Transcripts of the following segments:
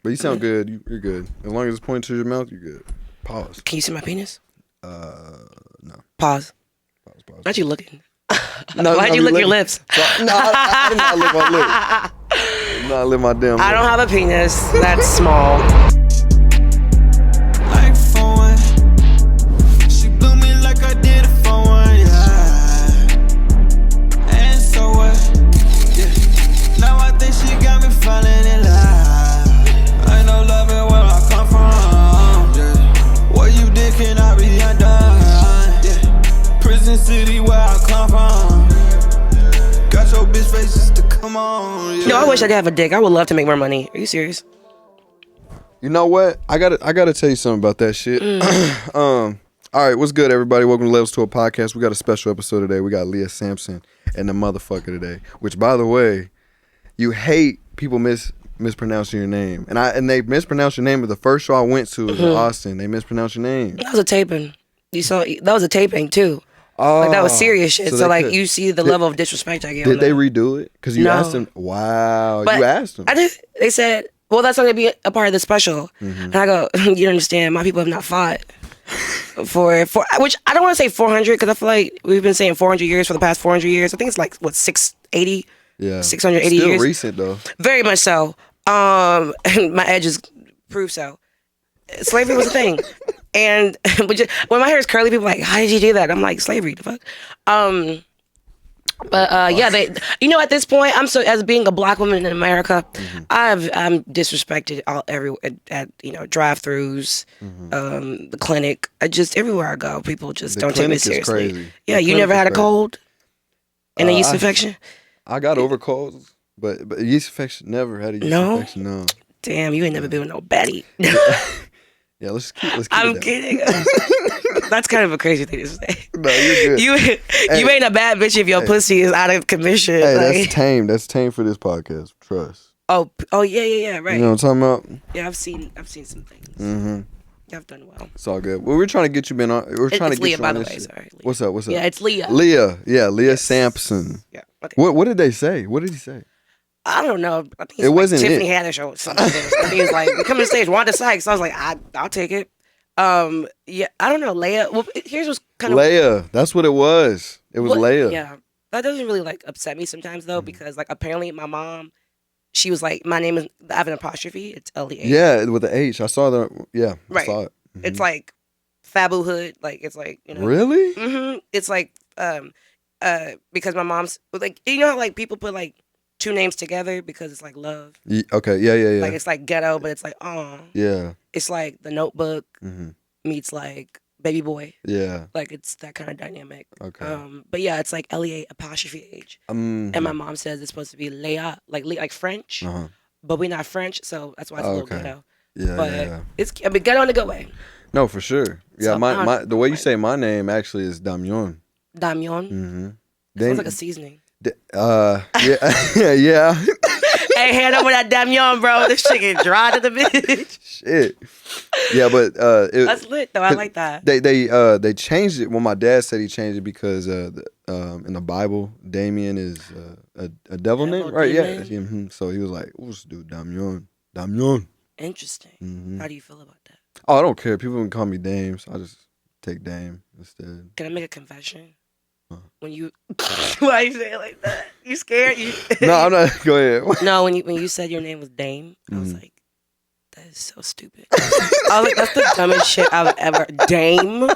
But you sound good. You're good. As long as it's pointing to your mouth, you're good. Pause. Can you see my penis? No. Pause. Pause. Why'd you looking? No, Why'd you lick your lips? No, I did not lick my lips. I did not lick my damn lips. I don't have a penis. That's small. Like for one, she blew me like I did it for one, yeah. And so what? Yeah. Now I think she got me falling in love. I know love it where I come from. Yeah. What you did cannot be undone. Yeah. Prison city where I come from. Got your bitch face just to come on. Yeah. No, I wish I could have a dick. I would love to make more money. Are you serious? You know what? I gotta tell you something about that shit. All right, what's good, everybody? Welcome to Levels to a Podcast. We got a special episode today. We got LEA'H SAMPSON and the motherfucker today. Which, by the way, you hate people mispronouncing your name, and they mispronounced your name. But the first show I went to was in Austin. They mispronounced your name. That was a taping. You saw that was a taping too. Oh, like that was serious shit. So like you see the level of disrespect I get. Did they redo it? Because you asked them. Wow, but you asked them. I did. They said, "Well, that's not gonna be a part of the special." And I go, "You don't understand. My people have not fought for which I don't want to say 400 because I feel like we've been saying 400 years for the past 400 years. I think it's like what 680. Yeah, 680 Still years. Recent though. Very much so. And my edges prove so. Slavery was a thing. And when my hair is curly, people are like, how did you do that? I'm like, slavery, the fuck? Yeah, at this point, as being a black woman in America, I'm disrespected everywhere at drive-throughs, the clinic. Everywhere I go, people just don't take me seriously. Crazy. Yeah, you never had a cold and a yeast infection? I got over colds, but yeast infection, never had a yeast infection. No. Damn, you ain't never been with no Betty. Yeah, let's keep I'm it kidding. That's kind of a crazy thing to say. No, you're good. You ain't a bad bitch if your pussy is out of commission. Hey, like. that's tame. That's tame for this podcast. Trust. Oh yeah, right. You know what I'm talking about? Yeah, I've seen some things. Mm-hmm. I've done well. It's all good. Well, we're trying to get you on. We're trying to get LEA'H, you by on the this way. shit. Sorry. LEA'H. What's up? Yeah, it's LEA'H. LEA'H. Yeah, LEA'H Yes. SAMPSON. Yeah. Okay. What did they say? What did he say? I don't know. I think it wasn't Tiffany Haddish or something. I think it's like, come to the stage, Wanda Sykes. I was like, I'll take it. Yeah, I don't know, LEA'H. Well, here's what's kind of LEA'H. That's what it was. It was LEA'H. Yeah, that doesn't really like upset me sometimes though, because like apparently my mom, she was like, my name is, I have an apostrophe. It's LEA'H. Yeah, with the H. I saw that. Yeah, right. I saw it. It's like Fabu Hood. Like it's like Really. It's like because my mom's like how like people put like two names together because it's like love. Okay. Yeah. Like it's like ghetto, but it's like yeah. It's like The Notebook meets like Baby Boy. Yeah. Like it's that kind of dynamic. Okay. But yeah, it's like LEA'H apostrophe H. And my mom says it's supposed to be LEA'H, like French. But we're not French, so that's why it's a little ghetto. Yeah. But it's ghetto in a good way. No, for sure. Yeah, So, the way you say my name actually is Damion. Damion. Sounds like a seasoning. Yeah. Yeah. Hey, hand over that Damion, bro. This shit get dry to the bitch. Shit. Yeah, but that's lit though. I like that. They changed it. Well, my dad said he changed it because in the Bible, Damion is a devil name, right? Demon? Yeah. So he was like, "Let's do Damion." Interesting. How do you feel about that? Oh, I don't care. People can call me Dame, so I just take Dame instead. Can I make a confession? When you, why you say it like that? You scared? No, I'm not. Go ahead. No, when you said your name was Dame, I was like, that is so stupid. I was like, that's the dumbest shit I've ever. Dame.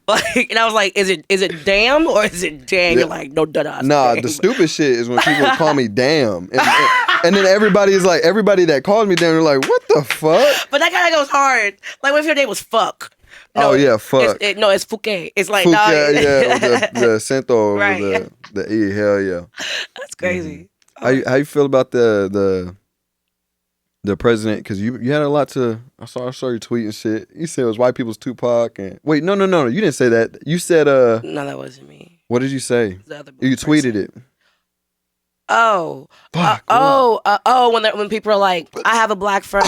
Like, and I was like, is it damn or is it dang? You're like, no, duh. Nah, the stupid shit is when people call me damn, and then everybody that calls me damn, they're like, what the fuck? But that kind of goes hard. Like, what if your name was fuck? No, oh yeah, fuck. It's Fouquet. It's like Fouquet, yeah, the acento over right. the E. Hell yeah. That's crazy. How you feel about the president? Because you had a lot to. I saw your tweet and shit. You said it was white people's Tupac and wait, no, you didn't say that. You said no, that wasn't me. What did you say? The other you tweeted it. Oh. Fuck. When people are like, I have a black friend.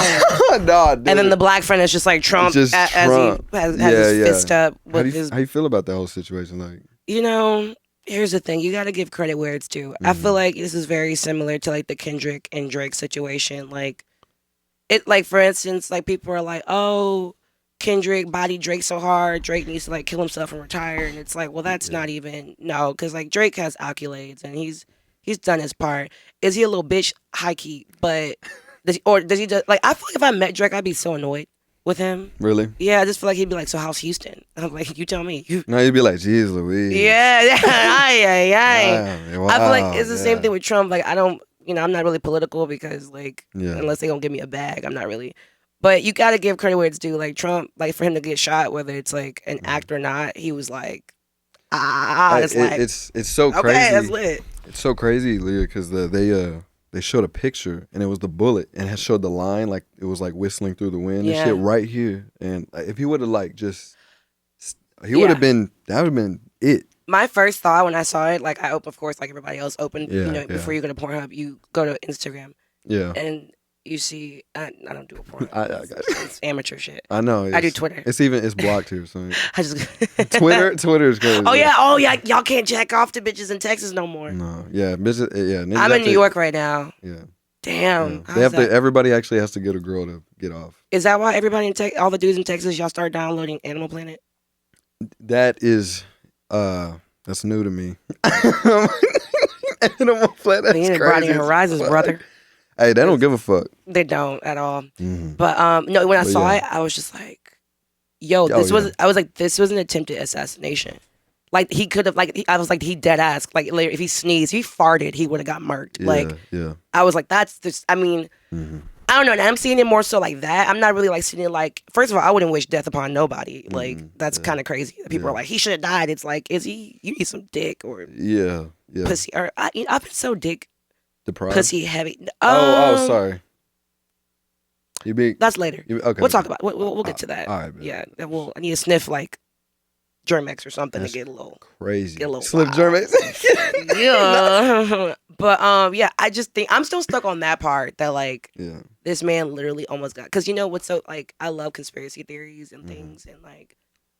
Nah, dude. And then the black friend is just like Trump, as Trump. he has his fist up with how you feel about that whole situation? Like, here's the thing. You got to give credit where it's due. I feel like this is very similar to like the Kendrick and Drake situation. Like, it like for instance, like people are like, oh, Kendrick bodied Drake so hard, Drake needs to like kill himself and retire, and it's like, well, that's not even because like Drake has accolades and he's done his part. Is he a little bitch? High key, but does he just like? I feel like if I met Drake, I'd be so annoyed with him. Really? Yeah, I just feel like he'd be like, so how's Houston? I'm like, you tell me. No, you'd be like, geez, Louise. Yeah, aye. Wow, I feel like it's the same thing with Trump. Like I don't, I'm not really political because like unless they gonna give me a bag, I'm not really. But you gotta give credit where it's due. Like Trump, like for him to get shot, whether it's like an act or not, he was like, it's so crazy. Okay, that's lit. It's so crazy, Leah, because they showed a picture and it was the bullet and it showed the line like it was like whistling through the wind and shit right here. And if he would have like just, he would have been, that would have been it. My first thought when I saw it, like I opened, of course, like everybody else opened, before you go to Pornhub, you go to Instagram. Yeah. And you see, I don't do a Pornhub. It's amateur shit. I know. I do Twitter. It's blocked here. So I just Twitter is crazy. Oh yeah, y'all can't jack off to bitches in Texas no more. No, yeah, bitches, yeah. I'm in New York right now. Yeah. Damn. Yeah. They have to. Everybody actually has to get a girl to get off. Is that why everybody in all the dudes in Texas, y'all start downloading Animal Planet? That is, that's new to me. Animal Planet. That's crazy. Horizons, brother. Hey, they don't give a fuck. They don't at all. Mm-hmm. But no, when I saw it, I was just like, "Yo, this was." I was like, "This was an attempted assassination." Like he could have, I was like, he dead ass. Like later, if he sneezed, if he farted, he would have got murked. I was like, that's just. I mean, I don't know. And I'm seeing it more so like that. I'm not really like seeing it like. First of all, I wouldn't wish death upon nobody. Like that's kind of crazy. People are like, he should have died. It's like, is he? You need some dick or pussy. Or I've been so dick. Deprived? Pussy heavy. Sorry. That's later. Okay. We'll talk about. We'll get to that. All right. Man. Yeah. I need to sniff like Germex or something to get a little crazy. Get a little Slip Germex. Yeah. But I just think I'm still stuck on that part that like this man literally almost got, because you know what's so like I love conspiracy theories and things and like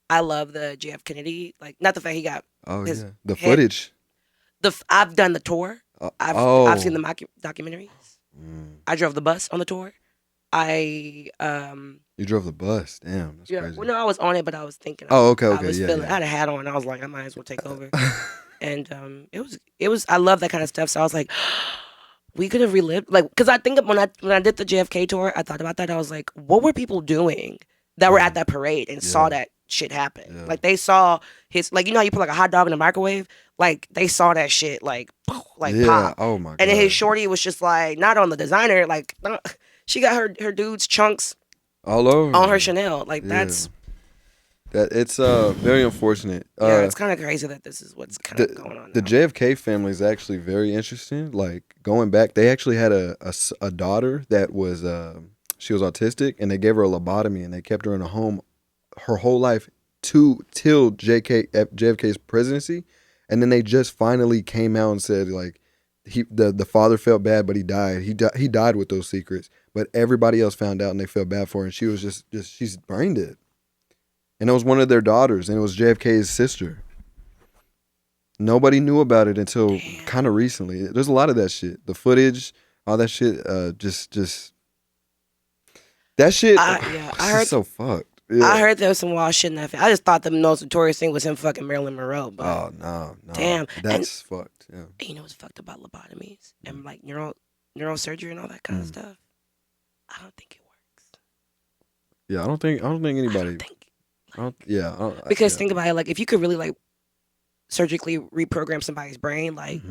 I love the JF Kennedy, like not the fact he got the footage. I've done the tour. I've seen the documentaries. I drove the bus on the tour. You drove the bus? Damn, that's crazy. Well, no, I was on it, but I was thinking. Okay. I was feeling. I had a hat on. I was like, I might as well take over. And it was. I love that kind of stuff. So I was like, we could have relived, like, because I think when I did the JFK tour, I thought about that. I was like, what were people doing that were at that parade and saw that shit happen? Yeah. Like they saw his, like, you know how you put like a hot dog in the microwave? Like they saw that shit like pop. Oh my god. And then his shorty was just like, not on the designer, like she got her dude's chunks all over on her Chanel. Like that's it's very unfortunate. It's kind of crazy that this is what's kind of going on now. The JFK family is actually very interesting. Like going back, they actually had a daughter that was she was autistic, and they gave her a lobotomy, and they kept her in a home her whole life till JFK's presidency. And then they just finally came out and said, like, the father felt bad, but he died. He died with those secrets. But everybody else found out, and they felt bad for her. And she was just she's brain dead. And it was one of their daughters, and it was JFK's sister. Nobody knew about it until kind of recently. There's a lot of that shit. The footage, all that shit, just that shit. I heard so fucked. Yeah. I heard there was some wild shit in that. I just thought the most notorious thing was him fucking Marilyn Monroe. But no. Damn. That's fucked. Yeah. And you know what's fucked about lobotomies and like neurosurgery and all that kind of stuff? I don't think it works. Yeah, I don't think anybody. Because think about it, like if you could really like surgically reprogram somebody's brain, like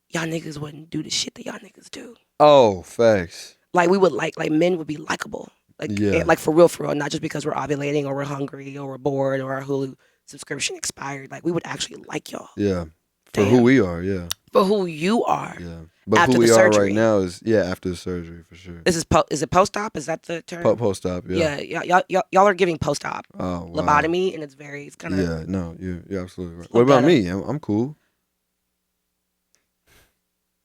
y'all niggas wouldn't do the shit that y'all niggas do. Oh, facts. Like we would like men would be likable. Like for real, not just because we're ovulating or we're hungry or we're bored or our Hulu subscription expired. Like we would actually like y'all. Yeah, for who we are. Yeah, for who you are. Yeah, but after who we the surgery. are right now is after the surgery for sure. Is it post-op? Is that the term? Post-op. Yeah. Y'all are giving post-op lobotomy, and it's kind of. Yeah, no, you're absolutely right. What about me? I'm cool.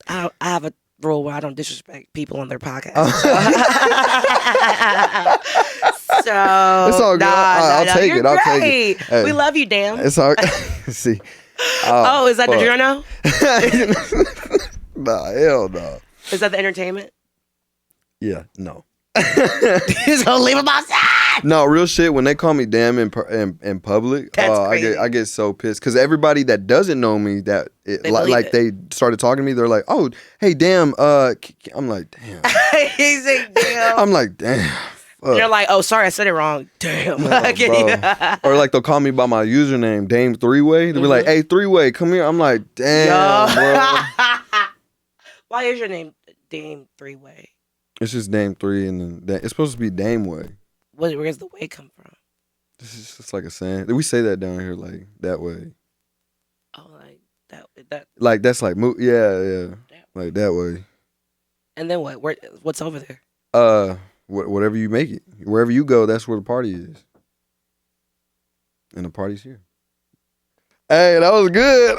I have a rule where I don't disrespect people on their podcast. So it's all good. I'll take it. I'll take it. Hey, we love you, damn. It's all. See. Is that the journal? Nah, hell no. Is that the entertainment? Yeah, no. He's gonna leave him outside. No, real shit. When they call me damn in public, That's crazy. I get so pissed because everybody that doesn't know me, that they started talking to me, they're like, "Oh, hey, damn." I'm like, "Damn." He's like, damn. I'm like, "Damn." And they're like, "Oh, sorry, I said it wrong." Damn. Bro. Or like they'll call me by my username, Dame Three-Way. They'll be like, "Hey, Three-Way, come here." I'm like, "Damn, bro." Why is your name Dame Three-Way? It's just Dame 3, and then it's supposed to be Dame Way. Where's the way come from? This is just like a saying. We say that down here, like that way. Oh, like that. Like that's like yeah, like that way. And then what? What's over there? Whatever you make it, wherever you go, that's where the party is. And the party's here. Hey, that was good.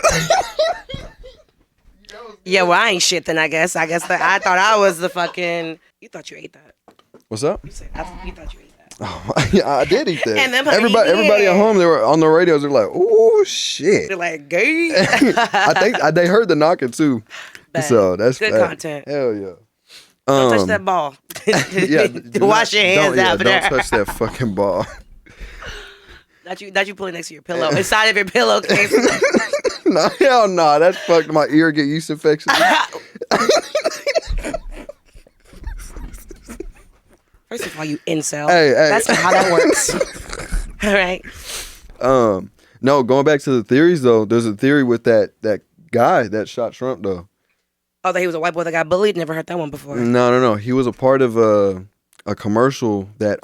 Yeah, well, I ain't shit then, I guess. I thought I was the fucking... You thought you ate that. What's up? You thought you ate that. Oh, yeah, I did eat that. And them everybody at home, they were on the radios. They're like, "Oh shit!" They're like, "Gay." I think they heard the knocking too. Bad. So that's good bad. Content. Hell yeah. Don't touch that ball. Yeah, Wash your hands out there. Don't touch that fucking ball. That you put it next to your pillow. Inside of your pillowcase. No, hell no. That fucked my ear, get yeast infection. First of all, you incel. Hey. That's how that works. All right. No, going back to the theories though, there's a theory with that guy that shot Trump though. Oh, that he was a white boy that got bullied? Never heard that one before. No. He was a part of a commercial that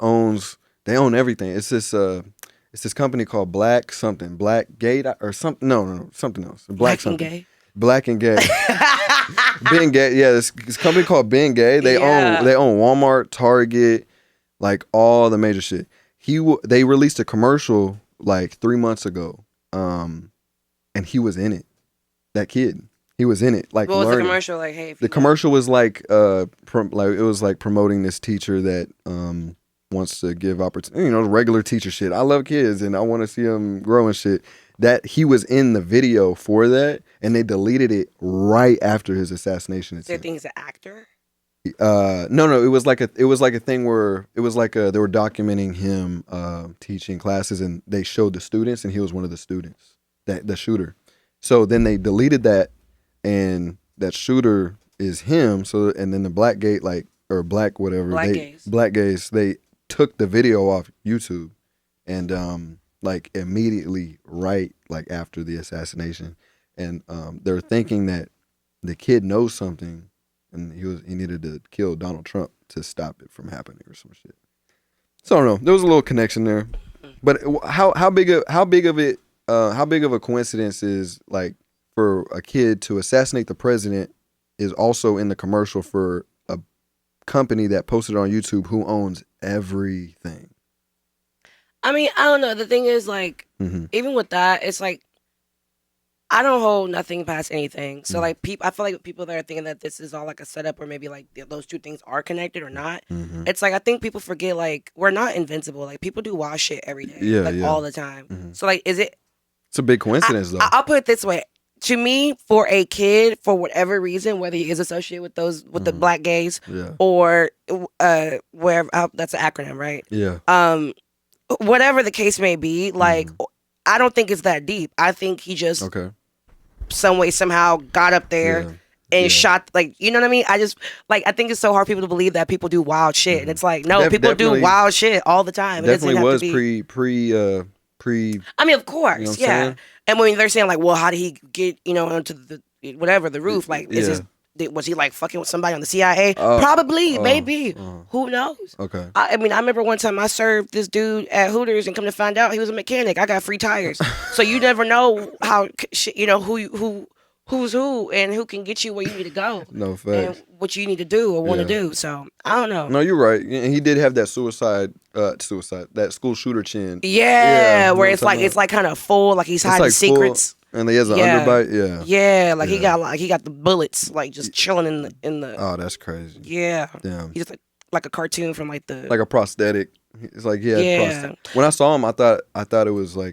they own everything. It's this company called Black Gate or something. No, something else. Black and Gay. Black and Gay. Ben Gay. Yeah, this company called Ben Gay. They own Walmart, Target, like all the major shit. They released a commercial like 3 months ago, and he was in it. That kid. He was in it, like what was learning. the commercial like? Hey, the commercial was like, it was like promoting this teacher that wants to give opportunity, regular teacher shit. I love kids and I want to see them grow and shit. That he was in the video for that, and they deleted it right after his assassination. They think he's an actor. No, it was like a thing where it was like they were documenting him teaching classes, and they showed the students, and he was one of the students, the shooter. So then they deleted that. And that shooter is him. So, and then the Black Gate, Black Gays, they took the video off YouTube, and immediately right after the assassination, and they're thinking that the kid knows something, and he needed to kill Donald Trump to stop it from happening or some shit. So I don't know. There was a little connection there, but how big of a coincidence is for a kid to assassinate the president is also in the commercial for a company that posted on YouTube who owns everything. I mean, I don't know. The thing is, even with that, it's I don't hold nothing past anything. So, I feel like people that are thinking that this is all a setup, or maybe those two things are connected or not. Mm-hmm. It's I think people forget we're not invincible. People do wild shit every day, all the time. Mm-hmm. So, is it? It's a big coincidence, though. I'll put it this way. To me, for a kid, for whatever reason, whether he is associated with the Black gays, or wherever, that's an acronym, right? Yeah. Whatever the case may be, I don't think it's that deep. I think he just some way somehow got up there and shot. You know what I mean? I just I think it's so hard for people to believe that people do wild shit, and it's no, people do wild shit all the time. Definitely was pre. I mean, of course, And when they're saying well, how did he get onto the roof? Was he fucking with somebody on the CIA? Probably, maybe. Who knows? Okay. I mean, I remember one time I served this dude at Hooters, and come to find out he was a mechanic. I got free tires, so you never know how who's who and who can get you where you need to go. No facts. And what you need to do or want to do. So I don't know. No, you're right. And he did have that that school shooter chin. Yeah, where it's kind of full, he's hiding secrets. And he has an underbite. Yeah. Yeah, he got the bullets just chilling in the. Oh, that's crazy. Yeah. Damn. He's just like a cartoon from the. Like a prosthetic. It's prosthetic. When I saw him, I thought it was well,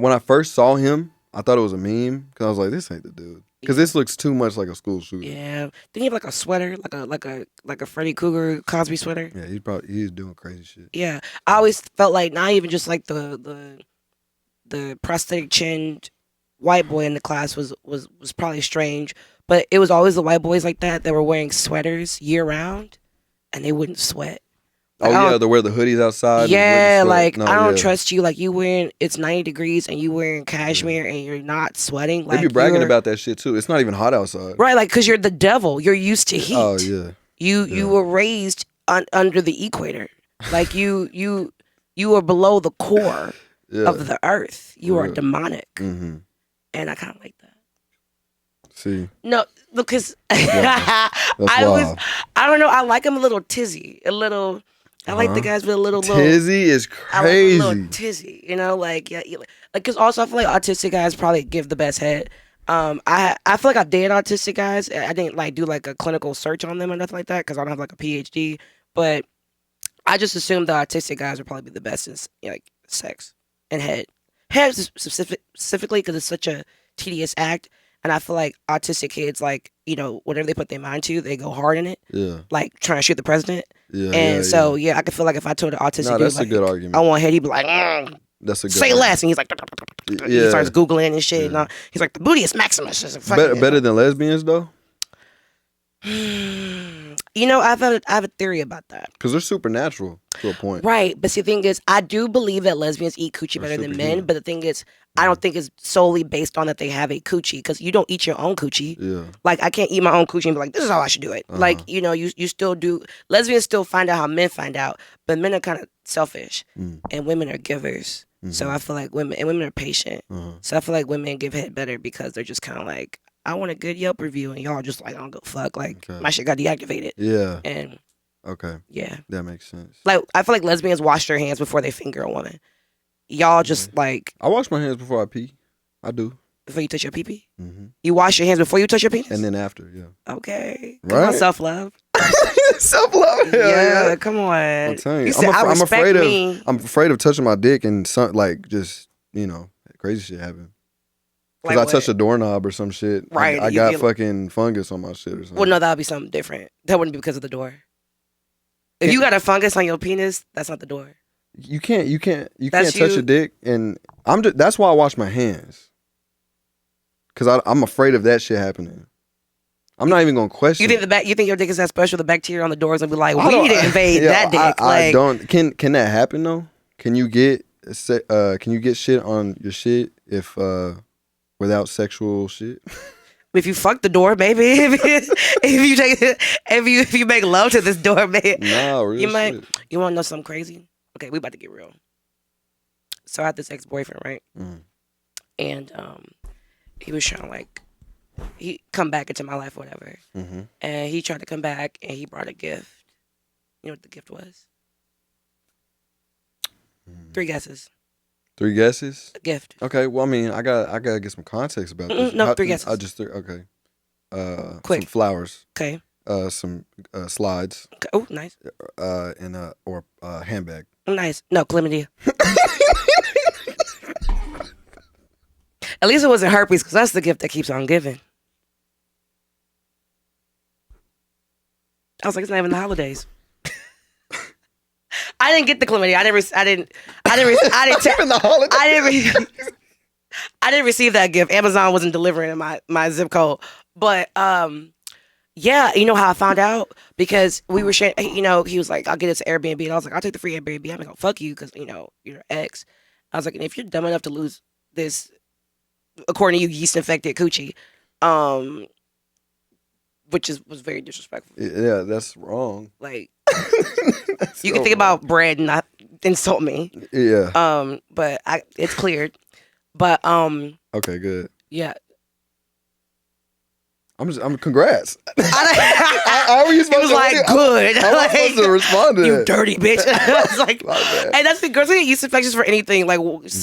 when I first saw him, I thought it was a meme because I was like, this ain't the dude. Because this looks too much like a school shooter. Yeah. Didn't he have like a sweater, like a Freddy Krueger Cosby sweater? Yeah, he's doing crazy shit. Yeah. I always felt like not even just like the prosthetic chinned white boy in the class was probably strange, but it was always the white boys like that were wearing sweaters year round, and they wouldn't sweat. Like, they wear the hoodies outside. Yeah, like I don't trust you. Like you wearing, it's 90 degrees and you wearing cashmere and you're not sweating. Like they be bragging about that shit too. It's not even hot outside. Right, like because you're the devil. You're used to heat. Oh yeah. You were raised under the equator. Like you are below the core of the earth. You are demonic, and I kind of like that. See, no, because I don't know. I like him a little tizzy, a little. I like the guys with a little tizzy is crazy. I like a little tizzy, you know, like because also I feel like autistic guys probably give the best head. I feel like I've dated autistic guys. I didn't like do like a clinical search on them or nothing like that because I don't have like a PhD. But I just assumed the autistic guys would probably be the best in like sex and head specifically because it's such a tedious act. And I feel like autistic kids, like, you know, whatever they put their mind to, they go hard in it. Yeah. Like trying to shoot the president. Yeah. And I could feel like if I told an autistic dude, that's like, a good argument. I want head, he'd be like, that's a good say less. And he's like, he starts Googling and shit. And he's like, the booty is Maximus. Better than lesbians, though? You know, I have a theory about that. Because they're supernatural to a point. Right. But see, the thing is, I do believe that lesbians eat coochie better than men. But the thing is, I don't think it's solely based on that they have a coochie. Because you don't eat your own coochie. Yeah. Like, I can't eat my own coochie and be like, this is how I should do it. Like, you know, you still do. Lesbians still find out how men find out. But men are kind of selfish. And women are givers. So I feel like women are patient. So I feel like women give head better because they're just kind of like, I want a good Yelp review, and y'all just like, I don't go fuck. Like, my shit got deactivated. Yeah. And yeah, that makes sense. Like, I feel like lesbians wash their hands before they finger a woman. Y'all just like, I wash my hands before I pee. I do. Before you touch your pee-pee? You wash your hands before you touch your penis? And then after, yeah. Okay. Right? Come on, self-love. Self-love. Yeah, come on. I'm telling you, I'm afraid of touching my dick and like just, you know, crazy shit happen. Because I touched a doorknob or some shit. Right. I got fucking fungus on my shit or something. Well, no, that would be something different. That wouldn't be because of the door. If you got a fungus on your penis, that's not the door. You can't touch a dick, and that's why I wash my hands. Because I'm afraid of that shit happening. I'm not even gonna question. You think your dick is that special? The bacteria on the doors and be like, we need to invade that dick. I don't. Can that happen though? Can you get shit on your shit if without sexual shit? If you fuck the door, maybe. if you make love to this door, maybe. No, real you might. shit. You want to know something crazy? Okay, we about to get real. So I had this ex-boyfriend, right? And he was trying to like, he come back into my life, or whatever. And he tried to come back, and he brought a gift. You know what the gift was? 3 guesses. 3 guesses? A gift. Okay, well, I mean, I gotta get some context about this. No, 3 guesses. I just okay. Quick. Some flowers. Okay. Some slides. Okay. Oh, nice. And or handbag. Nice. No, chlamydia. At least it wasn't herpes, because that's the gift that keeps on giving. I was like, it's not even the holidays. I didn't get the chlamydia. I didn't receive that gift. Amazon wasn't delivering in my zip code. But yeah, you know how I found out? Because we were sharing, you know, he was like, I'll get it to Airbnb. And I was like, I'll take the free Airbnb. I'm gonna fuck you because, you know, you're an ex. I was like, and if you're dumb enough to lose this, according to you, yeast infected coochie, which was very disrespectful. Yeah, that's wrong. Like, you can think about bread and not insult me. Yeah. But it's cleared. But okay, good. Yeah. I'm congrats. How are you supposed to? He was like, good. How am I supposed to respond to that? You dirty bitch. I was like, and that's the girls get yeast infections for anything, like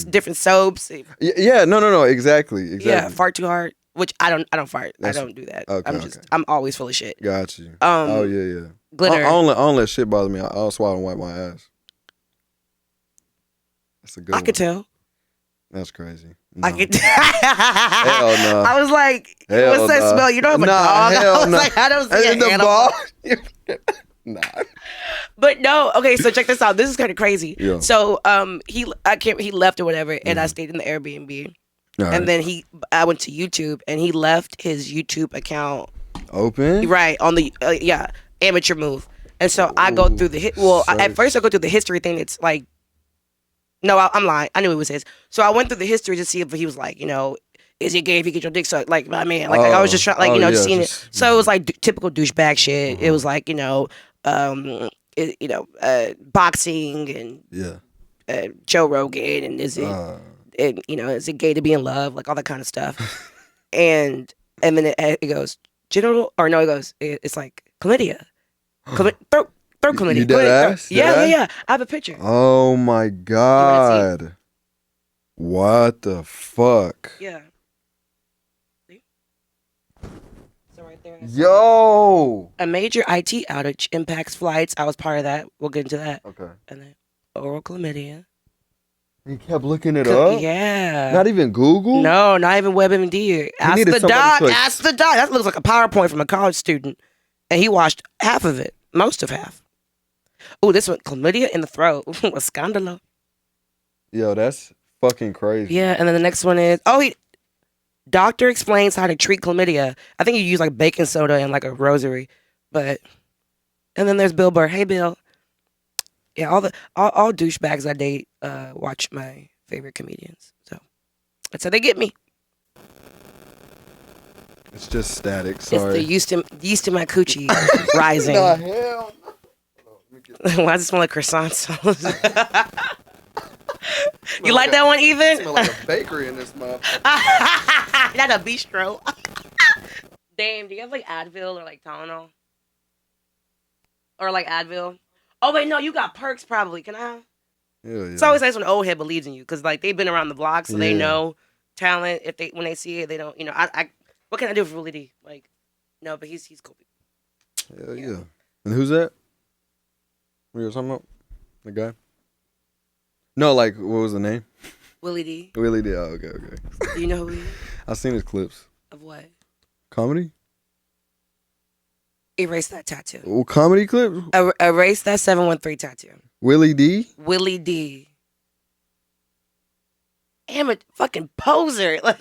different soaps. Yeah, no, exactly. Yeah, fart too hard. Which I don't fart. I don't do that. Okay, I'm always full of shit. Got you. Oh yeah. Glitter. I don't let shit bother me. I'll swallow and wipe my ass. That's a good one. I could tell. That's crazy. I could. Hell no. I was like, Hell what's that no. smell? You don't have a dog. Hell I was no. like, I don't see And an animal. Nah. But no, okay. So check this out. This is kind of crazy. Yeah. So he left or whatever, and I stayed in the Airbnb. All right. And then I went to YouTube, and he left his YouTube account Open? right on the amateur move. And so I go through the at first I go through the history thing. It's like, no, I'm lying. I knew it was his. So I went through the history to see if he was like, is it gay if you get your dick sucked? Like, my man. Like, I was just trying, just seeing it. So it was like typical douchebag shit. It was like, boxing and Joe Rogan and is it gay to be in love? Like all that kind of stuff. and then it goes it's like chlamydia. Throat chlamydia. You dead ass? Yeah. I have a picture. Oh my God. What the fuck? Yeah. See? So right there. Yo. A major IT outage impacts flights. I was part of that. We'll get into that. Okay. And then oral chlamydia. He kept looking it up? Yeah. Not even Google? No, not even WebMD. Ask needed the somebody doc. to- Ask the doc. That looks like a PowerPoint from a college student. And he watched half of it. Most of half. Oh, this one. Chlamydia in the throat. A scandalo. Yo, that's fucking crazy. Yeah, and then the next one is, doctor explains how to treat chlamydia. I think you use like baking soda and like a rosary. And then there's Bill Burr. Hey, Bill. Yeah, all douchebags I date watch my favorite comedians. So that's how they get me. It's just static. Sorry. It's the yeast in my coochie rising. The hell? Why does it smell like croissants? You like that one, Ethan? Smell like a bakery in this motherfucker. Not a bistro. Damn, do you have like Advil or like Tylenol? Or like Advil? Oh wait, no, you got Perks probably. Can I have? Yeah. It's always nice when an old head believes in you, because like they've been around the block, so they know talent. When they see it, they don't. I what can I do for Willie D? Like, no, but he's cool. Hell yeah. And who's that? What you were talking about? The guy? No, like, what was the name? Willie D. Willie D. Oh, okay. Do you know who he is? I've seen his clips. Of what? Comedy? Erase that tattoo. Oh, comedy clips? Erase that 713 tattoo. Willie D? Willie D. Amateur fucking poser. Like,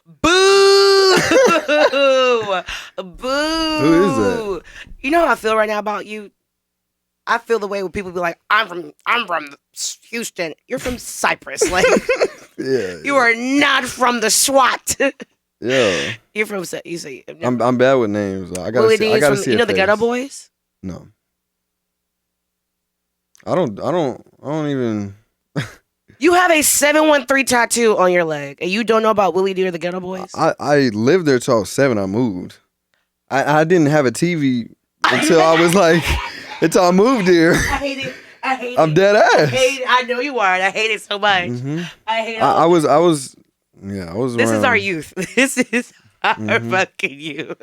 boo! Boo! Who is that? You know how I feel right now about you? I feel the way when people be like, I'm from Houston. You're from Cyprus. Like, Yeah. you are not from the SWAT. Yeah. You're from, you say, I'm bad with names. I gotta Willie see. D I is gotta from, see. you a know the face. Ghetto Boys? No. I don't even. You have a 713 tattoo on your leg, and you don't know about Willie D or the Ghetto Boys? I lived there till I was 7. I moved. I didn't have a TV until I was like, until I moved here. I hate it. I'm dead ass. I hate it. I know you are, and I hate it so much. Mm-hmm. I hate it. I was. This is our youth. This is our fucking youth.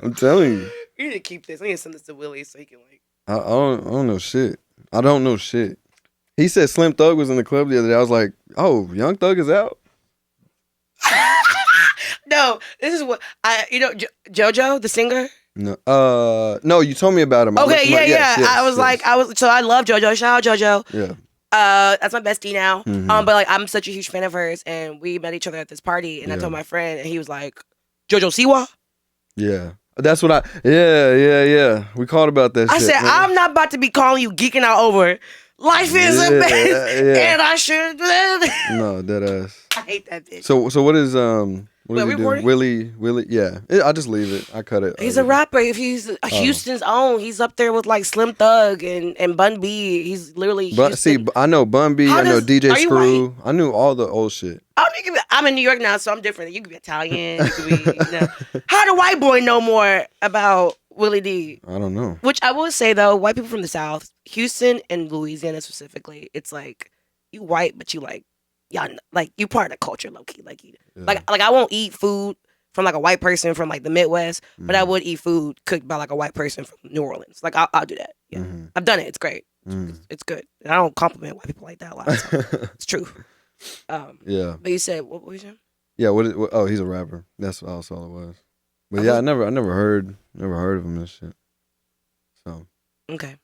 I'm telling you. You need to keep this. I need to send this to Willie so he can like. I don't know shit. I don't know shit. He said Slim Thug was in the club the other day. I was like, oh, Young Thug is out? No, this is what JoJo, the singer. No, you told me about him. Okay, yeah. I love JoJo. Shout out JoJo. Yeah. That's my bestie now. Mhm. But like, I'm such a huge fan of hers, and we met each other at this party, and I told my friend, and he was like, JoJo Siwa? Yeah. That's what yeah. We called about that I shit. said, man. I'm not about to be calling you geeking out over life is a bitch, and I should. No, dead ass. I hate that bitch. So what is what Wait, does he do? recording? Willie, yeah. I just leave it. I cut it. He's a rapper. If he's Houston's own, he's up there with like Slim Thug and Bun B. He's literally Houston. I know Bun B. I know DJ are you Screw. white? I knew all the old shit. I'm in New York now, so I'm different. You could be Italian. You could be, How do white boy know more about Willie D? I don't know. Which I will say though, white people from the South, Houston and Louisiana specifically, it's like you white, but you like y'all like you part of the culture, low key. Like like I won't eat food from like a white person from like the Midwest, but I would eat food cooked by like a white person from New Orleans. Like I'll do that. Yeah, I've done it. It's great. It's good. And I don't compliment white people like that a lot. So it's true. Yeah. But you said what was you? Yeah. Oh, he's a rapper. That's all it was. But yeah, I never heard of him and shit. So. Okay.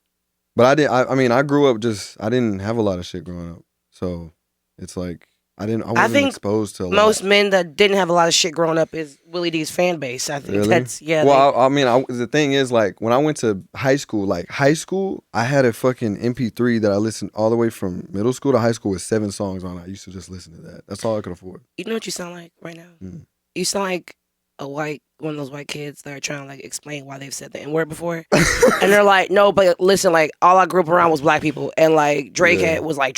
But I mean, I grew up I didn't have a lot of shit growing up. So it's like I wasn't exposed to a lot. Most men that didn't have a lot of shit growing up is Willie D's fan base. I think that's Well, I mean, the thing is, like, when I went to high school, I had a fucking MP3 that I listened all the way from middle school to high school with 7 songs on it. I used to just listen to that. That's all I could afford. You know what you sound like right now? You sound like one of those white kids that are trying to like explain why they've said the N-word before. And they're like, no, but listen, like all I grew up around was black people. And like Drake was like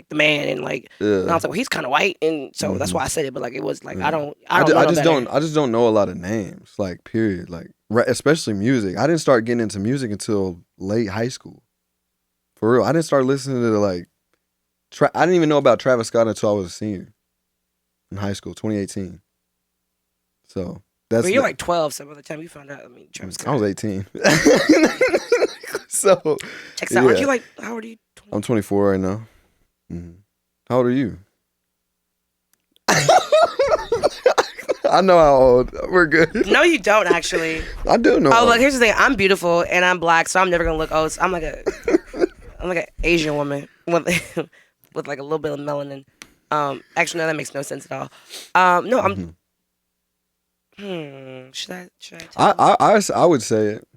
the man, and like and I was like, well, he's kinda white, and so that's why I said it, but like it was like I just don't know a lot of names, like period. Like especially music. I didn't start getting into music until late high school. For real. I didn't start listening to like I didn't even know about Travis Scott until I was a senior in high school, 2018. So well, you're like 12, so by the time you found out, I mean, Travis Scott. I was 18. So checks out. Aren't you like? How old are you? 20? I'm 24 right now. Mm-hmm. How old are you? I know how old. We're good. No, you don't actually. I do know. Oh, look, here's the thing. I'm beautiful and I'm black, so I'm never gonna look old. So I'm like an Asian woman with like a little bit of melanin. Actually, no, that makes no sense at all. No, I'm. Should I I would say it.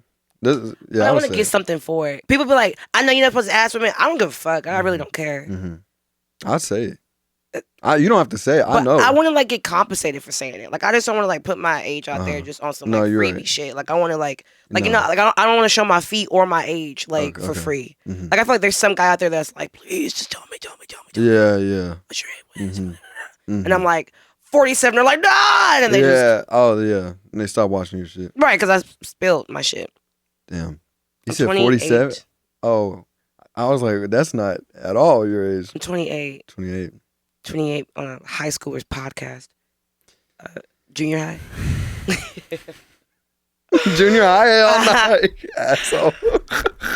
I want to get something for it. People be like, I know you're not supposed to ask for me. I don't give a fuck. I really don't care. Mm-hmm. I'd say it. You don't have to say it. I know. I want to like get compensated for saying it. Like I just don't want to like put my age out there just on some like freebie shit. Like I want to like you know, like I don't want to show my feet or my age like for free. Mm-hmm. Like I feel like there's some guy out there that's like, please just tell me. Yeah. What's your age? And I'm like 47. They're like, nah, and they just and they stop watching your shit. Right, because I spilled my shit. Damn. You said 47? Oh, I was like, that's not at all your age. I'm 28. 28 on a high schoolers podcast. Junior high. Junior high? Hell no. Asshole.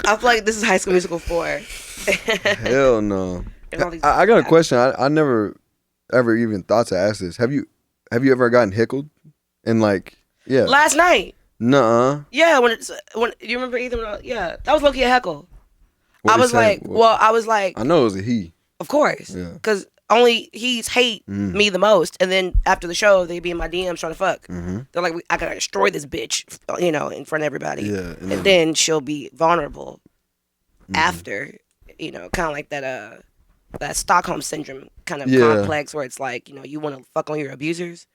I feel like this is High School Musical 4. Hell no. I got a question. I never ever even thought to ask this. Have you ever gotten heckled? And like, yeah. Last night. Nuh-uh. Yeah, when do you remember either? That was low-key a heckle. I was like, I know it was a he. Of course. Yeah. Because only he's hate me the most. And then after the show, they be in my DMs trying to fuck. Mm-hmm. They're like, I gotta destroy this bitch, you know, in front of everybody. Yeah. And then she'll be vulnerable after, you know, kind of like that Stockholm syndrome kind of complex where it's like, you know, you want to fuck on your abusers.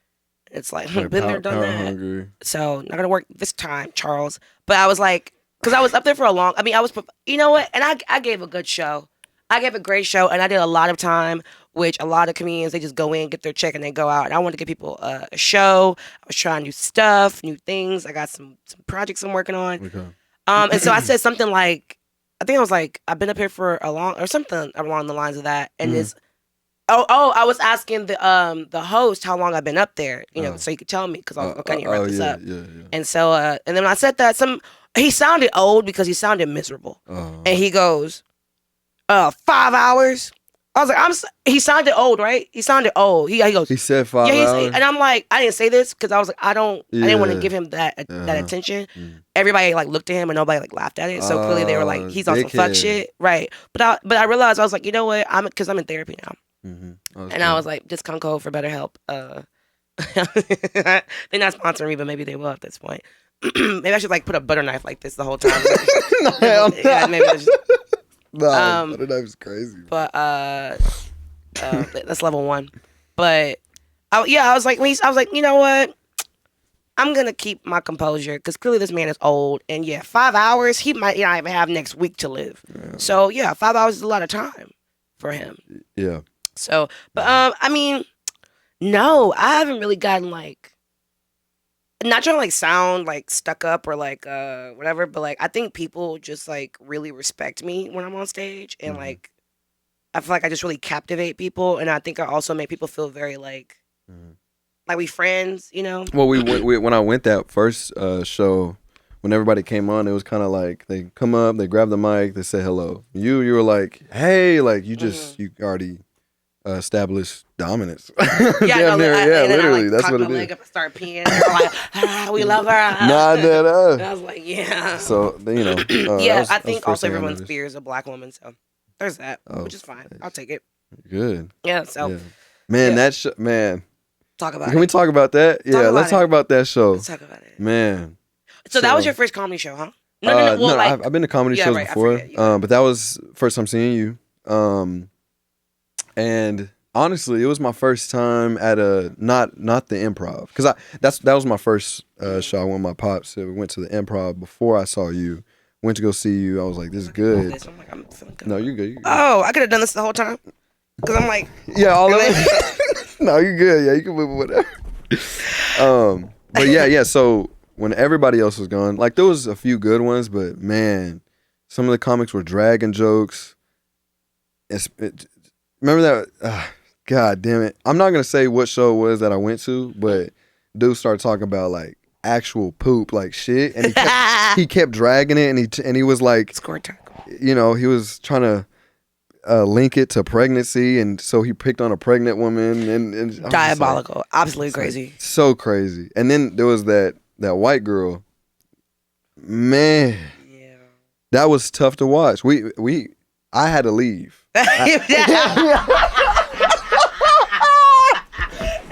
It's like, been there, done that. Hungry. So not gonna work this time, Charles. But I was like, because I was up there for you know what? And I gave a good show. I gave a great show, and I did a lot of time, which a lot of comedians, they just go in, get their check, and they go out. And I wanted to give people a show. I was trying new stuff, new things. I got some projects I'm working on. Okay. And so I said something like, I think I was like, I've been up here for or something along the lines of that. And I was asking the host how long I've been up there, you know, so he could tell me, because I was okay, I need to wrap this up. Yeah. And so, and then when I said that, he sounded old because he sounded miserable. And he goes, 5 hours? I was like, he sounded old, right? He sounded old. He goes, he said 5 hours? And I'm like, I didn't say this because I was like, I didn't want to give him that attention. Everybody like looked at him and nobody like laughed at it. So clearly they were like, he's on some fuck shit. Right. But I realized, I was like, you know what? Because I'm in therapy now. Mm-hmm. I was like, just come code for BetterHelp. They're not sponsoring me, but maybe they will at this point. Maybe I should like put a butter knife like this the whole time. Maybe butter knife is crazy. But that's level 1. But I was like, you know what? I'm gonna keep my composure because clearly this man is old, and 5 hours he might not even have next week to live. Yeah. So 5 hours is a lot of time for him. Yeah. So, but I mean, no, I haven't really gotten like, not trying to like sound like stuck up or like whatever, but like I think people just like really respect me when I'm on stage, and like I feel like I just really captivate people, and I think I also make people feel very like like we friends, you know. Well, we when I went that first show, when everybody came on, it was kind of like they come up, they grab the mic, they say hello. You were like, hey, like you just you already establish dominance. Yeah, Damn near, yeah, and then literally, I, that's cock what my it is. leg up and start peeing. They're like, we love her. Nah, that. And I was like, yeah. So Yeah, I that was think first also thing I everyone's noticed. fear is a black woman, so there's that, Oh, which is fine. I'll take it. Good. Yeah, so Yeah. Man, yeah. that man. talk about Can it. we talk about that? Yeah, about let's it. talk about that show. Let's talk about it. Man. So that was your first comedy show, huh? No. Well, like, I've been to comedy yeah, shows right, I before, forget, yeah. but that was first time seeing you. And honestly, it was my first time at a not the Improv, because that was my first show. I went with my pops. So we went to the Improv before I saw you. Went to go see you. I was like, this is good. I'm like, I'm feeling good. No, you're good. You're good. Oh, I could have done this the whole time. Because I'm like, Yeah, all of it. No, you're good. Yeah, you can move it, whatever. But yeah. So when everybody else was gone, like there was a few good ones, but man, some of the comics were dragging jokes. Remember that? God damn it! I'm not gonna say what show it was that I went to, but dude started talking about like actual poop, like shit, and he kept dragging it, and he was like, score time. he was trying to link it to pregnancy, and so he picked on a pregnant woman, and I was just like, Diabolical. Absolutely it's like, crazy. so crazy. And then there was that white girl. Man, Yeah. that was tough to watch. I had to leave.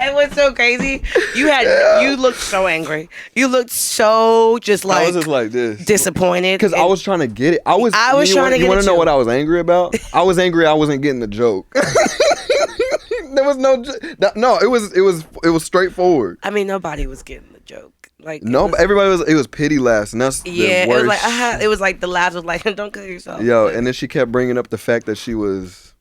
And what's so crazy? You looked so angry. You looked so just like I was just like this. disappointed. Because I was trying to get it. I was trying to get it You want to know too. what I was angry about? I was angry I wasn't getting the joke. There was no, it was straightforward. I mean, nobody was getting the joke. Like But everybody it was pity laughs, and that's yeah, the worst. it was like the laughs was like, don't kill yourself. Yo, Like, and then she kept bringing up the fact that she was,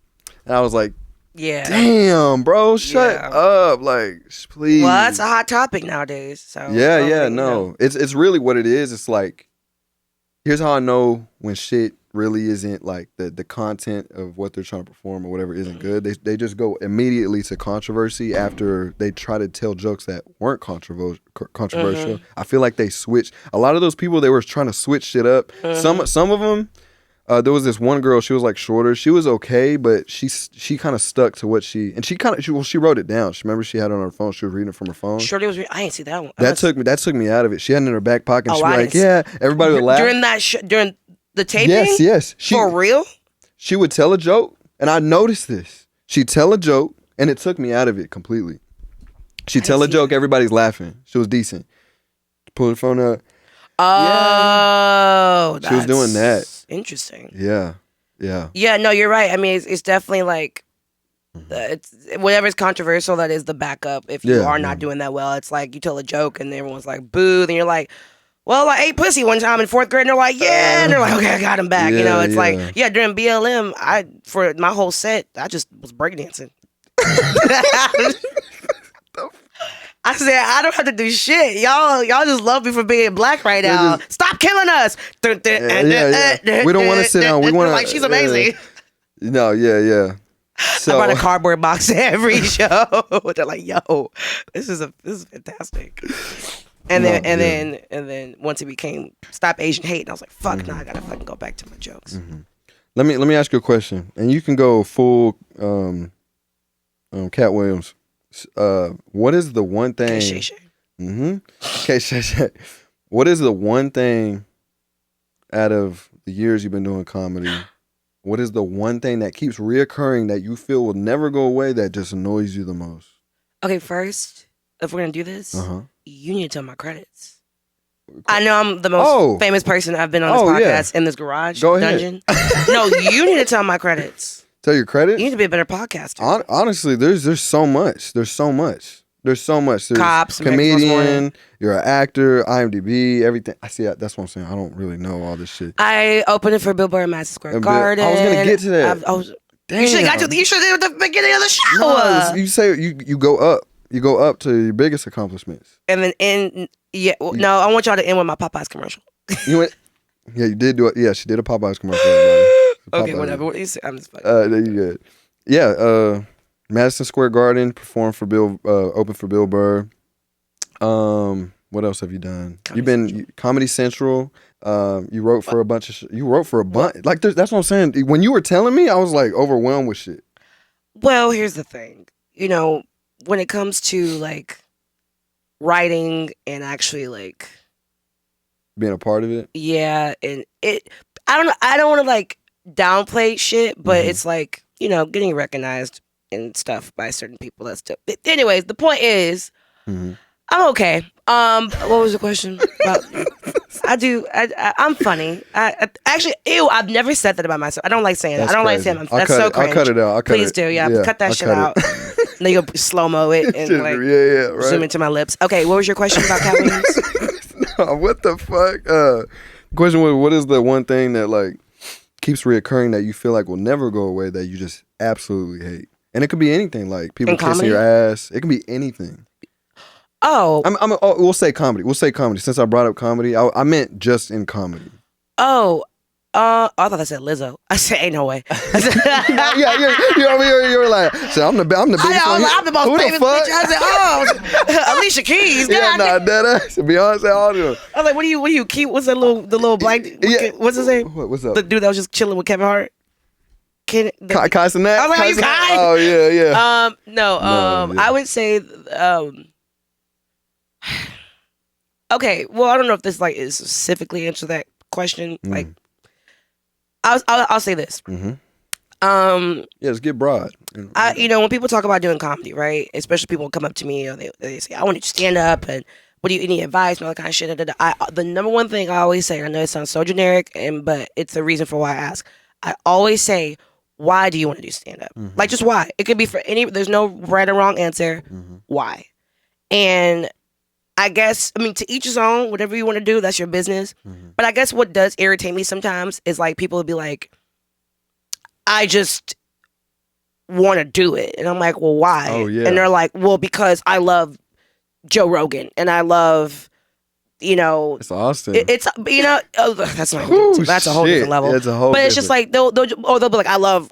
and I was like, yeah. damn, bro, shut Yeah. up, like, please. Well, that's a hot topic nowadays. So Yeah, like, you no. know. It's really what it is. It's like, here's how I know when shit really isn't like the content of what they're trying to perform or whatever isn't good. They just go immediately to controversy after they try to tell jokes that weren't controversial. I feel like they switched. A lot of those people, they were trying to switch shit up. Some of them, there was this one girl, she was like shorter. She was okay, but she kind of stuck to what she wrote it down. Remember she had it on her phone. She was reading it from her phone. Shorty was. I ain't see that one. That took me out of it. She had it in her back pocket. And she was I like, didn't yeah. Everybody would laugh. during the taping. Yes. For real? She would tell a joke, and I noticed this. She'd tell a joke, and it took me out of it completely. She'd tell a joke, everybody's laughing. She was decent. Pull her phone up. Oh, She was doing that. Interesting. Yeah. Yeah, no, you're right. I mean, it's definitely like it's whatever's controversial that is the backup. If you are not doing that well, it's like you tell a joke and everyone's like boo, then you're like, well, I ate pussy one time in 4th grade, and they're like, yeah, and they're like, okay, I got him back. It's like, during BLM, for my whole set, I just was breakdancing. I said, I don't have to do shit. Y'all just love me for being black right now. Stop killing us. We don't want to sit down. We want to. Like, she's amazing. No, yeah. So, I brought a cardboard box to every show. They're like, yo, this is fantastic. And then once it became Stop Asian Hate, and I was like, fuck, now I gotta fucking go back to my jokes. Mm-hmm. Let me ask you a question, and you can go full Cat Williams. What is the one thing? Okay, Shay. What is the one thing out of the years you've been doing comedy? What is the one thing that keeps reoccurring that you feel will never go away that just annoys you the most? Okay, first, if we're gonna do this, you need to tell my credits. I know I'm the most famous person I've been on this podcast in this garage dungeon. No, you need to tell my credits. Tell your credits? You need to be a better podcaster. Honestly, there's so much. There's Cops, comedian, you're an actor, IMDb, everything. I see. That's what I'm saying. I don't really know all this shit. I opened it for Bill Burr in Madison Square Garden. I was gonna get to that. Damn. You should have got to. You should have at the beginning of the show. No, you say you go up. You go up to your biggest accomplishments. And then no, I want y'all to end with my Popeyes commercial. You went. Yeah, you did do it. Yeah, she did a Popeyes commercial. Okay, whatever. What you say? I'm just fucking. There you good. Yeah. Madison Square Garden performed for open for Bill Burr. What else have you done? You've been Comedy Central. You wrote for a bunch of. You wrote for a bunch. Like that's what I'm saying. When you were telling me, I was like overwhelmed with shit. Well, here's the thing. You know, when it comes to like writing and actually like Being a part of it. yeah, and I don't want to like downplay shit, but it's like, you know, getting recognized and stuff by certain people. That's dope. Anyways, the point is, I'm okay. What was the question? About, I'm funny. Actually, I've never said that about myself. I don't like saying that. I don't like saying that. That's so cringe. I'll cut it out. Please do. Yeah, cut that shit out. Then you'll slow-mo it and like right. zoom into my lips. Okay, what was your question about Cat Williams? No, what the fuck? Question was, what is the one thing that like keeps reoccurring that you feel like will never go away that you just absolutely hate? And it could be anything, like people kissing your ass. It can be anything. Oh. We'll say comedy. Since I brought up comedy, I meant just in comedy. Oh. I thought I said Lizzo. I said, ain't no way. Yeah, you're over here. You're like, so I'm the biggest one here. I'm the most Who famous bitch. I said, oh, Alicia Keys. Yeah, nah, dead ass. Beyonce, all of them. I was like, what do you keep? What's that the little black? What's his name? What's up? The dude that was just chilling with Kevin Hart. Kai Cenat? I was like, are you Kai? Oh yeah. No. I would say, okay. Well, I don't know if this like is specifically answer that question. Like, I'll say this. Yeah, just get broad. You know, when people talk about doing comedy, right? Especially people come up to me, or they say, "I want you to stand up," and what do you any advice and all that kind of shit. The number one thing I always say, I know it sounds so generic, but it's the reason for why I ask. I always say, why do you want to do stand up? Like, just why? It could be for any. There's no right or wrong answer. Why? And I guess, I mean, to each his own. Whatever you want to do, that's your business. But I guess what does irritate me sometimes is like people would be like, I just want to do it. And I'm like, well, why? Oh, yeah. And they're like, well, because I love Joe Rogan and I love, you know, it's Austin. It's you know, that's not that's a whole shit. different level. It's a whole but it's just like they'll be like, I love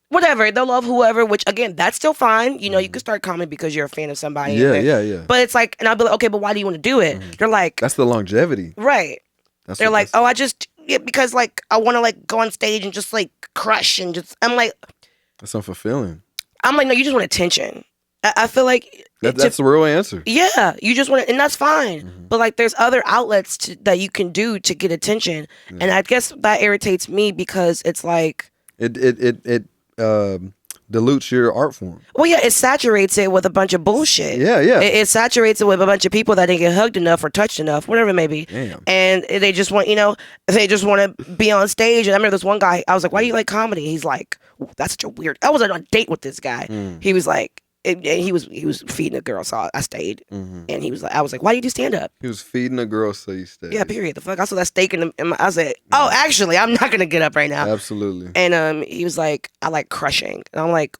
whatever. They'll love whoever, which again, that's still fine. You know, you can start comedy because you're a fan of somebody. Yeah. But it's like, and I'll be like, okay, but why do you want to do it? They're like, that's the longevity, right? They're like, oh, I just because like I want to like go on stage and just like crush and just. I'm like, that's unfulfilling. I'm like, no, you just want attention. I feel like that's the real answer. Yeah, you just want it, and that's fine. But like, there's other outlets that you can do to get attention, and I guess that irritates me because it's like it dilutes your art form. Well, yeah, it saturates it with a bunch of bullshit. Yeah. It saturates it with a bunch of people that didn't get hugged enough or touched enough, whatever it may be. Damn. And they just want, they just want to be on stage. And I remember this one guy, I was like, why do you like comedy? He's like, that's such a weird. I was on a date with this guy. He was like, and he was feeding a girl, so I stayed. And he was like, I was like, why do you do stand up? He was feeding a girl, so you stayed. Yeah, period. The fuck. I saw that steak in my. I said, oh, actually, I'm not gonna get up right now. Absolutely. And he was like, I like crushing, and I'm like,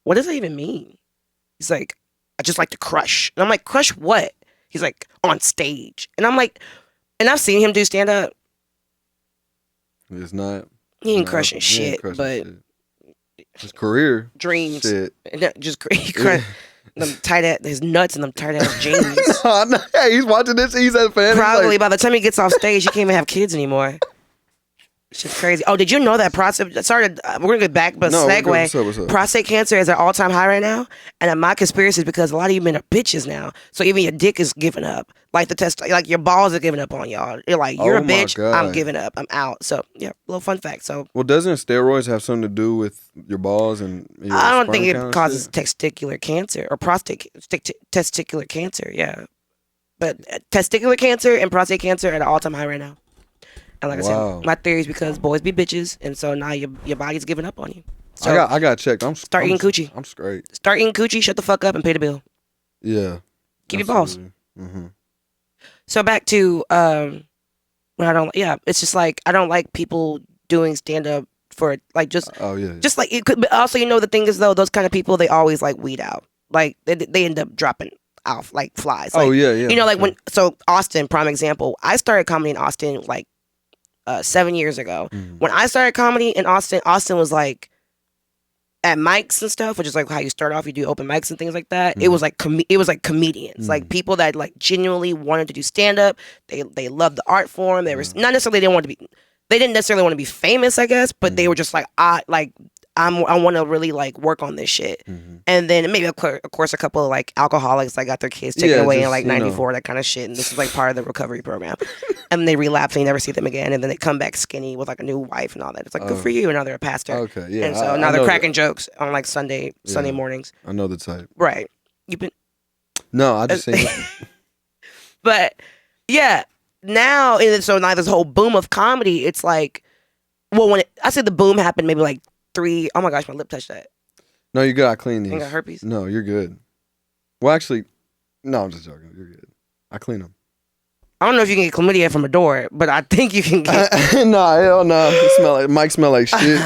what does that even mean? He's like, I just like to crush, and I'm like, crush what? He's like, on stage, and I'm like, and I've seen him do stand up. It's not. He ain't crushing shit, but. His career dreams, shit. Just them tight ass, his nuts and them tight ass jeans. Hey, he's watching this. He's a fan. Probably like, by the time he gets off stage, he can't even have kids anymore. Shit's crazy. Oh, did you know that prostate? Sorry, we're gonna get back, but segue. What's up? Prostate cancer is at all-time high right now, and my conspiracy is because a lot of you men are bitches now. So even your dick is giving up, like the test, like your balls are giving up on y'all. You're like, you're a bitch. God. I'm giving up. I'm out. So yeah, little fun fact. So well, doesn't steroids have something to do with your balls and? Your I don't think it causes testicular cancer or testicular cancer. Yeah, but testicular cancer and prostate cancer are at an all-time high right now. And like I said, my theory is because boys be bitches, and so now your body's giving up on you. So I got checked. Start eating coochie. I'm straight. Start eating coochie. Shut the fuck up and pay the bill. Yeah. Keep your balls. So back to what I don't. Yeah, it's just like I don't like people doing stand up for like just. Oh yeah. Just like it could. But also, the thing is though, those kind of people they always like weed out. Like they end up dropping off like flies. Like, like when Austin, prime example. I started comedy in Austin like. 7 years ago. When I started comedy in Austin was like at mics and stuff, which is like how you start off. You do open mics and things like that. It was like comedians, like people that like genuinely wanted to do stand up. They loved the art form. They were not necessarily they didn't necessarily want to be famous, I guess, but they were just like I want to really like work on this shit. And then maybe of course a couple of like alcoholics like got their kids taken away in like 94, that kind of shit. And this is like part of the recovery program. And they relapse and you never see them again. And then they come back skinny with like a new wife and all that. It's like, good for you. And now they're a pastor. Okay, yeah. And so now they're cracking jokes on like Sunday mornings. I know the type. Right. You've been. No, I just saying. But yeah, now, and so now this whole boom of comedy, it's like, well, I said the boom happened maybe like 3, oh my gosh, my lip touched that. No, you're good. I clean these. You got herpes? No, you're good. Well, actually, no, I'm just joking. You're good. I clean them. I don't know if you can get chlamydia from a door, but I think you can get. Nah, hell no. Mike smell like shit.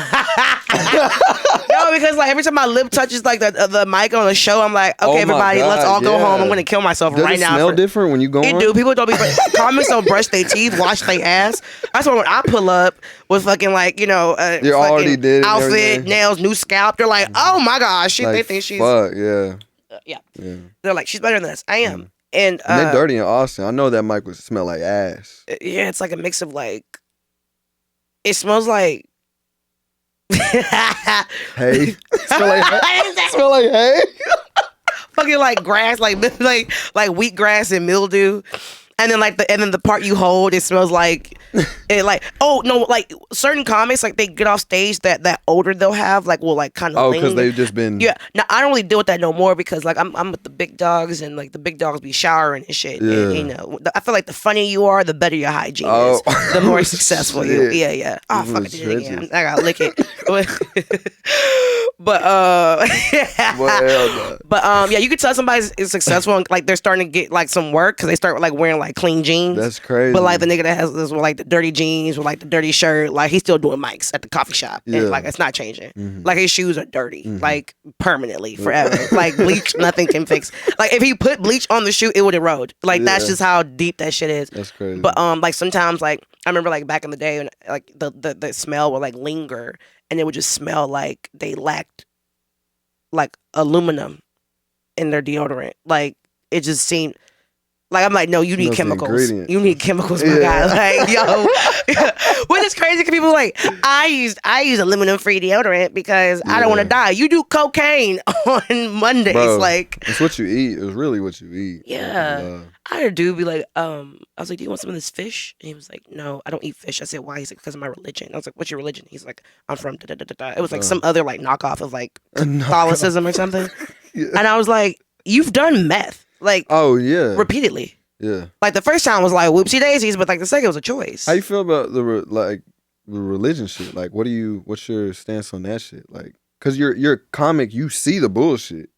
No, because like every time my lip touches like the mic on the show, I'm like, okay, everybody, God, let's all go home. I'm gonna kill myself right now. Does it smell different when you go on? It do. People don't be. Comics don't brush their teeth, wash their ass. That's why when I pull up with fucking like you already did outfit, nails, new scalp. They're like, oh my gosh, shit. Like, they think she's. Fuck yeah. Yeah. They're like, she's better than us. I am. And they're dirty in Austin. I know that mic would smell like ass. Yeah, it's like a mix of like. It smells like. Hey. Smell like hay. Smell like hay. Fucking like grass, like wheatgrass and mildew. And then the part you hold, it smells like it like, oh no, like certain comics, like they get off stage, that odor they'll have like will like kind of because they've just been Now I don't really deal with that no more because like I'm with the big dogs and like the big dogs be showering and shit. And, you know, I feel like the funnier you are, the better your hygiene is, the more successful you. Yeah. Oh fuck, I did it again. I gotta lick it. But yeah, you could tell somebody is successful and like they're starting to get like some work because they start like wearing like clean jeans. That's crazy. But like the nigga that has this with like the dirty jeans with like the dirty shirt, like he's still doing mics at the coffee shop. And like it's not changing. Like his shoes are dirty, like permanently, forever. Like bleach, nothing can fix. Like if he put bleach on the shoe, it would erode. Like that's just how deep that shit is. That's crazy. But like sometimes like I remember like back in the day when like the smell would like linger and it would just smell like they lacked like aluminum in their deodorant. Like it just seemed like I'm like, no, you need chemicals. You need chemicals, my guy. Like, yo, which is crazy because people like I use aluminum free deodorant because I don't want to die. You do cocaine on Mondays, bro, like it's what you eat. It's really what you eat. Yeah, I had a dude be like, I was like, do you want some of this fish? And he was like, no, I don't eat fish. I said, why? He's like, because of my religion. I was like, what's your religion? He's like, I'm from da da da da da. It was like some other like knockoff of like Catholicism or something. And I was like, you've done meth. Like, oh yeah, repeatedly. Yeah. Like the first time was like whoopsie daisies, but like the second was a choice. How you feel about the religion shit? Like, what's your stance on that shit? Like, cause you're a comic, you see the bullshit.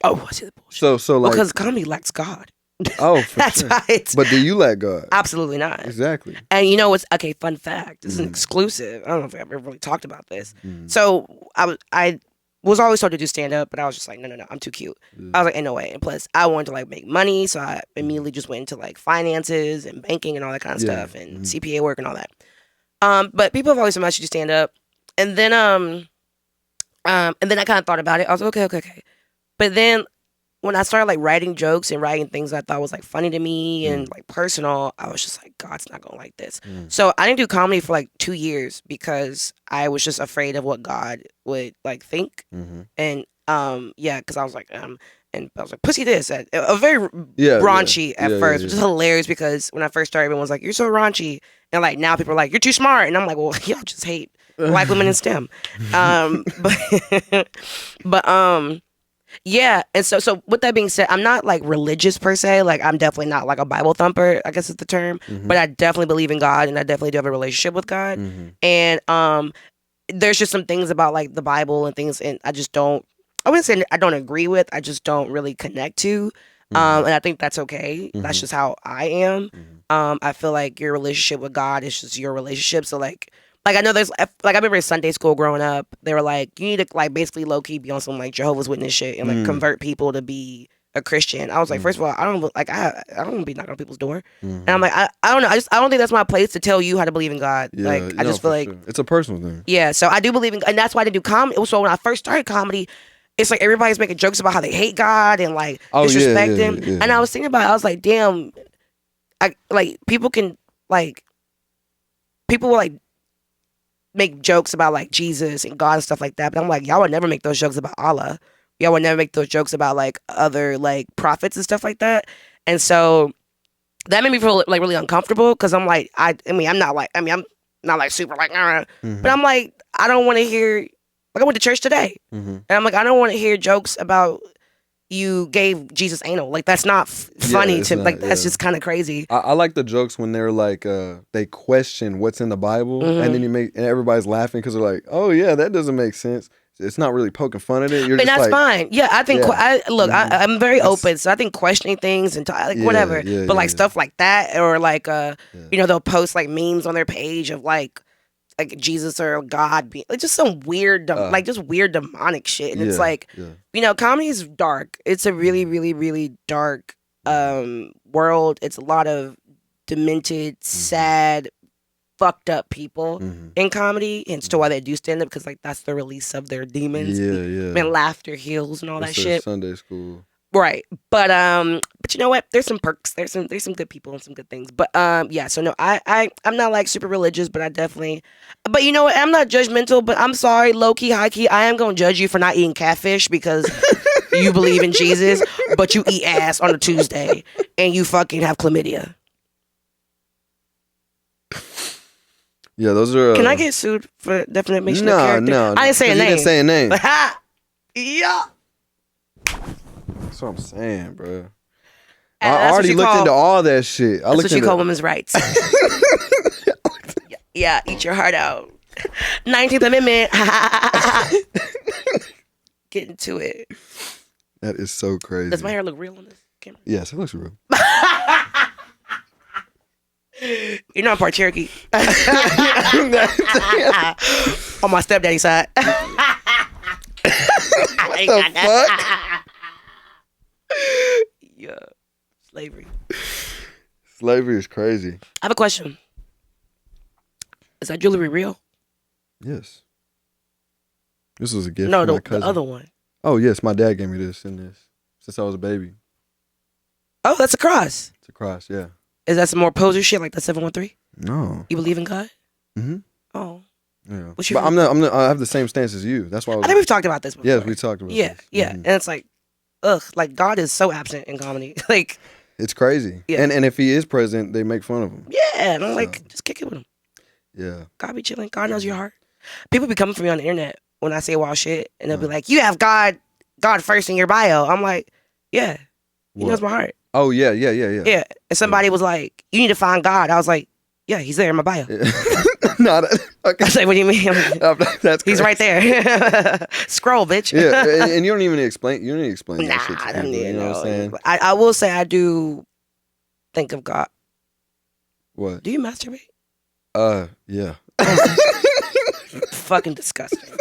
Oh, I see the bullshit. So like, because comedy lacks God. Oh, for that's sure. right. But do you lack God? Absolutely not. Exactly. And you know what's okay? Fun fact. This is an exclusive. I don't know if I've ever really talked about this. So I was always told to do stand up, but I was just like, no, I'm too cute. I was like, ain't no way. And plus, I wanted to like make money, so I immediately just went into like finances and banking and all that kind of stuff and CPA work and all that. But people have always said I should do stand up, and then I kind of thought about it. I was like, okay. But then when I started like writing jokes and writing things I thought was like funny to me and like personal, I was just like, God's not gonna like this. So I didn't do comedy for like 2 years because I was just afraid of what God would like think. And because I was like, and I was like, pussy this. A very raunchy at first, which is hilarious because when I first started, everyone was like, you're so raunchy. And like now people are like, you're too smart. And I'm like, well, y'all just hate black women in STEM. Yeah, and so with that being said, I'm not like religious per se. Like I'm definitely not like a Bible thumper, I guess is the term. But I definitely believe in God, and I definitely do have a relationship with God. And there's just some things about like the Bible and things, and I wouldn't say I don't agree with. I just don't really connect to. And I think that's okay. That's just how I am. I feel like your relationship with God is just your relationship. So like I know there's like I remember in Sunday school growing up, they were like, you need to like basically low key be on some like Jehovah's Witness shit and like convert people to be a Christian. I was like, first of all, I don't want to be knocking on people's door. And I'm like, I don't know. I don't think that's my place to tell you how to believe in God. Yeah, like I just feel like it's a personal thing. Yeah, so I do believe in, and that's why I didn't do comedy. So when I first started comedy, it's like everybody's making jokes about how they hate God and like disrespect him. Yeah. And I was thinking about it, I was like, damn, people will like make jokes about like Jesus and God and stuff like that. But I'm like, y'all would never make those jokes about Allah. Y'all would never make those jokes about like other like prophets and stuff like that. And so that made me feel like really uncomfortable because I'm like, I'm not like super like, but I'm like, I don't want to hear. Like I went to church today, and I'm like, I don't want to hear jokes about you gave Jesus anal. Like that's not funny to like. That's just kind of crazy. I like the jokes when they're like, they question what's in the Bible, and then and everybody's laughing because they're like, oh yeah, that doesn't make sense. It's not really poking fun at it. You're and just that's like, fine. Yeah, I think. I'm very open, so I think questioning things and whatever. But like stuff like that, or like they'll post like memes on their page of like Jesus or God being like just some weird, just weird demonic shit. And it's like, comedy is dark. It's a really, really, really dark world. It's a lot of demented, sad, fucked up people in comedy, and so why they do stand up because like that's the release of their demons. And laughter heals and all that shit. Sunday school. Right. But you know what? There's some perks. There's some good people and some good things. But so no, I'm not like super religious, but I definitely, but you know what? I'm not judgmental, but I'm sorry, low key, high key, I am gonna judge you for not eating catfish because you believe in Jesus, but you eat ass on a Tuesday and you fucking have chlamydia. Yeah, those are. Can I get sued for defamation of character? No. I didn't say a name. You didn't say a name. Yeah. That's what I'm saying, bro. And I already looked into all that shit. That's what you call women's rights. Yeah, eat your heart out. 19th Amendment. Get into it. That is so crazy. Does my hair look real on this camera? Yes, it looks real. You're not part Cherokee. On my stepdaddy's side. What the fuck? Yeah. Slavery. Slavery is crazy. I have a question. Is that jewelry real? Yes. This was a gift No, from my cousin. the other one. Oh, yes. My dad gave me this since I was a baby. Oh, that's a cross. It's a cross, yeah. Is that some more poser shit like the 713? No. You believe in God? Mm-hmm. Oh. Yeah. What's your But I have the same stance as you. That's why I think we've talked about this before. Yes, we talked about this. Yeah. And it's like, like God is so absent in comedy. Like, it's crazy. Yeah. And if he is present, they make fun of him. Yeah. And I'm like, just kick it with him. Yeah. God be chilling. God knows your heart. People be coming for me on the internet when I say wild shit, and they'll be like, you have God first in your bio. I'm like, yeah. He knows my heart. Oh, yeah. Yeah. And somebody was like, you need to find God. I was like, yeah, he's there in my bio. No, okay. I was like, what do you mean? That's he's right there. Scroll, bitch. Yeah, and you don't even explain. You don't even explain that shit to I people. don't need You know what I'm saying? I will say I do think of God. What? Do you masturbate? Yeah. Fucking disgusting.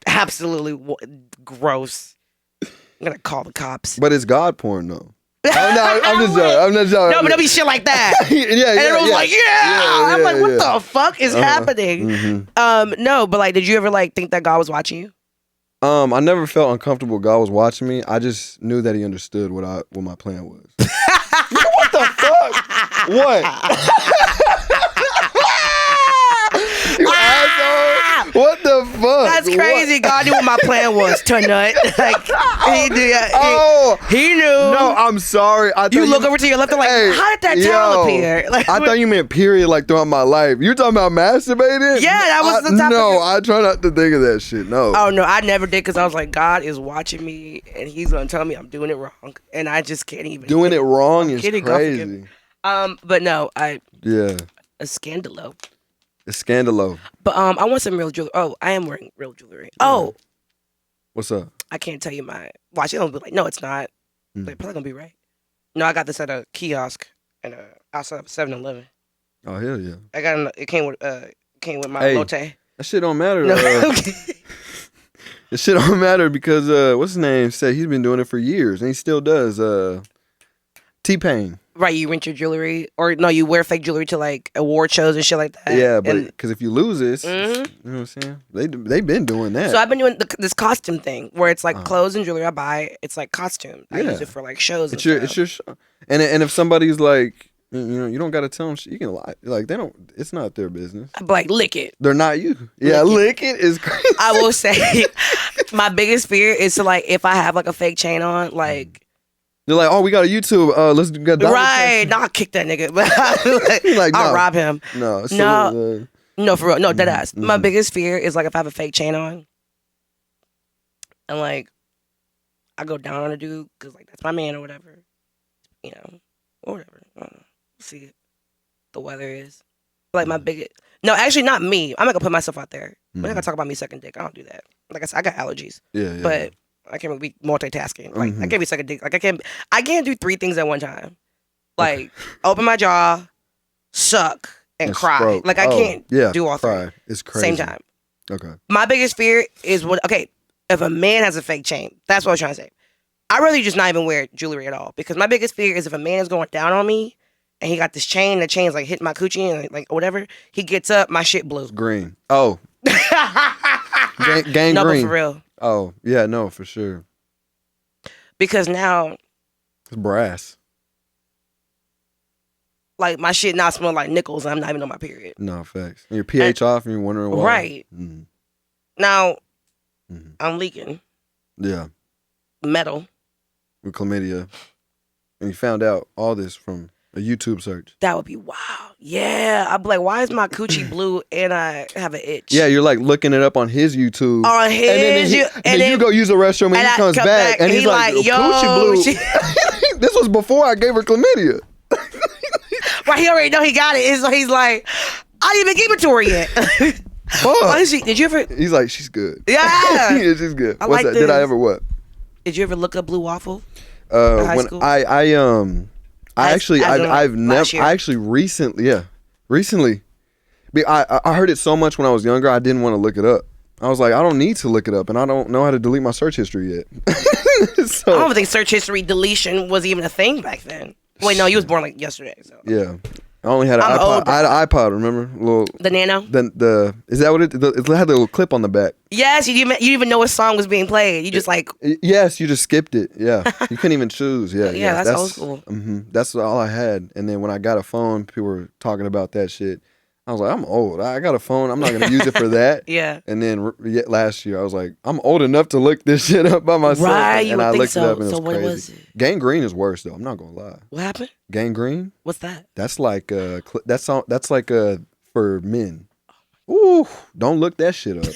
Absolutely gross. I'm gonna call the cops. But it's God porn though. No, I'm just joking. I'm not joking. No, but there'll be shit like that. Yeah. And everyone's like, I'm like, what the fuck is happening? Mm-hmm. No, but like, did you ever like think that God was watching you? I never felt uncomfortable God was watching me. I just knew that he understood what my plan was. What the fuck? What? You asshole! What the fuck? That's crazy. What? God knew what my plan was to nut. Like he knew. He knew. No, I'm sorry. You look over to your left and like, how did that towel appear? Like, I thought you meant period, like throughout my life. You're talking about masturbating? Yeah, that was the topic. No, I try not to think of that shit. No. Oh no, I never did because I was like, God is watching me and He's gonna tell me I'm doing it wrong, and I just can't even. Doing it wrong is crazy. But no, a scandalo. But I want some real jewelry. Oh, I am wearing real jewelry. Oh, what's up? I can't tell you my watch. It'll be like, no, it's not. Like, probably gonna be right. No, I got this at a kiosk and outside of 7-Eleven. Oh hell yeah! I got it. Came with my lotte. That shit don't matter. No, It shit don't matter because what's his name said he's been doing it for years and he still does. T-Pain. Right, you rent your jewelry, or no, you wear fake jewelry to like award shows and shit like that. Yeah, but because if you lose it, you know what I'm saying? They've been doing that. So I've been doing this costume thing where it's like clothes and jewelry I buy. It's like costume. I use it for like shows. It's your show. And if somebody's like, You don't gotta tell them shit. You can lie. Like they don't. It's not their business. I'd be like, lick it. They're not you. Yeah, lick it is crazy. I will say, my biggest fear is to like if I have like a fake chain on, like. They're like, oh, we got a YouTube. Let's get right. No, I'll kick that nigga. But I'll rob him. No, no, for real. No, dead ass. My biggest fear is like if I have a fake chain on, and like I go down on a dude because like that's my man or whatever, or whatever. I don't know. See it. The weather is like my biggest. No, actually, not me. I'm not gonna put myself out there. We're not gonna talk about me sucking dick. I don't do that. Like I said, I got allergies. Yeah. But I can't be multitasking. Like I can't be sucking dick. Like I can't do 3 things at one time. Like open my jaw, suck, and cry. Stroke. Like I can't do all 3. It's crazy. Same time. Okay. My biggest fear is if a man has a fake chain. That's what I was trying to say. I'd rather just not even wear jewelry at all. Because my biggest fear is if a man is going down on me and he got this chain, the chain's like hitting my coochie and like whatever, he gets up, my shit blue. It's green. Oh. Gang no, green. but for real. Oh, yeah, no, for sure. Because now it's brass. Like my shit now smell like nickels and I'm not even on my period. No, facts. And your pH off and you're wondering why. Right. Now, I'm leaking. Yeah. Metal. With chlamydia. And you found out all this from a YouTube search. That would be wild. Yeah. I'd be like, why is my coochie blue and I have an itch? Yeah, you're like looking it up on his YouTube. On his and then you go use the restroom and he comes back and he's like, yo, coochie blue. This was before I gave her chlamydia. Right, he already know he got it. So he's like, I didn't even give it to her yet. Honestly, did you ever? He's like, she's good. Yeah. Yeah, she's good. I like that? this. Did I ever what? Did you ever look up Blue Waffle? When recently, I heard it so much when I was younger, I didn't want to look it up. I was like, I don't need to look it up, and I don't know how to delete my search history yet. So, I don't think search history deletion was even a thing back then. Wait, no, you was born like yesterday. So. Yeah. I only had an iPod. I had an iPod, remember? The Nano? Is that what it had the little clip on the back. Yes, you didn't even know what song was being played. You just like... Yes, you just skipped it. Yeah. You couldn't even choose. Yeah, yeah, that's old school. That's all I had. And then when I got a phone, people were talking about that shit. I was like, I'm old. I got a phone. I'm not going to use it for that. Yeah. And then last year, I was like, I'm old enough to look this shit up by myself. Right, and I looked it up and it was what crazy. Was it? Gangrene is worse, though. I'm not going to lie. What happened? Gangrene? What's that? That's like that's like for men. Ooh, don't look that shit up.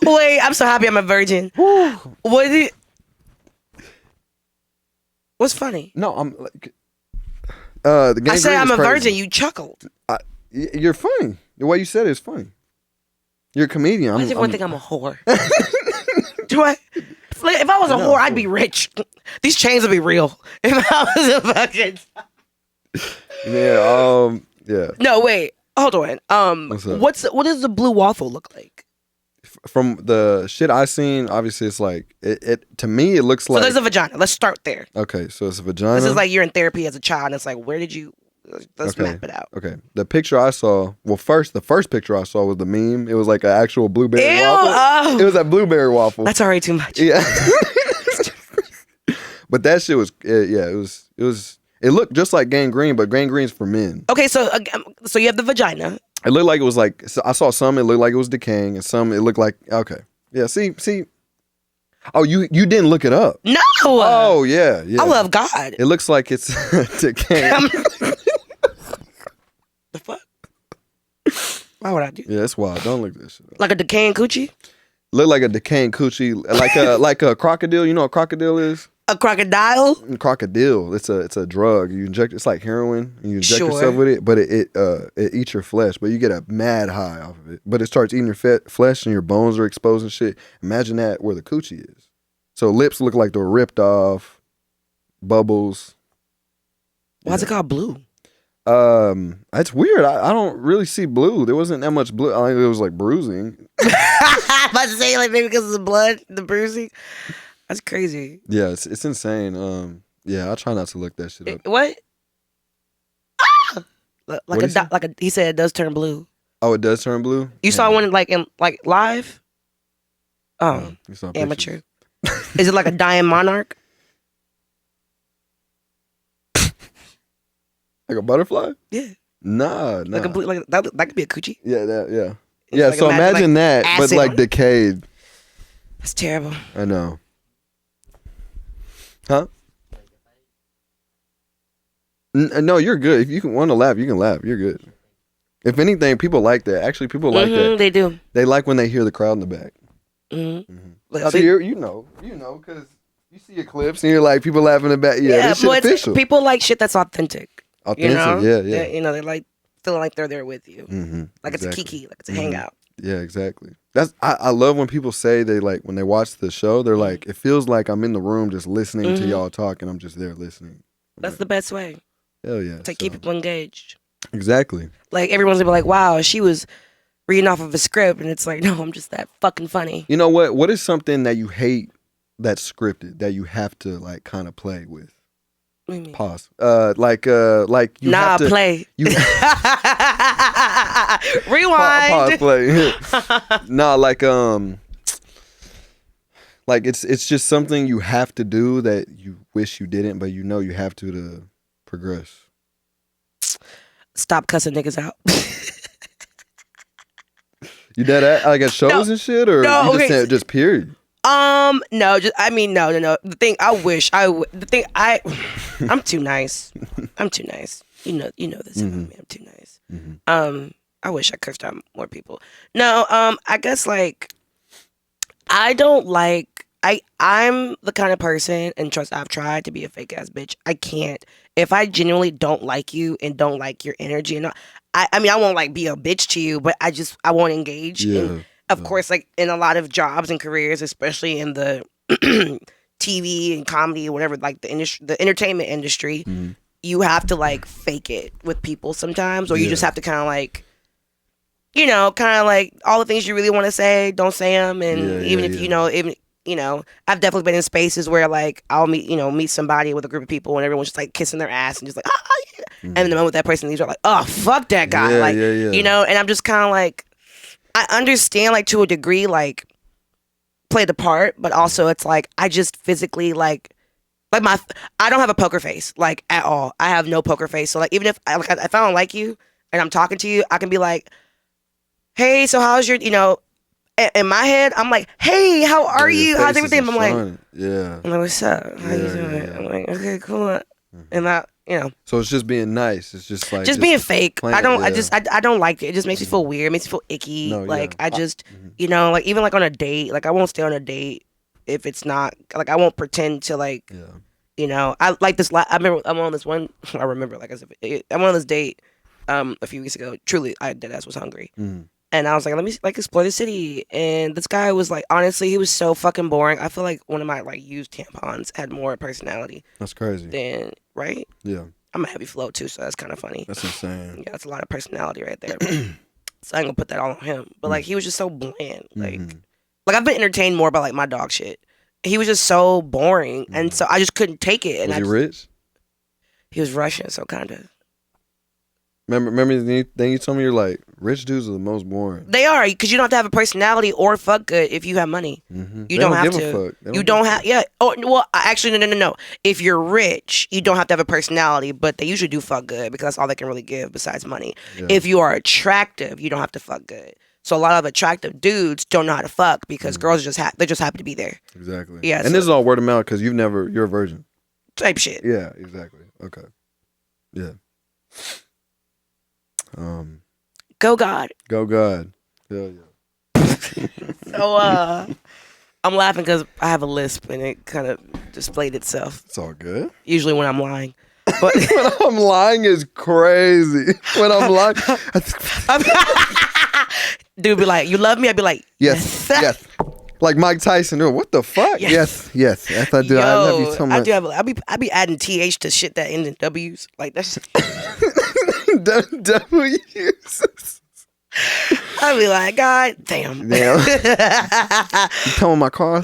Wait, I'm so happy I'm a virgin. What's funny? No, I'm like the gangrene. I said I'm a crazy. virgin. You chuckled. You're funny. The way you said it is funny. You're a comedian. I think one thing I'm a whore. Do I? Like, if I was a whore, I'd be rich. These chains would be real. If I was a fucking... Yeah, yeah. No, wait. Hold on. What does the Blue Waffle look like? From the shit I seen, obviously it's like, it to me, it looks like... So there's a vagina. Let's start there. Okay, so it's a vagina. This is like you're in therapy as a child, and it's like, where did you... Let's map it out. Okay. The picture I saw, the first picture I saw was the meme. It was like an actual blueberry waffle. Oh. It was a blueberry waffle. That's already too much. Yeah. But that shit was, it looked just like gangrene, but gangrene's for men. Okay, so you have the vagina. It looked like it was like, so I saw some, it looked like it was decaying, and some, it looked like, okay. Yeah, see. Oh, you didn't look it up? No. Oh, yeah. I love God. It looks like it's decaying. The fuck? Why would I do that? Yeah, it's wild. Don't look at this shit up. Like a decaying coochie? Look like a decaying coochie, like a crocodile. You know what a crocodile is? A crocodile? Crocodile. It's a drug. You inject. It's like heroin. And you inject yourself with it, but it eats your flesh. But you get a mad high off of it. But it starts eating your flesh, and your bones are exposed and shit. Imagine that where the coochie is. So lips look like they're ripped off. Bubbles. Why's it called blue? It's weird. I don't really see blue. There wasn't that much blue. I think it was like bruising. I'm about to say like maybe because of the blood, the bruising. That's crazy. Yeah, it's insane. Yeah, I try not to look that shit up. What? Ah! He said it does turn blue. Oh, it does turn blue? You saw one like live? Oh, amateur. Is it like a dying monarch? Like a butterfly? Yeah. Nah. Like that could be a coochie. Yeah, yeah. It's Yeah, like so imagine that, but acid like on it. decayed. That's terrible. I know. Huh? No, you're good. If you want to laugh, you can laugh. You're good. If anything, people like that. Actually, people like that. They do. They like when they hear the crowd in the back. Like, So you know, because you see your clips and you're like, people laughing in the back. Yeah, this shit official. People like shit that's authentic. Authentic, you know? yeah. They like feeling like they're there with you. Like it's a kiki, like it's a hangout. Yeah, exactly. I love when people say they like when they watch the show, they're like, it feels like I'm in the room just listening to y'all talk and I'm just there listening. That's the best way. Hell yeah. To keep people engaged. Exactly. Like everyone's gonna be like, wow, she was reading off of a script, and it's like, no, I'm just that fucking funny. You know what? What is something that you hate that's scripted that you have to like kind of play with? What do you mean? Pause. Like you have to play. You Rewind. pause play. Nah, like it's just something you have to do that you wish you didn't, but you know you have to progress. Stop cussing niggas out. You did that like at shows and shit, or No, you just okay. saying just period? No, no. The thing I'm too nice. I'm too nice. You know this about me. I'm too nice. I wish I cursed out more people. No, I guess like I don't like I'm the kind of person, and trust I've tried to be a fake ass bitch. I can't. If I genuinely don't like you and don't like your energy, and I mean I won't like be a bitch to you, but I won't engage. Yeah. And of course, like in a lot of jobs and careers, especially in the TV and comedy or whatever, like the entertainment industry, you have to like fake it with people sometimes, or you just have to kind of like, all the things you really want to say, don't say them, and I've definitely been in spaces where like I'll meet somebody with a group of people and everyone's just like kissing their ass and just like yeah. And in the moment that person leaves, you're like, oh fuck that guy, and I'm just kind of like, I understand like to a degree like play the part, but also it's like I just physically I don't have a poker face like at all. I have no poker face, so like even if I don't like you and I'm talking to you, I can be like, hey, so how's your in my head, I'm like, hey, how are you? How's everything? I'm like, I'm like, what's up? How you doing? I'm like, okay, cool. And So it's just being nice. It's just like just being fake. I don't like it. It just makes me feel weird. It makes me feel icky. Like even like on a date, like I won't stay on a date if it's not like I won't pretend to like I like this. I remember I'm on this one. I remember like as if I'm on this date a few weeks ago. Truly, I deadass was hungry. And I was like, let me like explore the city. And this guy was like, honestly, he was so fucking boring. I feel like one of my like used tampons had more personality. That's crazy. Than right? Yeah. I'm a heavy flow too, so that's kind of funny. That's insane. Yeah, that's a lot of personality right there. So I ain't gonna put that all on him. But like he was just so bland. Like I've been entertained more by like my dog shit. He was just so boring, and so I just couldn't take it. And was he rich? He was Russian, so kind of. Remember the thing you told me? You're like, rich dudes are the most boring. They are, because you don't have to have a personality or fuck good if you have money. You don't have to. You don't have. Yeah. Oh well, actually, no. If you're rich, you don't have to have a personality, but they usually do fuck good because that's all they can really give besides money. Yeah. If you are attractive, you don't have to fuck good. So a lot of attractive dudes don't know how to fuck because girls just they're just happy to be there. Exactly. Yeah. And this is all word of mouth because you're a virgin. Type shit. Yeah. Exactly. Okay. Yeah. Go God. Go God. Hell yeah. So I'm laughing because I have a lisp and it kind of displayed itself. It's all good. Usually when I'm lying. But when I'm lying is crazy. When I'm lying. Dude be like, you love me? I'd be like, yes. Yes. Like Mike Tyson. Oh, what the fuck? Yes. Yes I do. Yo, I love you so much. I be adding TH to shit that ends in W's. Like that's W's. I'd be like, God damn. You towing my car?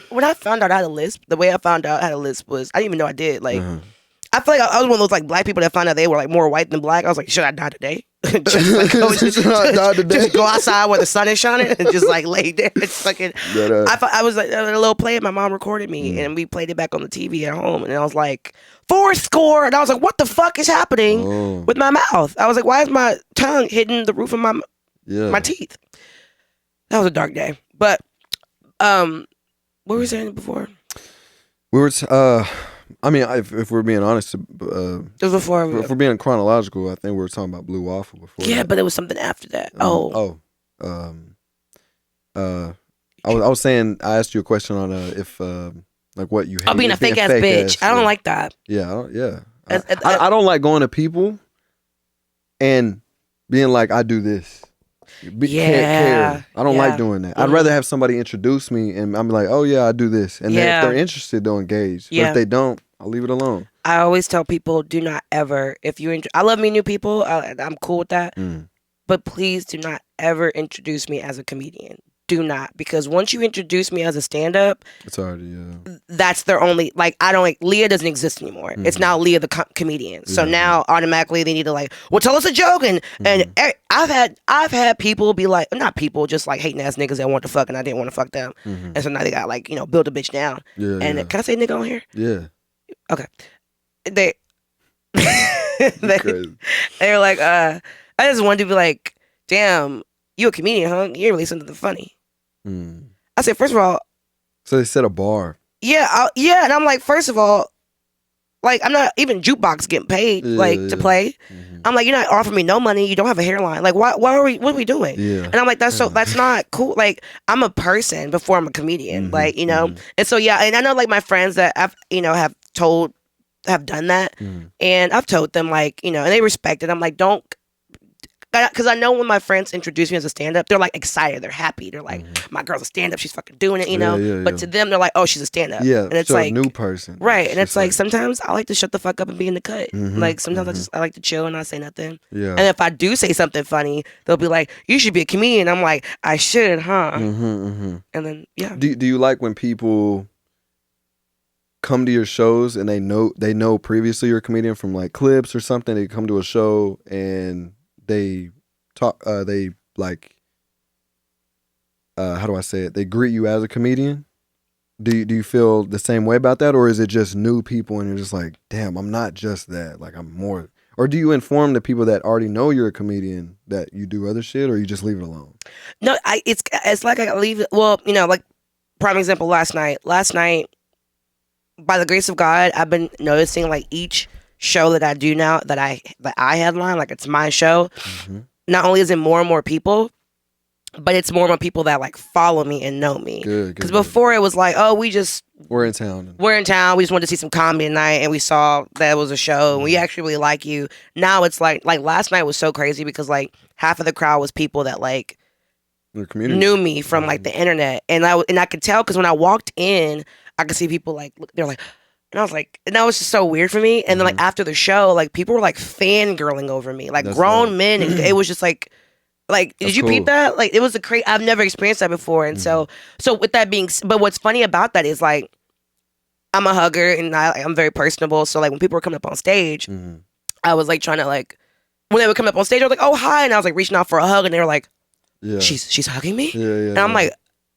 When I found out I had a lisp, the way I found out I had a lisp was I didn't even know I did. Like, I feel like I was one of those like black people that found out they were like more white than black. I was like, should I die today? Just go outside where the sun is shining and just like lay there. It's fucking. I was like a little play. My mom recorded me and we played it back on the TV at home. And I was like fourscore. And I was like, what the fuck is happening with my mouth? I was like, why is my tongue hitting the roof of my teeth? That was a dark day. But what were we saying before? We were, I mean, if we're being honest, It was before. if we're being chronological, I think we were talking about Blue Waffle before. Yeah, that. but it was something after that. I was saying, I asked you a question on if like what you hate. Oh, being a fake ass bitch. I don't like that. Yeah, I don't like going to people and being like, I do this. Can't care. I don't like doing that. I'd rather have somebody introduce me and I'm like, oh yeah, I do this. And then if they're interested, they'll engage. But if they don't, I'll leave it alone. I always tell people, do not ever, I love meeting new people. I'm cool with that. But please do not ever introduce me as a comedian. Do not, because once you introduce me as a stand-up, it's already that's their only, like, I don't like, Leah doesn't exist anymore. It's now Leah the comedian. So now automatically they need to like, well, tell us a joke, and I've had people be like, not people, just like hating ass niggas that want to fuck and I didn't want to fuck them, and so now they got like, build a bitch down. Can I say nigga on here? Yeah. Okay. They were like, I just wanted to be like, damn, you a comedian, huh? You really something funny. I said, first of all, so they set a bar. Yeah, and I'm like, first of all, like, I'm not even jukebox getting paid to play. I'm like, you're not offering me no money. You don't have a hairline. Like, what are we doing? Yeah. And I'm like, that's not cool. Like, I'm a person before I'm a comedian. Like, and so and I know like my friends that I've have done that, and I've told them like, and they respect it. I'm like, don't. Because I know when my friends introduce me as a stand-up, they're like excited, they're happy, they're like, my girl's a stand-up, she's fucking doing it, but to them, they're like, oh, she's a stand-up. Yeah, and it's so like a new person, right? And it's like sometimes I like to shut the fuck up and be in the cut. Like sometimes I like to chill and not say nothing. Yeah. And if I do say something funny, they'll be like, you should be a comedian. I'm like, I should, huh? And then Do you like when people come to your shows and they know previously you're a comedian from like clips or something? They come to a show and they talk. They like. How do I say it? They greet you as a comedian. Do you feel the same way about that, or is it just new people and you're just like, damn, I'm not just that. Like I'm more. Or do you inform the people that already know you're a comedian that you do other shit, or you just leave it alone? No, it's like I leave it. Well, like prime example. Last night, by the grace of God, I've been noticing like each show that I do now that I headline, like it's my show. Not only is it more and more people, but it's more and more people that like follow me and know me. Because before it was like, oh, we're in town. We just wanted to see some comedy tonight, and we saw that was a show, and we actually really like you. Now it's like last night was so crazy because like half of the crowd was people that like knew me from like the internet, and I could tell because when I walked in, I could see people like they're like. And I was like, and that was just so weird for me. And then like after the show, like people were like fangirling over me, like grown men. And it was just like, did you peep that? Like it was I've never experienced that before. And so with that being, but what's funny about that is like, I'm a hugger and I'm very personable. So like when people were coming up on stage, I was like trying to like, when they would come up on stage, I was like, oh, hi. And I was like reaching out for a hug and they were like, she's hugging me? And I'm like,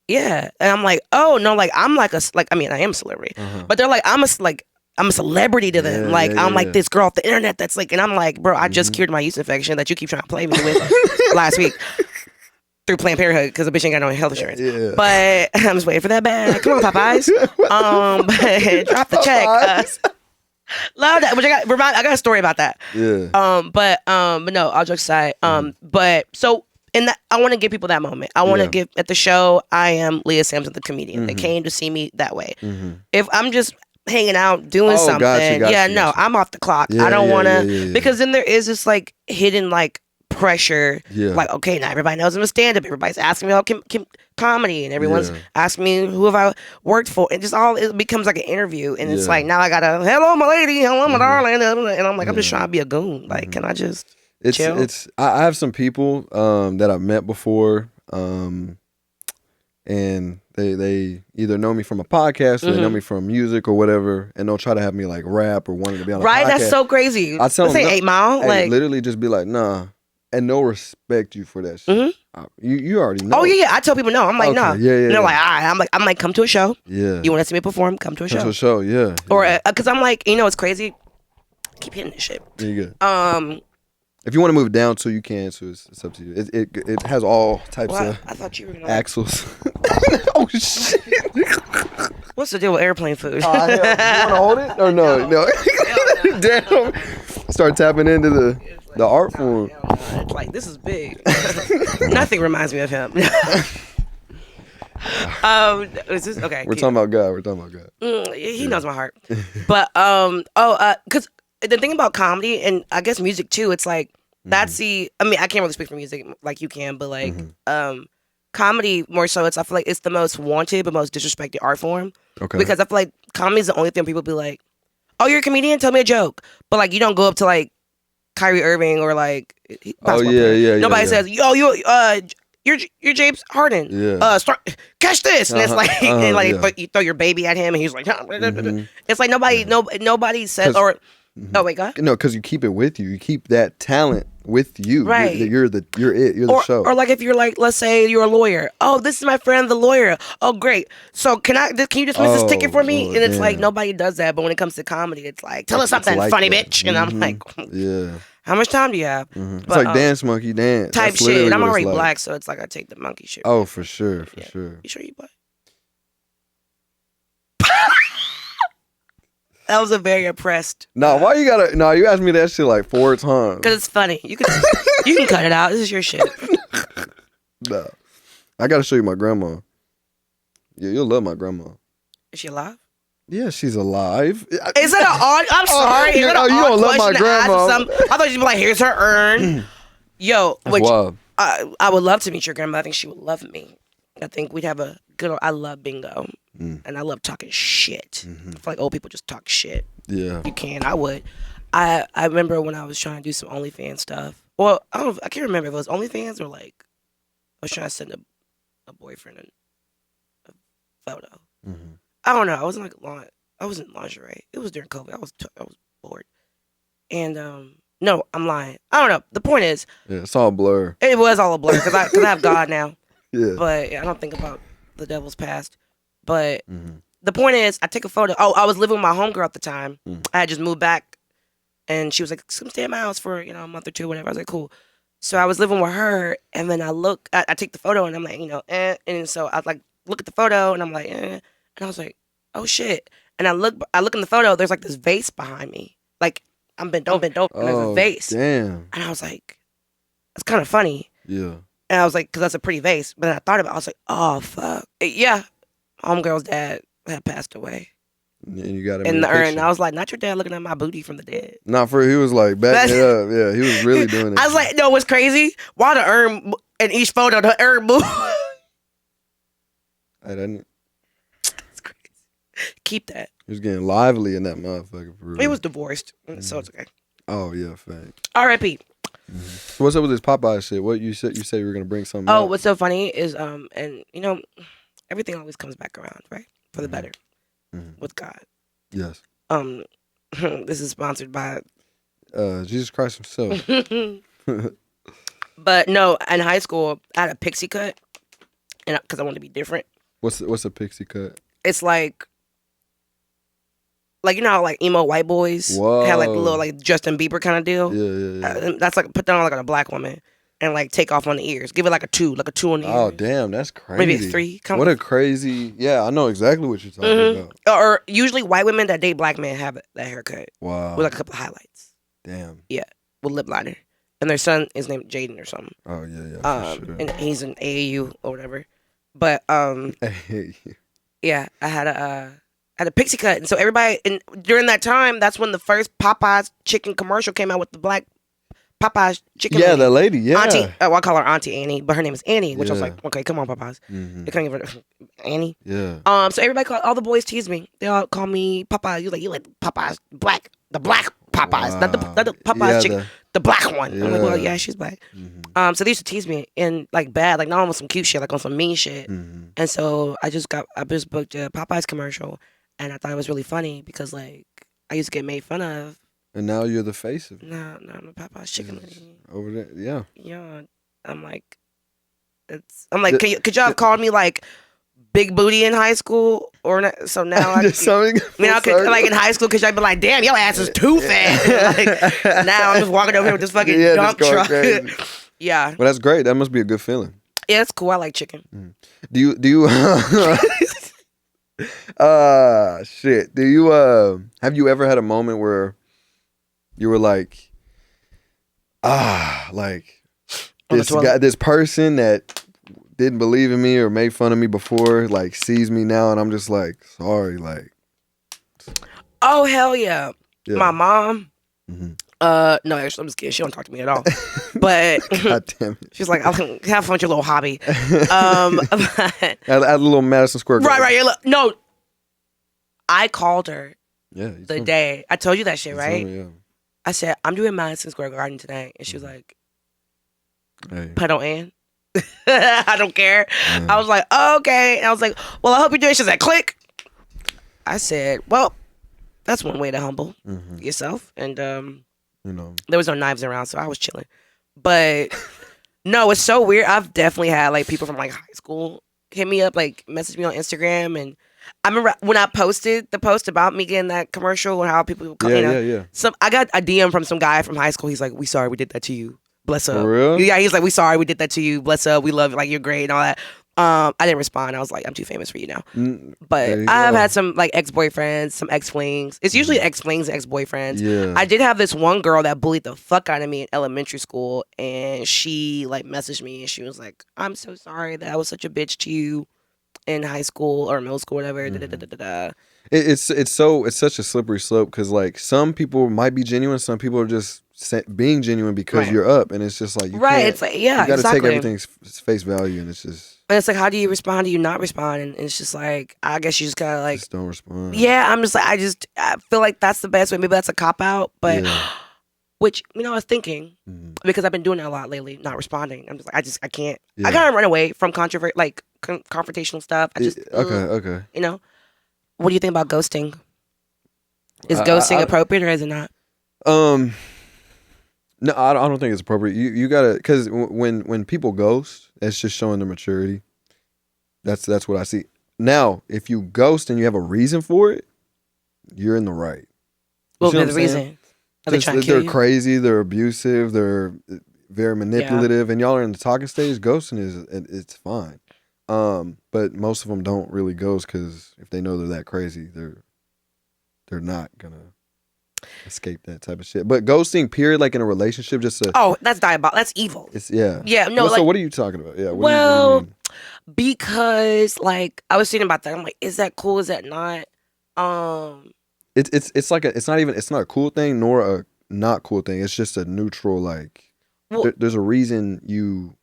yeah, and I'm like, oh no, like I'm like I am a celebrity, but they're like I'm a celebrity to them. I'm like this girl off the internet that's like, and I'm like, bro, I just cured my yeast infection that you keep trying to play me with last week through Planned Parenthood because the bitch ain't got no health insurance. Yeah. But I'm just waiting for that bag. Come on, Popeyes. But drop the check. Love that. Which I got a story about that. Yeah. But no, all jokes aside. But so. And I want to give people that moment. I want to give at the show. I am LEA'H Sampson, the comedian. They came to see me that way. If I'm just hanging out doing something, gotcha. I'm off the clock. I don't want to because then there is this like hidden like pressure. Like okay, now everybody knows I'm a stand-up. Everybody's asking me about comedy, and everyone's asking me who have I worked for. And just it becomes like an interview, and it's like now I gotta hello my lady, hello my darling, and I'm like I'm just trying to be a goon. Like can I just. I have some people that I've met before, and they either know me from a podcast or they know me from music or whatever, and they'll try to have me like rap or wanting to be on a podcast. Right, that's so crazy. I tell them, 8 Mile, like literally just be like, nah, and they'll respect you for that shit. You already know. Oh yeah, I tell people no. I'm like nah. Yeah. And they're like, all right. I'm like, come to a show. Yeah. You want to see me perform? Come to a show. Come to a show. Yeah. Or because I'm like, it's crazy. keep hitting this shit. Yeah, you good. If you want to move it down too, you can. So it's up to you. It has all types of I thought you were gonna axles. Oh shit! What's the deal with airplane food? You want to hold it or no? Damn. Start tapping into the art form. It's like, this is big. Nothing reminds me of him. Is this okay? We're talking about God. He knows my heart. But because the thing about comedy and I guess music too, it's like that's the. I mean, I can't really speak for music like you can, but like comedy more so. I feel like it's the most wanted but most disrespected art form. Okay. Because I feel like comedy is the only thing people be like, "Oh, you're a comedian? Tell me a joke." But like, you don't go up to like Kyrie Irving or like. Nobody says, "Yo, you're James Harden. Yeah. Catch this." And it's like, and like you throw your baby at him, and he's like, it's like nobody says or. Oh wait, God. No, because you keep it with you. You keep that talent with you. Right. You're the show. Or like if you're like, let's say you're a lawyer. Oh, this is my friend, the lawyer. Oh, great. So can you dismiss this ticket for me? And it's like nobody does that. But when it comes to comedy, it's like, tell us something funny, bitch. And I'm like, yeah. How much time do you have? It's like dance monkey dance type shit. And I'm already black, so it's like I take the monkey shit. Oh, for sure, sure. You sure you black? I was a very impressed. No, why you gotta? No, you asked me that shit like 4 times. Because it's funny. You can cut it out. This is your shit. No, I gotta show you my grandma. Yeah, you'll love my grandma. Is she alive? Yeah, she's alive. Is it an odd? I'm sorry. Is it an odd don't love my grandma. I thought you'd be like, here's her urn. Yo, which I would love to meet your grandma. I think she would love me. I think we'd have a good. I love bingo, and I love talking shit. I feel like old people just talk shit. Yeah, you can. I would. I remember when I was trying to do some OnlyFans stuff. Well, I can't remember if it was OnlyFans or like I was trying to send a boyfriend a photo. I don't know. I wasn't like I was in lingerie. It was during COVID. I was bored, and no, I'm lying. I don't know. The point is, it's all blur. It was all a blur because I have God now. Yeah. But I don't think about the devil's past. But the point is, I take a photo. Oh, I was living with my homegirl at the time. I had just moved back, and she was like, "Come stay at my house for a month or two, whatever." I was like, "Cool." So I was living with her, and then I take the photo, and I'm like, and so I like look at the photo, and I'm like, and I was like, "Oh shit!" And I look in the photo. There's like this vase behind me, like I'm bent over, and there's a vase. Damn. And I was like, "That's kind of funny." Yeah. And I was like, because that's a pretty vase. But then I thought about it. I was like, oh, fuck. Yeah. Homegirl's dad had passed away. And you got him in the urn. I was like, not your dad looking at my booty from the dead. Not for he was like backing it up. Yeah, he was really doing it. I was like, no, what's crazy? Why the urn in each photo, the urn moved? I didn't. It's crazy. Keep that. He was getting lively in that motherfucker. For real. He was divorced, so it's okay. Oh yeah, thanks. R.I.P. So what's up with this Popeye shit? What you said you were gonna bring something up. What's so funny is and everything always comes back around, right? For the better. With God. Yes. This is sponsored by Jesus Christ himself. But no, in high school I had a pixie cut, and because I wanted to be different. What's a pixie cut? It's like how like emo white boys have like a little like Justin Bieber kind of deal. Yeah. That's like put down like on a black woman and like take off on the ears. Give it like a 2 on the ears. Oh damn, that's crazy. Maybe a 3. What a crazy. Yeah, I know exactly what you're talking about. Or usually white women that date black men have that haircut. Wow. With like a couple of highlights. Damn. Yeah, with lip liner. And their son is named Jaden or something. Oh yeah. For sure. And he's in AAU or whatever. But yeah, I had a pixie cut, and so everybody, and during that time, that's when the first Popeyes chicken commercial came out with the black Popeyes chicken. Yeah, lady. that lady. Yeah, Auntie. I call her Auntie Annie, but her name is Annie, which I was like, okay, come on, Popeyes. You can't even Annie. Yeah. So everybody all the boys tease me. They all call me Popeyes. You like Popeyes the black Popeyes, not the Popeyes chicken, the black one. Yeah. I'm like, well, yeah, she's black. So they used to tease me and like bad, like not on some cute shit, like on some mean shit. And so I just booked a Popeyes commercial. And I thought it was really funny because, like, I used to get made fun of. And now you're the face of it. No, I'm a Popeye's chicken lady. Over there, yeah. Yeah, I'm like, could y'all have called me, like, big booty in high school, or not, so now I Just something. I could, like in high school, because I'd be like, damn, your ass is too fat. Like, now I'm just walking over here with this fucking dump truck. Yeah. Well, that's great. That must be a good feeling. Yeah, it's cool. I like chicken. Do you shit. Do you have you ever had a moment where you were like, like this person that didn't believe in me or made fun of me before, like sees me now, and I'm just like, sorry, like. Oh hell yeah. My mom. Mm-hmm. No, actually, I'm just kidding. She don't talk to me at all. But God damn it. She's like, have fun with your little hobby. At a little Madison Square Garden. Right. No, I called her. Yeah. The day I told you that shit, right? Me, yeah. I said, I'm doing Madison Square Garden today, and she was like, hey. Pedal in. I don't care. I was like, oh, okay. And I was like, well, I hope you're doing it. She's like, click. I said, well, that's one way to humble yourself. And there was no knives around, so I was chilling. But no, it's so weird. I've definitely had like people from like high school hit me up, like message me on Instagram, and I remember when I posted the post about me getting that commercial and how people come, yeah. I got a DM from some guy from high school. He's like, we sorry we did that to you. Bless up. For real? Yeah, he's like, we sorry we did that to you. Bless up. We love you. Like, you're great and all that. I didn't respond. I was like, I'm too famous for you now. But I've had some like ex-boyfriends, some ex-flings. It's usually ex-flings and ex-boyfriends. Yeah. I did have this one girl that bullied the fuck out of me in elementary school, and she like messaged me and she was like, I'm so sorry that I was such a bitch to you in high school or middle school, whatever. It's such a slippery slope, because like some people might be genuine, some people are just being genuine because you're up, and it's just like you can't, it's like you gotta take everything's face value, and it's just. And it's like, how do you respond? Do you not respond? And it's just like, I guess you just gotta like just don't respond. Yeah, I'm just like, I feel like that's the best way. Maybe that's a cop out, but which I was thinking because I've been doing that a lot lately, not responding. I'm just like, I can't. I gotta run away from confrontational stuff. I just okay. What do you think about ghosting? Is ghosting appropriate or is it not? No, I don't think it's appropriate. You gotta, because when people ghost, it's just showing their maturity. That's what I see. Now, if you ghost and you have a reason for it, you're in the right. What would be the reason? Are they trying to kill you? They're crazy. They're abusive. They're very manipulative. And y'all are in the talking stage. Ghosting it's fine. But most of them don't really ghost, because if they know they're that crazy, they're not gonna escape that type of shit. But ghosting, period, like in a relationship, just that's diabolical. That's evil. It's no. So what are you talking about? Yeah. What do you mean? Because like I was thinking about that. I'm like, is that cool? Is that not? It's like it's not a cool thing nor a not cool thing. It's just a neutral, like there's a reason you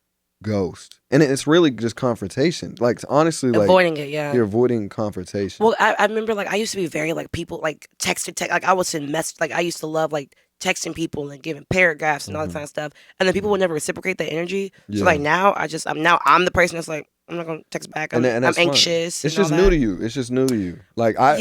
ghost, and it's really just confrontation. Like honestly, like avoiding it. Yeah, you're avoiding confrontation. Well, I remember like I used to be very like people like text like I would send message, like I used to love like texting people and giving paragraphs and all that kind of stuff, and then people would never reciprocate that energy. So like now I'm the person that's like, I'm not gonna text back. I'm anxious. It's just new to you. It's just new to you. Like I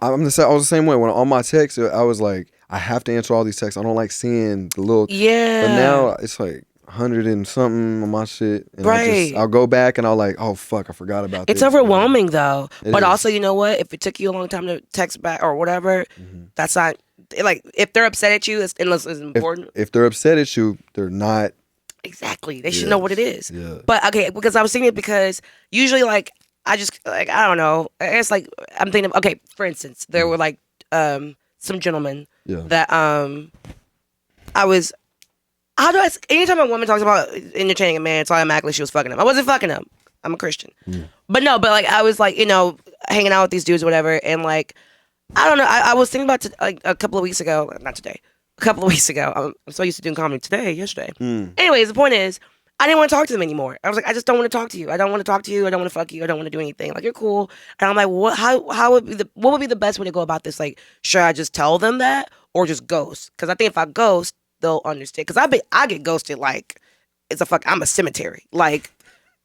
was the same way. When on my texts, I was like, I have to answer all these texts. I don't like seeing the little. Yeah. But now it's like 100 and something on my shit. And I'll go back and I'll like, oh fuck, I forgot about this. It's overwhelming though. But also, you know what? If it took you a long time to text back or whatever, that's not like, if they're upset at you, it's important. If they're upset at you, they're not. Exactly. They should know what it is. Yeah. But okay, because I was thinking, because usually like I just like, I don't know. It's like I'm thinking of, okay, for instance, there were like some gentlemen that anytime a woman talks about entertaining a man, it's automatically she was fucking him. I wasn't fucking him. I'm a Christian. But no, but like I was like, hanging out with these dudes or whatever, and like I don't know. I was thinking about like a couple of weeks ago, not today. A couple of weeks ago. I'm so used to doing comedy yesterday. Anyways, the point is, I didn't want to talk to them anymore. I was like, I just don't want to talk to you. I don't want to talk to you. I don't want to fuck you. I don't want to do anything. Like, you're cool. And I'm like, what would be the best way to go about this? Like, should I just tell them that or just ghost? Because I think if I ghost, they'll understand. Because I get ghosted like I'm a cemetery. Like,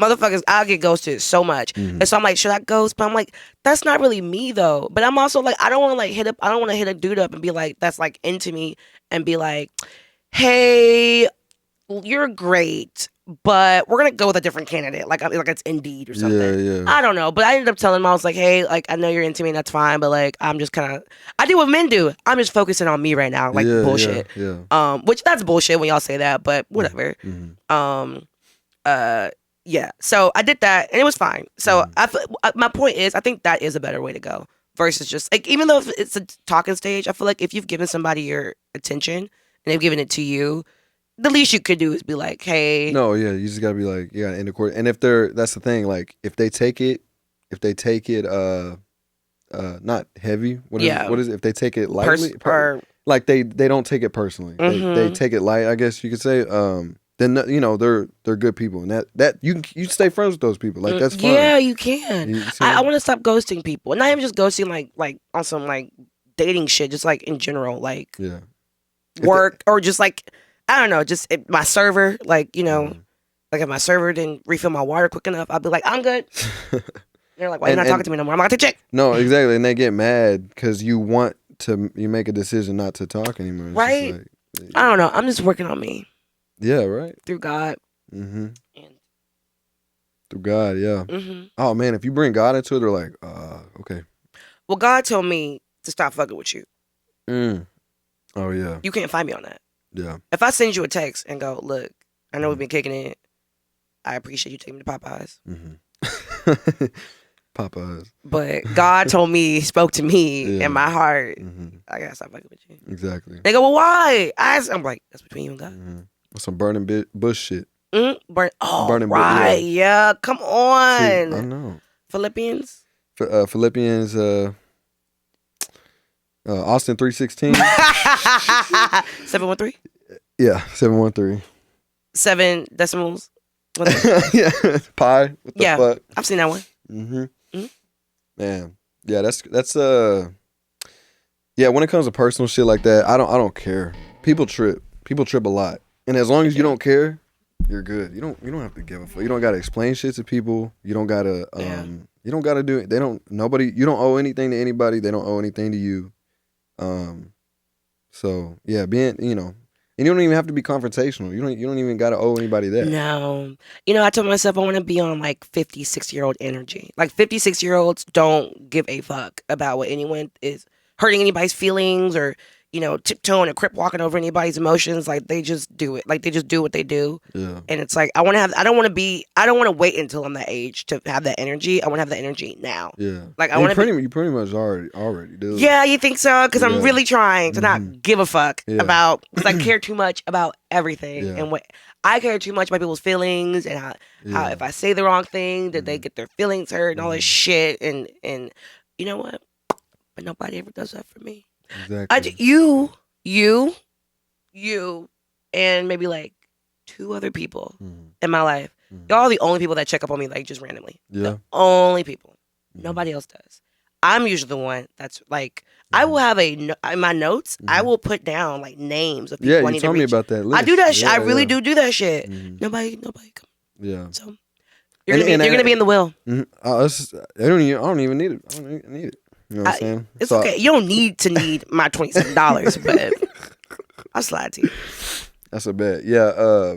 motherfuckers, I get ghosted so much. And so I'm like, should I ghost? But I'm like, that's not really me though. But I'm also like, I don't want to hit a dude up and be like, that's like into me, and be like, hey, you're great, but we're gonna go with a different candidate, like it's Indeed or something. Yeah. I don't know, but I ended up telling him, I was like, hey, like I know you're into me, and that's fine, but like I'm just kind of, I do what men do. I'm just focusing on me right now, like bullshit. Yeah. Which that's bullshit when y'all say that, but whatever. Yeah. So I did that, and it was fine. So my point is, I think that is a better way to go versus just like, even though it's a talking stage, I feel like if you've given somebody your attention and they've given it to you, the least you could do is be like, hey. No, yeah, you just gotta be like, you gotta end the court. And if that's the thing, like if they take it, not heavy. What is it? If they take it lightly, like they don't take it personally. They take it light, I guess you could say. Then they're good people, and that you stay friends with those people. Like that's fine. Yeah, you can. I want to stop ghosting people, and not even just ghosting like on some like dating shit, just like in general, like work or just like I don't know, just my server, like like if my server didn't refill my water quick enough, I'd be like, I'm good. They're like, why are you not talking to me no more? I'm not gonna check. No, exactly, and they get mad because you make a decision not to talk anymore. It's right? Like, I don't know. I'm just working on me. Yeah, right. Through God. Through God, yeah. Oh man, if you bring God into it, they're like, okay. Well, God told me to stop fucking with you. Oh yeah. You can't find me on that. Yeah. If I send you a text and go, look, I know we've been kicking it. I appreciate you taking me to Popeyes. Popeyes. But God told me, spoke to me in my heart. I gotta stop fucking with you. Exactly. They go, well, why? I'm like, that's between you and God. Some burning bush shit. Burning right, yeah. Come on. See, I know. Philippians. Philippians. Austin 3:16. 713. Yeah, 713. 7 decimals. Yeah, pi. What the fuck? I've seen that one. Man, yeah, that's yeah. When it comes to personal shit like that, I don't care. People trip a lot. And as long as you don't care, you're good. You don't have to give a fuck. You don't gotta explain shit to people. You don't gotta you don't gotta do it. You don't owe anything to anybody. They don't owe anything to you. So yeah, and you don't even have to be confrontational. You don't even gotta owe anybody that. No. I told myself I want to be on like 56-year-old energy. Like 56-year-olds don't give a fuck about what anyone is hurting anybody's feelings or tiptoeing and crip walking over anybody's emotions. Like they just do it. Like they just do what they do. Yeah. And it's like I don't want to wait until I'm that age to have that energy. I want to have that energy now. Yeah. Like you pretty much already do. Yeah, you think so? Because I'm really trying to not give a fuck about, because I care too much about everything and what I care too much about people's feelings and how if I say the wrong thing that they get their feelings hurt and all this shit and you know what? But nobody ever does that for me. Exactly. You, and maybe like 2 other people in my life. Y'all are the only people that check up on me like just randomly. Yeah. The only people. Nobody else does. I'm usually the one that's like, I will have in my notes, I will put down like names of people I need to reach. Yeah, you told me about that list. I do that shit. I really do that shit. Nobody come. Yeah. So you're gonna be in the will. I don't even need it. I don't need it. You know what I'm saying? It's okay. You don't need my $27, but I'll slide to you. That's a bet. Yeah.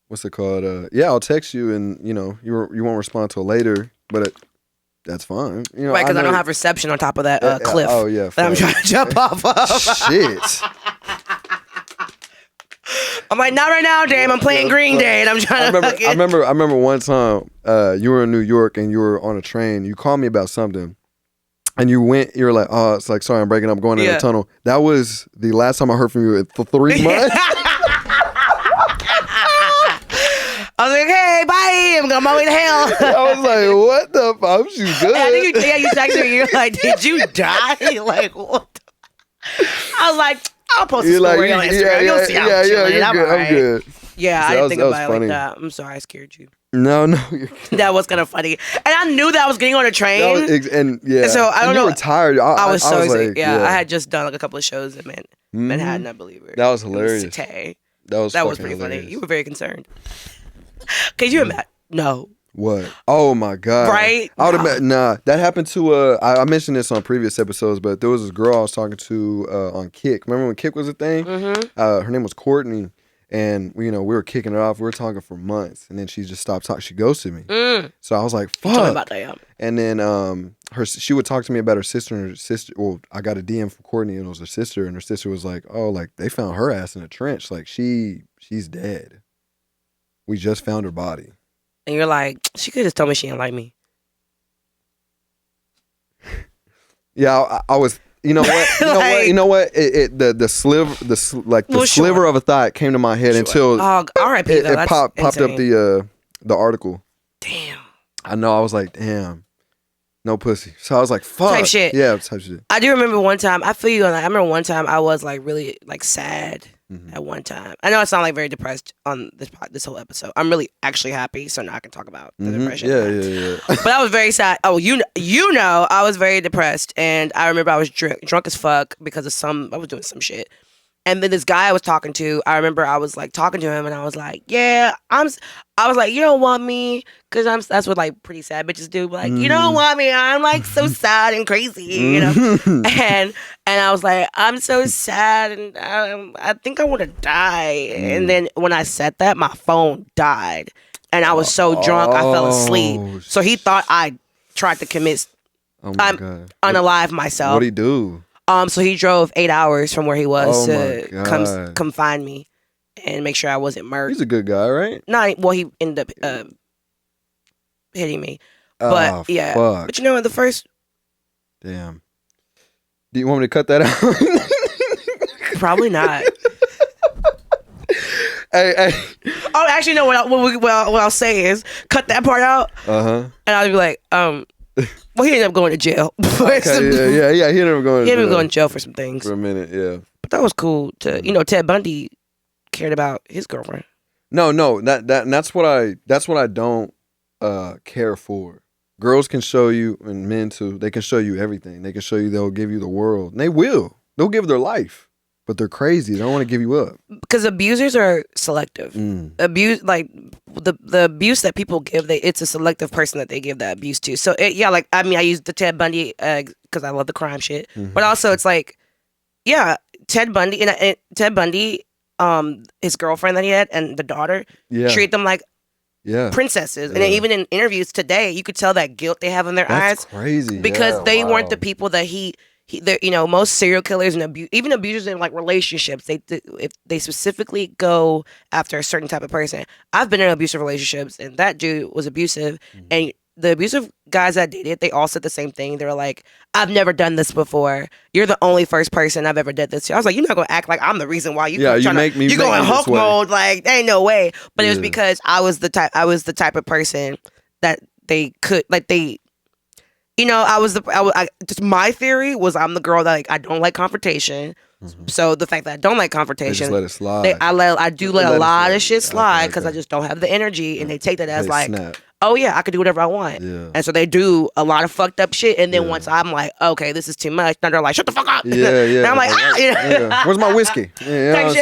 What's it called? Yeah, I'll text you, and you won't respond till later, but that's fine. Right, because I don't have reception on top of that cliff. Oh yeah. That I'm trying to jump off of. Shit. I'm like, not right now, damn. I'm playing Green Day, and I'm trying to. I remember one time you were in New York and you were on a train. You called me about something. And you were like, oh, it's like, sorry, I'm breaking up, going in the tunnel. That was the last time I heard from you for 3 months. I was like, hey, bye, I'm on my way to hell. I was like, what the fuck? She's good. I think you texted me, you're like, did you die? Like, what the I was like, I'll post a story on Instagram. You'll see how I'm chilling. I'm good. Yeah, I didn't think about it like that. I'm sorry, I scared you. No, that was kind of funny, and I knew that I was getting on a train. And so I don't know. You were tired. I was so excited. Like, I had just done like a couple of shows in Manhattan, I believe. That was hilarious. That was pretty hilarious. Funny. You were very concerned. Could you imagine? No. What? Oh my God! Right? I would have nah. That happened to I mentioned this on previous episodes, but there was this girl I was talking to on Kick. Remember when Kick was a thing? Her name was Courtney. And we were kicking it off. We were talking for months, and then she just stopped talking. She ghosted me. So I was like, "Fuck." Tell me about that, yeah. And then she would talk to me about her sister, and her sister. Well, I got a DM from Courtney, and it was her sister, and her sister was like, "Oh, like they found her ass in a trench. Like she's dead. We just found her body." And you're like, she could just told me she didn't like me. Yeah, I was. You know what? You know what? The sliver of a thought came to my head until R.I.P. it popped up the article. Damn. I know. I was like, damn, no pussy. So I was like, fuck. Type shit. Yeah, type shit. I do remember one time. I feel you on that. I remember one time I was like really like sad at one time. I know I sound like very depressed on this whole episode. I'm really actually happy, so now I can talk about the depression. Yeah. But I was very sad. Oh, you know, I was very depressed, and I remember I was drunk as fuck because of I was doing some shit. And then this guy I was talking to, I remember I was like talking to him, and I was like, yeah, I was like, you don't want me, because that's what like pretty sad bitches do. Like, you don't want me, I'm like so sad and crazy, you know. and I was like, I'm so sad, and I think I want to die. And then when I said that, my phone died, and I was so drunk I fell asleep. So he thought I tried to commit. God. Unalive myself. What'd he do? So he drove 8 hours from where he was to come find me and make sure I wasn't murdered. He's a good guy, right? No, well, he ended up hitting me. But yeah, fuck. but you know, the first. Damn. Do you want me to cut that out? Probably not. Hey. Oh, actually, no. What I'll say is cut that part out. And I'll be like, well, he ended up going to jail. Okay, yeah. He ended up going to jail for some things. For a minute, yeah. But that was cool to, Ted Bundy cared about his girlfriend. No, that's what I don't care for. Girls can show you, and men too, they can show you everything. They can show you, they'll give you the world. And they will. They'll give their life. But they're crazy. They don't want to give you up. Because abusers are selective. Abuse, like the abuse that people give, it's a selective person that they give that abuse to. So I used the Ted Bundy because I love the crime shit. But also it's like, yeah, Ted Bundy and Ted Bundy, his girlfriend that he had and the daughter, treat them like princesses. And even in interviews today, you could tell that guilt they have in their eyes. That's crazy. Because they weren't the people that most serial killers and even abusers in like relationships, if they specifically go after a certain type of person. I've been in abusive relationships, and that dude was abusive. And the abusive guys that dated, they all said the same thing. They were like, "I've never done this before. You're the only first person I've ever did this to." I was like, "You're not gonna act like I'm the reason why you make me. You going Hulk mode? Like, there ain't no way." But it was because I was the type of person that they could like they. Just my theory was I'm the girl that like I don't like confrontation. So the fact that I don't like confrontation, just let it slide. I do let a lot of shit slide because I just don't have the energy, and they take that as like, snap. Oh yeah, I could do whatever I want. Yeah. And so they do a lot of fucked up shit, and then once I'm like, okay, this is too much, then they're like, shut the fuck up. Yeah. And I'm like, where's my whiskey? Yeah. And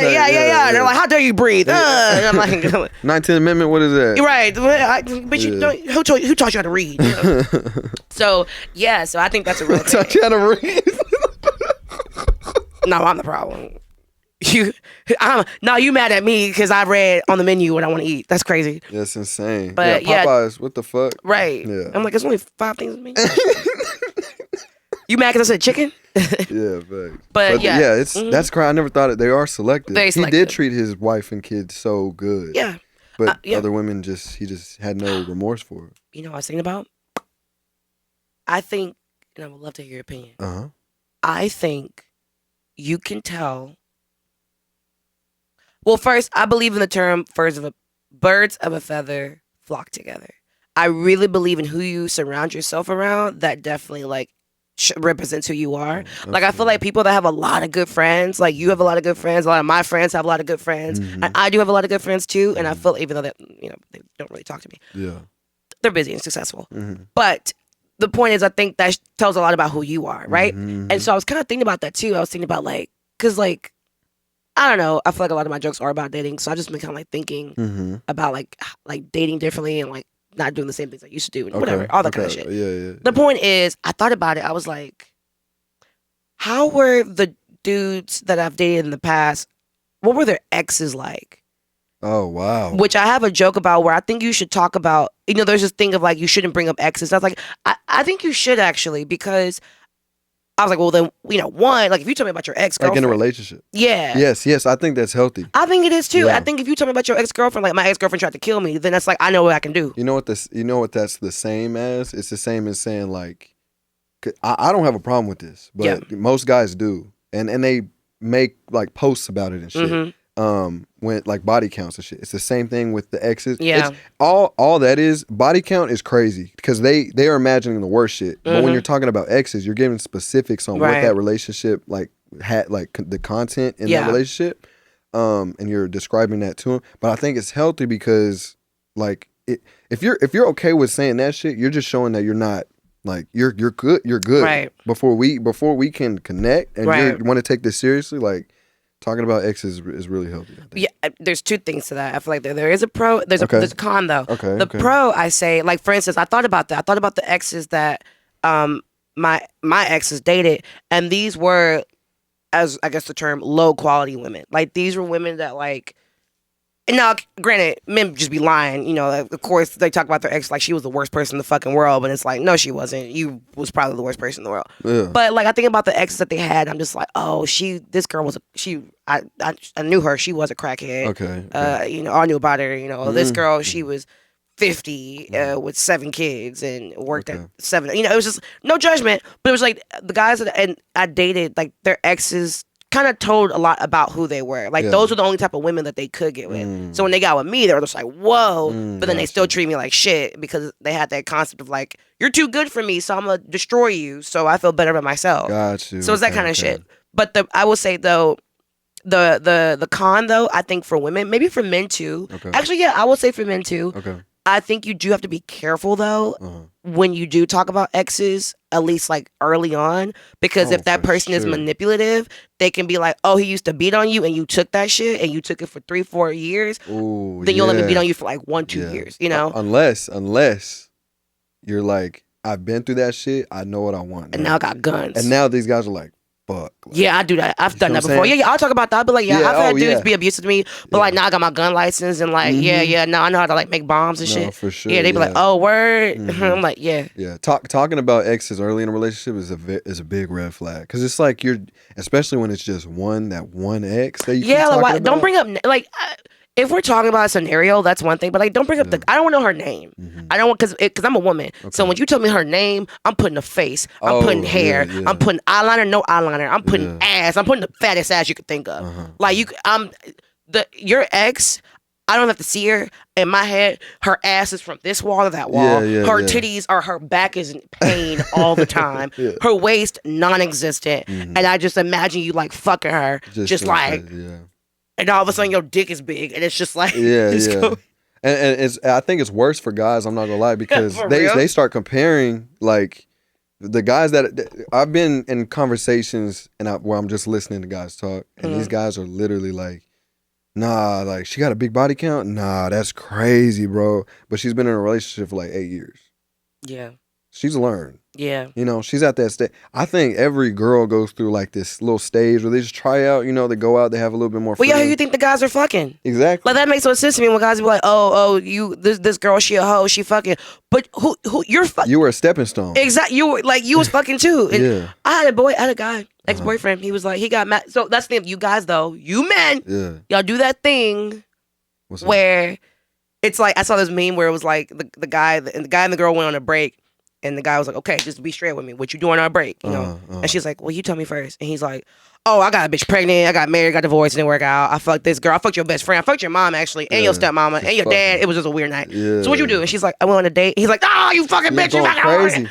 they're like, how dare you breathe? And I'm like, 19th Amendment, what is that? Right, but you don't, who taught you how to read? So I think that's a real thing. Taught you how to read? No, I'm the problem. You mad at me because I read on the menu what I want to eat. That's crazy. That's insane. But Popeyes, what the fuck? Right. Yeah. I'm like, there's only 5 things on the menu. You mad because I said chicken? Yeah, but yeah, it's that's crazy. I never thought it. They are selective. Very selective. He did treat his wife and kids so good. Yeah. But other women he just had no remorse for it. You know what I was thinking about? I think, and I would love to hear your opinion. I think you can tell. Well, first, I believe in the term birds of a feather flock together. I really believe in who you surround yourself around. That definitely like represents who you are. Like I feel like people that have a lot of good friends, like you have a lot of good friends, a lot of my friends have a lot of good friends, and I do have a lot of good friends too. And I feel even though they don't really talk to me, they're busy and successful. But the point is, I think that tells a lot about who you are, right? And so I was kind of thinking about that too. I was thinking about like, cause like, I don't know. I feel like a lot of my jokes are about dating, so I just been kind of like thinking about like dating differently and like not doing the same things I used to do and whatever, all that kind of shit. Yeah. The point is, I thought about it. I was like, how were the dudes that I've dated in the past? What were their exes like? Oh, wow. Which I have a joke about where I think you should talk about, there's this thing of like, you shouldn't bring up exes. I was like, I think you should actually, because I was like, well then, one, like if you tell me about your ex-girlfriend. Like in a relationship. Yeah. Yes, I think that's healthy. I think it is too. Yeah. I think if you tell me about your ex-girlfriend, like my ex-girlfriend tried to kill me, then that's like, I know what I can do. You know what that's the same as? It's the same as saying like, I don't have a problem with this, but most guys do. And they make like posts about it and shit. Mm-hmm. When like body counts and shit. It's the same thing with the exes. Yeah. It's, all that is, body count is crazy because they are imagining the worst shit. But when you're talking about exes, you're giving specifics on what that relationship like had, like the content in that relationship. And you're describing that to them. But I think it's healthy because like if you're okay with saying that shit, you're just showing that you're not like you're good. You're good. Right. Before we can connect and you want to take this seriously, like talking about exes is really healthy. Yeah, there's two things to that. I feel like there is a pro, there's a con though. The pro, I say, like for instance, I thought about that. I thought about the exes that my exes dated, and these were, as I guess the term, low quality women. Like these were women that like, and now granted, men just be lying. Like, of course they talk about their ex like she was the worst person in the fucking world, but it's like, no, she wasn't. You was probably the worst person in the world. Yeah. But like I think about the exes that they had, I'm just like, oh, this girl was I knew her. She was a crackhead. Okay. I knew about her. This girl, she was 50 with 7 kids and worked at 7. It was just no judgment, but it was like the guys that I dated, like their exes kind of told a lot about who they were. Like those were the only type of women that they could get with. So when they got with me, they were just like, whoa. But then they still treat me like shit because they had that concept of like, you're too good for me, so I'm gonna destroy you. So I feel better about myself. Got you. So it's that kind of shit. But I will say though, the con though, I think for women, maybe for men too. Actually, yeah, I will say for men too. I think you do have to be careful though when you do talk about exes, at least like early on, because if that person is manipulative, they can be like, oh, he used to beat on you and you took that shit and you took it for 3-4 years. Ooh, then you'll let me beat on you for like 1-2 years, Unless you're like, I've been through that shit, I know what I want. And now I got guns. And now these guys are like, fuck. Like, yeah, I do that. I've done that before. Yeah, I'll talk about that. But like, I've had dudes be abusive to me. But like, now I got my gun license and like, now I know how to like make bombs and shit. For sure. Yeah, they be like, oh, word. I'm like, yeah. Yeah, talking about exes early in a relationship is a big red flag because it's like especially when it's just one ex that you keep talking about. Don't bring up like. If we're talking about a scenario, that's one thing. But like, don't bring up I don't want to know her name. I don't want because I'm a woman. So when you tell me her name, I'm putting a face. I'm putting hair. I'm putting eyeliner, no eyeliner. I'm putting ass. I'm putting the fattest ass you could think of. Like your ex. I don't have to see her. In my head, her ass is from this wall to that wall. Her titties or her back is in pain all the time. Her waist non-existent, and I just imagine you like fucking her, just like. And all of a sudden your dick is big and it's just like and I think it's worse for guys, I'm not gonna lie, because they start comparing like the guys that I've been in conversations where I'm just listening to guys talk and these guys are literally like, nah, like she got a big body count? Nah, that's crazy, bro. But she's been in a relationship for like 8 years. Yeah. She's learned. Yeah. She's at that stage. I think every girl goes through like this little stage where they just try out, they go out, they have a little bit more freedom. Well, yeah, who you think the guys are fucking? Exactly. Like that makes no sense to me when guys be like, this girl, she a hoe, she fucking. But who you're fucking. You were a stepping stone. Exactly. You was fucking too. And I had a guy, ex-boyfriend. He was like, he got mad. So that's the thing. You guys though, you men, y'all do that thing where it's like, I saw this meme where it was like the guy and the girl went on a break. And the guy was like, okay, just be straight with me. What you doing on our break? And she's like, well, you tell me first. And he's like, oh, I got a bitch pregnant. I got married, got divorced, didn't work out. I fucked this girl. I fucked your best friend. I fucked your mom, actually, and your stepmama, and your dad. It was just a weird night. So what you do? And she's like, I went on a date. He's like, oh, you fucking bitch. You fucking crazy.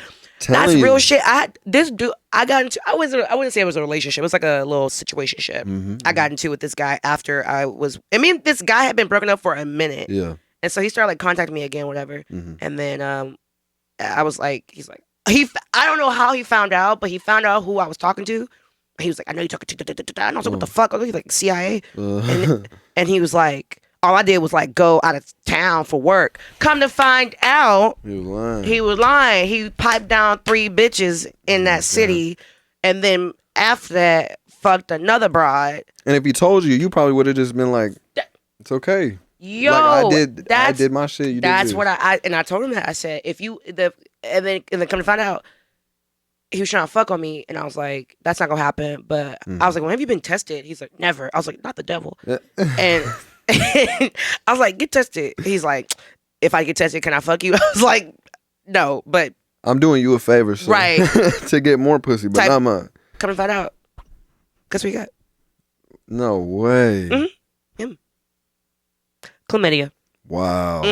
That's real shit. I wouldn't say it was a relationship. It was like a little situationship. I got into with this guy after this guy had been broken up for a minute. Yeah. And so he started like contacting me again, whatever. And then I was like, I don't know how he found out, but he found out who I was talking to. He was like, I know you're talking to, and I was like, what the fuck? He's like, CIA. And he was like, all I did was like go out of town for work. Come to find out, he was lying. He piped down 3 bitches in that city. And then after that, fucked another broad. And if he told you, you probably would have just been like, it's okay. Yo, like I did my shit. You that's did what I told him that. I said, if you and then come to find out, he was trying to fuck on me, and I was like, that's not gonna happen. But I was like, when have you been tested? He's like, never. I was like, not the devil. And I was like, get tested. He's like, if I get tested, can I fuck you? I was like, no, but I'm doing you a favor, so, right, to get more pussy, but not mine. Come to find out, guess what we got? No way. Him. Chlamydia. Wow.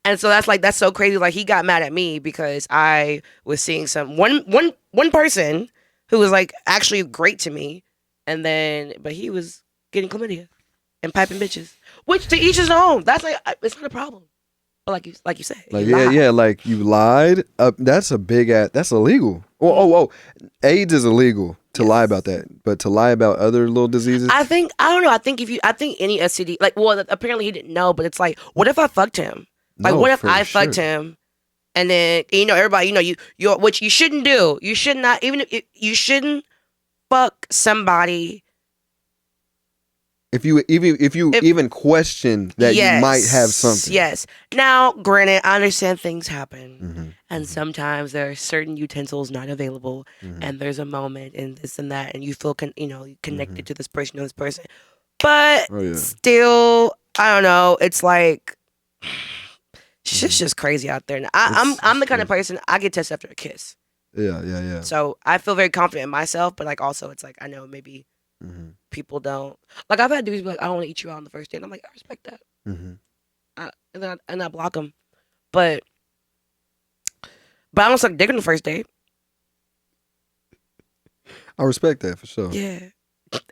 And so that's so crazy. Like, he got mad at me because I was seeing one person who was like actually great to me, but he was getting chlamydia and piping bitches, which to each his own. That's like, it's not a problem. But like you said, like like you lied. That's a big ass. That's illegal. Oh, AIDS is illegal to lie about that, but to lie about other little diseases. I don't know. I think any STD, like, well, apparently he didn't know, but it's like, what if I fucked him? Like, what if I fucked him, and then everybody, you which you shouldn't do. You should not you shouldn't fuck somebody. If you even question that you might have something. Yes. Now, granted, I understand things happen, and sometimes there are certain utensils not available, and there's a moment and this and that, and you feel connected to this person or this person, but still, I don't know. It's like shit's just crazy out there. Now, I'm the kind of person, I get tested after a kiss. Yeah. So I feel very confident in myself, but like also it's like I know maybe. People don't like. I've had dudes be like, "I don't want to eat you out on the first date." And I'm like, I respect that, and I block them, but I don't suck dick on the first date. I respect that for sure. Yeah,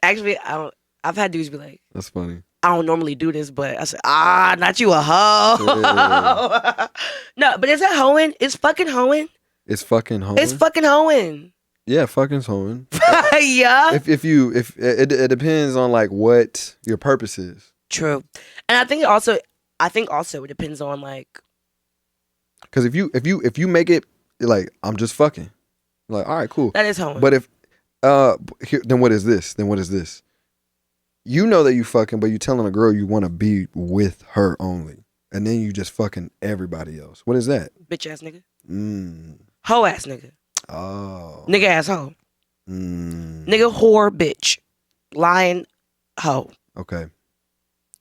actually, I don't. I've had dudes be like, "That's funny." I don't normally do this, but I said, not you a hoe. Yeah. No, but is that hoeing? It's fucking hoeing. It's fucking hoeing. It's fucking hoeing. Yeah, fucking hoeing. Yeah. If it depends on like what your purpose is. True, and I think also it depends on like. Because if you make it like I'm just fucking, like all right, cool. That is hoeing. But if then what is this? You know that you fucking, but you telling a girl you want to be with her only, and then you just fucking everybody else. What is that? Bitch ass nigga. Hoe ass nigga. Oh. Nigga asshole. Nigga whore bitch. Lying hoe. Okay.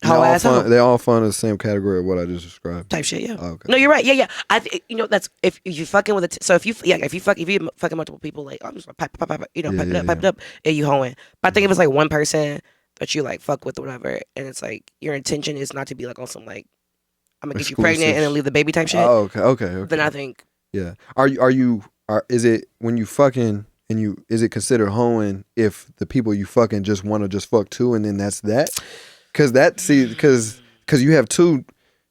Hoe asshole. They all fall in the same category of what I just described. Type shit, yeah. Oh, okay. No, you're right. Yeah. That's if you fucking with so if you fucking multiple people, like I'm just like pipe it up, and you hoeing. But I think if it's like one person that you like fuck with or whatever, and it's like your intention is not to be like on some like I'm gonna get you pregnant and then leave the baby type shit. Oh, okay. Then I think. Yeah. Is it when you fucking and is it considered hoeing if the people you fucking just want to just fuck too and then that's that? Because you have two,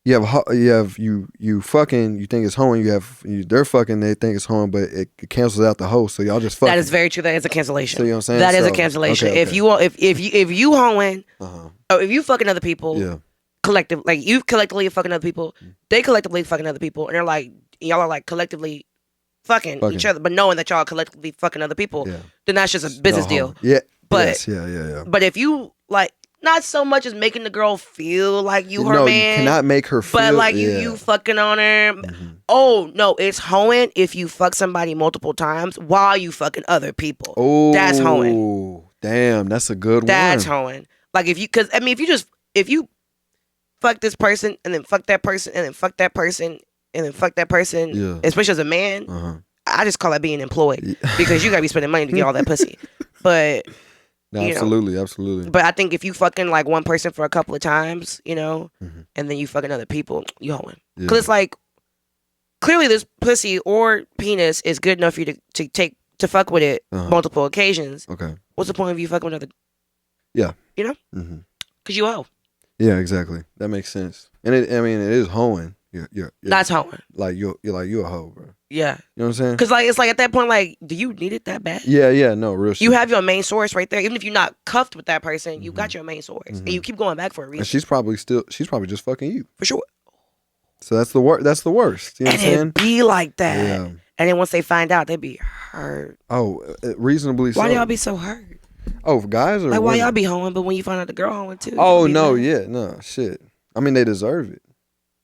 you fucking, you think it's hoeing, they're fucking, they think it's hoeing, but it cancels out the hoe, so y'all just fucking. That is very true. That is a cancellation. So you know what I'm saying? That is a cancellation. Okay. If you hoeing, or if you fucking other people, yeah, collective, like you collectively fucking other people, they collectively fucking other people, and they're like, y'all are like collectively fucking each other, but knowing that y'all collectively fucking other people, then that's just a business deal. Yeah. But yeah. But if you like, not so much as making the girl feel like you her man. You cannot make her feel. But like you fucking on her. Oh no, it's hoeing if you fuck somebody multiple times while you fucking other people. Oh, that's hoeing. Damn, that's a good one. That's hoeing. Like if you fuck this person and then fuck that person and then fuck that person and then fuck that person, especially as a man, I just call that being employed because you gotta be spending money to get all that pussy. But no, absolutely. But I think if you fucking like one person for a couple of times, and then you fucking other people, you hoeing. Because it's like clearly this pussy or penis is good enough for you to fuck with it multiple occasions. Okay. What's the point of you fucking with other? Yeah. Because you hoe. Yeah, exactly. That makes sense. And it is hoeing. You're that's hoeing. Like you're a hoe, bro. Yeah. You know what I'm saying? Because like it's like at that point, like, do you need it that bad? Yeah, no, real shit. You have your main source right there. Even if you're not cuffed with that person, you got your main source. And you keep going back for a reason. And she's probably just fucking you. For sure. So that's the worst. You know what I'm saying? And it be like that. Yeah. And then once they find out, they be hurt. Oh, reasonably so. Why do y'all be so hurt? Oh, guys or like why women? y'all be hoeing, but when you find out the girl hoeing too. Oh no, yeah, no, shit. I mean, they deserve it.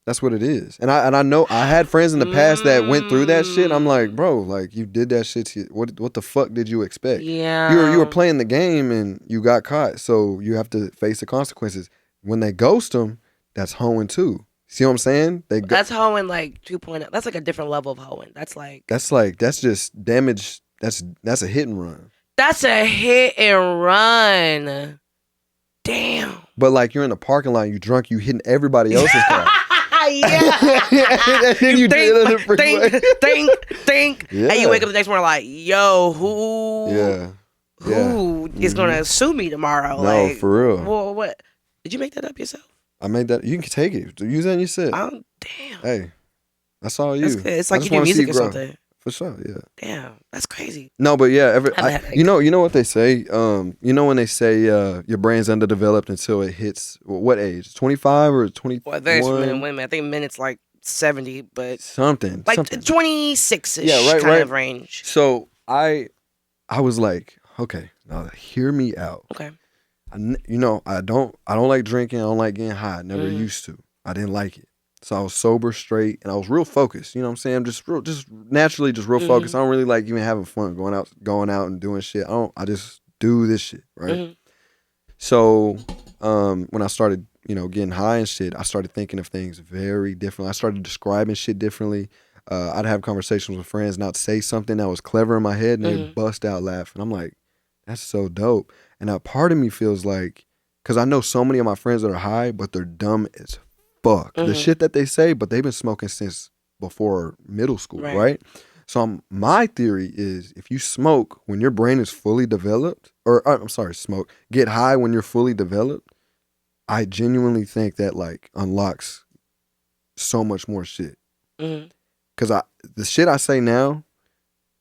That's what it is. And I know I had friends in the past that went through that shit. I'm like, bro, like you did that shit. What the fuck did you expect? Yeah. You were playing the game and you got caught, so you have to face the consequences. When they ghost them, that's hoeing too. See what I'm saying? That's hoeing like 2.0. That's like a different level of hoeing. That's just damage. That's a hit and run. That's a hit and run. Damn. But like you're in the parking lot, you drunk, you hitting everybody else's car. Yeah. And then you think. Yeah. And you wake up the next morning like, yo, who is gonna sue me tomorrow? No, like, for real. Well, what? Did you make that up yourself? I made that. You can take it. Use that in your set. Damn. Hey, that's all you. That's good. It's like you do music or something. For sure, yeah. Damn, that's crazy. No, but yeah, you know what they say. You know when they say your brain's underdeveloped until it hits what age? 25 or 21? Well, it varies for men and women. I think men it's like 70, but something like 26ish kind of range. So I was like, okay, now hear me out. Okay. I don't like drinking. I don't like getting high. I never used to. I didn't like it. So I was sober, straight, and I was real focused. You know what I'm saying? I'm just naturally real focused. I don't really like even having fun, going out and doing shit. I just do this shit, right? So when I started, getting high and shit, I started thinking of things very differently. I started describing shit differently. I'd have conversations with friends and I'd say something that was clever in my head and they'd bust out laughing. I'm like, that's so dope. And a part of me feels like, because I know so many of my friends that are high, but they're dumb as fuck. The shit that they say, but they've been smoking since before middle school, right? So my theory is if you smoke when your brain is fully developed, get high when you're fully developed, I genuinely think that like unlocks so much more shit. Because the shit I say now,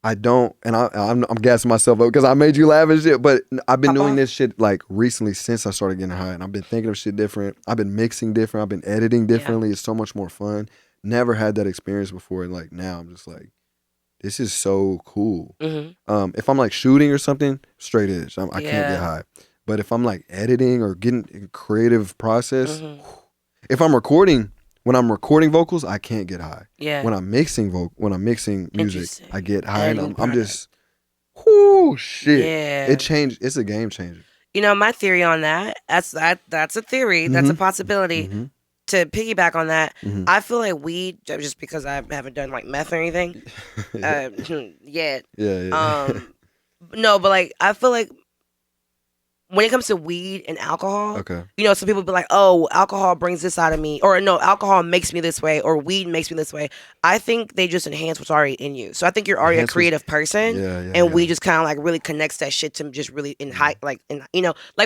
I don't, and I'm gassing myself up because I made you laugh and shit, but I've been doing this shit like recently since I started getting high, and I've been thinking of shit different. I've been mixing different. I've been editing differently. It's so much more fun. Never had that experience before, and like now I'm just like, this is so cool. If I'm like shooting or something, straight edge. I can't get high. But if I'm like editing or getting a creative process, if I'm recording. When I'm recording vocals, I can't get high. Yeah. When I'm mixing music, I get high, and I'm just, whoo, shit. Yeah. It changed. It's a game changer. My theory on that's a theory. That's a possibility. To piggyback on that, I feel like weed, just because I haven't done like meth or anything yet. Yeah. No, but like I feel like when it comes to weed and alcohol, some people be like, oh, alcohol brings this out of me, or no, alcohol makes me this way, or weed makes me this way. I think they just enhance what's already in you. So I think you're already a creative person, and weed just kind of like really connects that shit to just really in high, like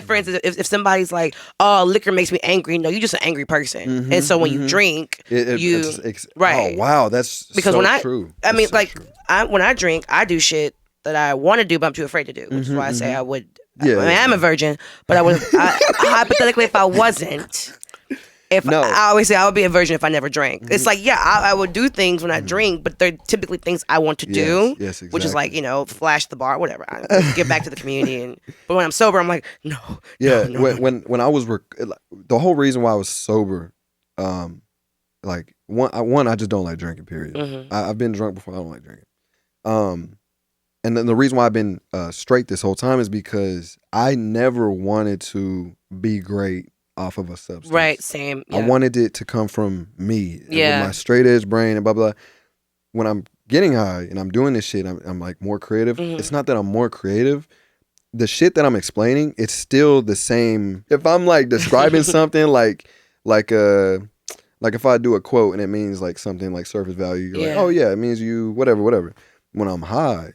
for instance, if somebody's like, oh, liquor makes me angry, no, you're just an angry person, and so when you drink, right? Oh wow, that's because so true. I mean, like when I drink, I do shit that I want to do, but I'm too afraid to do, which is why I say I would. I'm a virgin, but hypothetically, if I wasn't, I always say I would be a virgin if I never drank. It's like, I would do things when I drink, but they're typically things I want to do, exactly. Which is like, flash the bar, whatever. I give back to the community. But when I'm sober, I'm like, no. When I was, the whole reason why I was sober, like one, I just don't like drinking, period. I've been drunk before, I don't like drinking. And then the reason why I've been straight this whole time is because I never wanted to be great off of a substance. Right, same. Yeah. I wanted it to come from me. With my straight edge brain and blah, blah. When I'm getting high and I'm doing this shit, I'm like more creative. It's not that I'm more creative. The shit that I'm explaining, it's still the same. If I'm like describing something like if I do a quote and it means like something like surface value, you're like, oh yeah, it means you, whatever. When I'm high,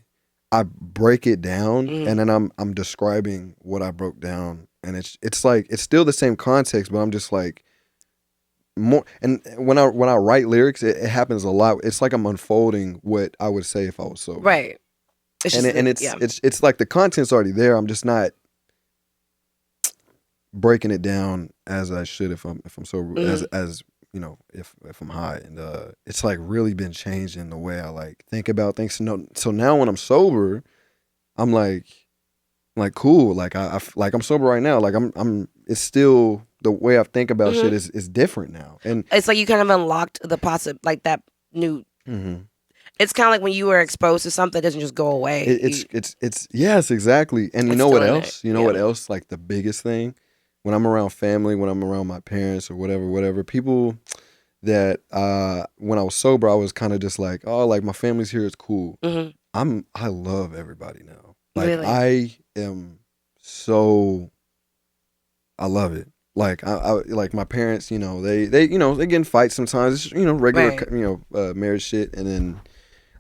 I break it down and then I'm describing what I broke down, and it's like it's still the same context, but I'm just like more. And when I write lyrics, it happens a lot. It's like I'm unfolding what I would say if I was sober. Right. It's like the content's already there. I'm just not breaking it down as I should if I'm sober, as if I'm high, and it's like really been changing the way I like think about things. So now when I'm sober, I'm like cool. Like I'm sober right now. Like I'm it's still the way I think about shit is different now. And it's like you kind of unlocked the like that new. It's kind of like when you were exposed to something that doesn't just go away. It's yes, exactly. And you know what else? You know what else? Like the biggest thing, when I'm around family, when I'm around my parents or whatever, people that when I was sober, I was kind of just like, oh, like my family's here, it's cool. I love everybody now. Like Really? I am so, I love it. Like I like my parents, you know, they get in fights sometimes. It's, regular marriage shit, and then